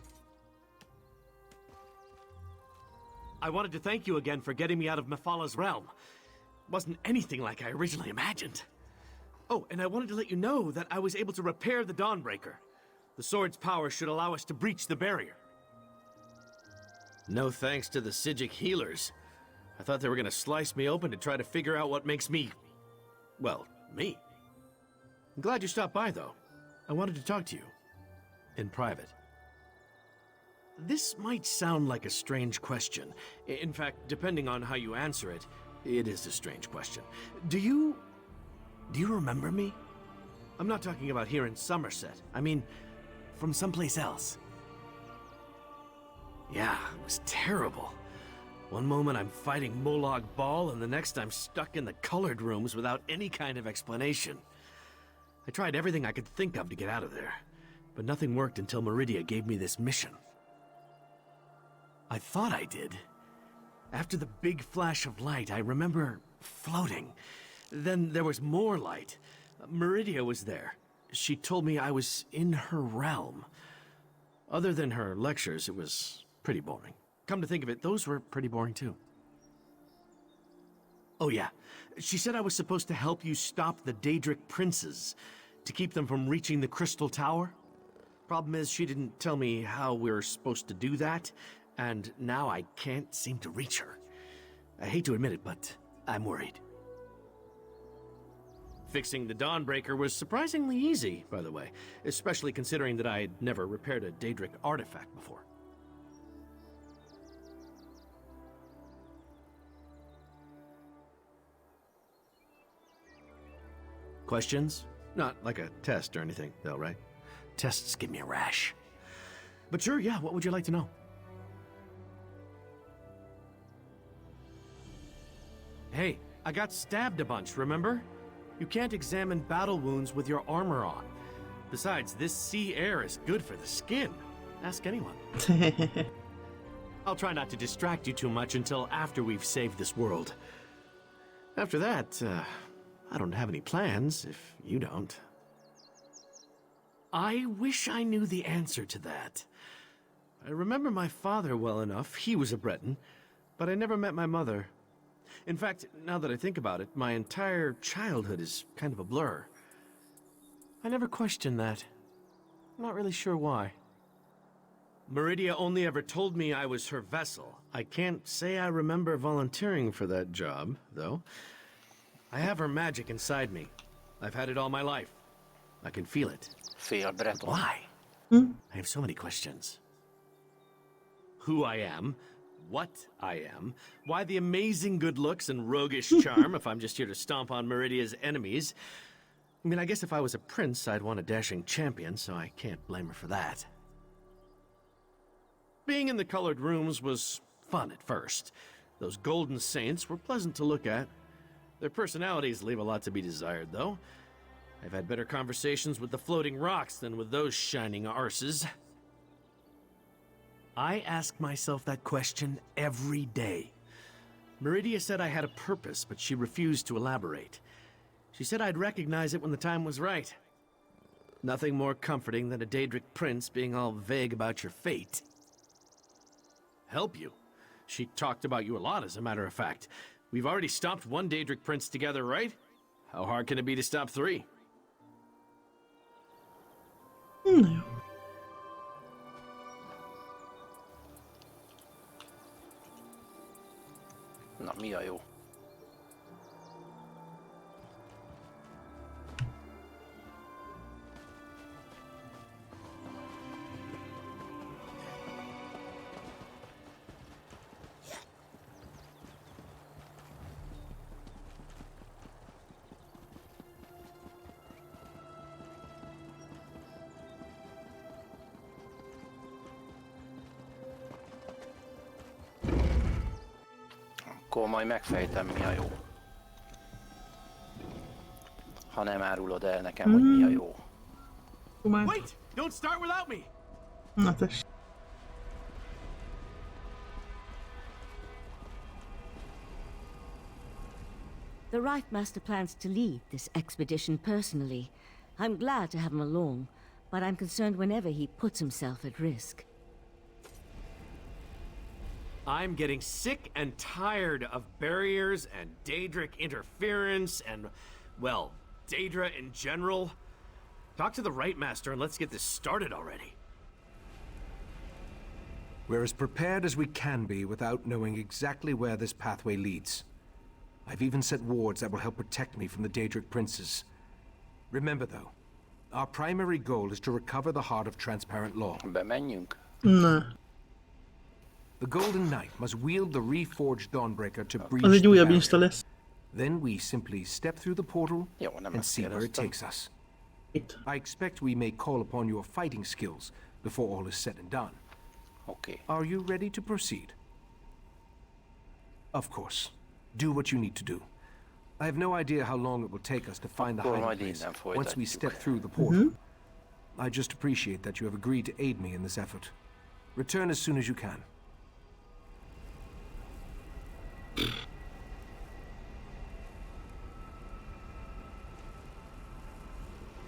I wanted to thank you again for getting me out of Mephalah's realm. Wasn't anything like I originally imagined. Oh, and I wanted to let you know that I was able to repair the Dawnbreaker. The sword's power should allow us to breach the barrier. No thanks to the Psijic healers. I thought they were gonna slice me open to try to figure out what makes me... well, me. I'm glad you stopped by, though. I wanted to talk to you. In private. This might sound like a strange question. In fact, depending on how you answer it, it is a strange question. Do you remember me? I'm not talking about here in Summerset. I mean, from someplace else. Yeah, it was terrible. One moment I'm fighting Molag Bal, and the next I'm stuck in the colored rooms without any kind of explanation. I tried everything I could think of to get out of there, but nothing worked until Meridia gave me this mission. I thought I did. After the big flash of light, I remember floating. Then there was more light. Meridia was there. She told me I was in her realm. Other than her lectures, it was pretty boring. Come to think of it, those were pretty boring too. Oh yeah, she said I was supposed to help you stop the Daedric princes, to keep them from reaching the Crystal Tower. Problem is, she didn't tell me how we were supposed to do that, and now I can't seem to reach her. I hate to admit it, but I'm worried. Fixing the Dawnbreaker was surprisingly easy, by the way, especially considering that I had never repaired a Daedric artifact before. Questions? Not like a test or anything, though, right? Tests give me a rash. But sure, yeah, what would you like to know? Hey, I got stabbed a bunch, remember? You can't examine battle wounds with your armor on. Besides, this sea air is good for the skin. Ask anyone. I'll try not to distract you too much until after we've saved this world. After that, I don't have any plans, if you don't. I wish I knew the answer to that. I remember my father well enough. He was a Breton, but I never met my mother. In fact, now that I think about it, my entire childhood is kind of a blur. I never questioned that. I'm not really sure why. Meridia only ever told me I was her vessel. I can't say I remember volunteering for that job, though. I have her magic inside me. I've had it all my life. I can feel it. Why? I have so many questions. Who I am, what I am, why the amazing good looks and roguish charm if I'm just here to stomp on Meridia's enemies. I mean, I guess if I was a prince, I'd want a dashing champion, so I can't blame her for that. Being in the colored rooms was fun at first. Those golden saints were pleasant to look at. Their personalities leave a lot to be desired, though. I've had better conversations with the floating rocks than with those shining arses. I ask myself that question every day. Meridia said I had a purpose, but she refused to elaborate. She said I'd recognize it when the time was right. Nothing more comforting than a Daedric prince being all vague about your fate. Help you? She talked about you a lot, as a matter of fact. We've already stopped one Daedric prince together, right? How hard can it be to stop 3? No. Na, mi a jó? Akkor majd megfejtem, mi a jó. Ha nem árulod el nekem, hogy mi a jó. Wait! Don't start without me! Na tessék. The Rite Master plans to lead this expedition personally. I'm glad to have him along, but I'm concerned whenever he puts himself at risk. I'm getting sick and tired of barriers and daedric interference and, well, daedra in general. Talk to the Rite Master and let's get this started already. We're as prepared as we can be without knowing exactly where this pathway leads. I've even sent wards that will help protect me from the Daedric princes. Remember, though, our primary goal is to recover the heart of transparent law. Bemenjünk? Na. The Golden Knight must wield the reforged Dawnbreaker to breach Az egy the újabb barrier. Insta lesz. Then we simply step through the portal and see where it takes us. I expect we may call upon your fighting skills before all is said and done. Okay. Are you ready to proceed? Of course. Do what you need to do. I have no idea how long it will take us to find the hiding place once we step through the portal. I just appreciate that you have agreed to aid me in this effort. Return as soon as you can.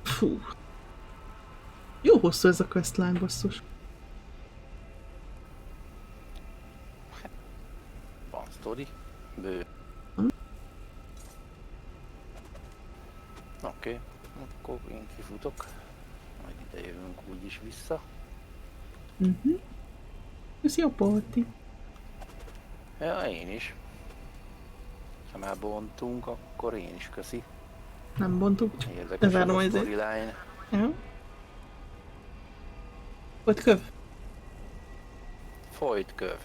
Fú. Jó hosszú ez a questline, basszus. Van sztori. Bő. Oké, akkor én kifutok. Majd ide jövünk úgyis vissza. Köszi a parti. Ja, én is. Ha már bontunk, akkor én is köszi. Nem bontuk. Érdekes Lezárom a az storyline. Ja. Volt köv? Folyt köv.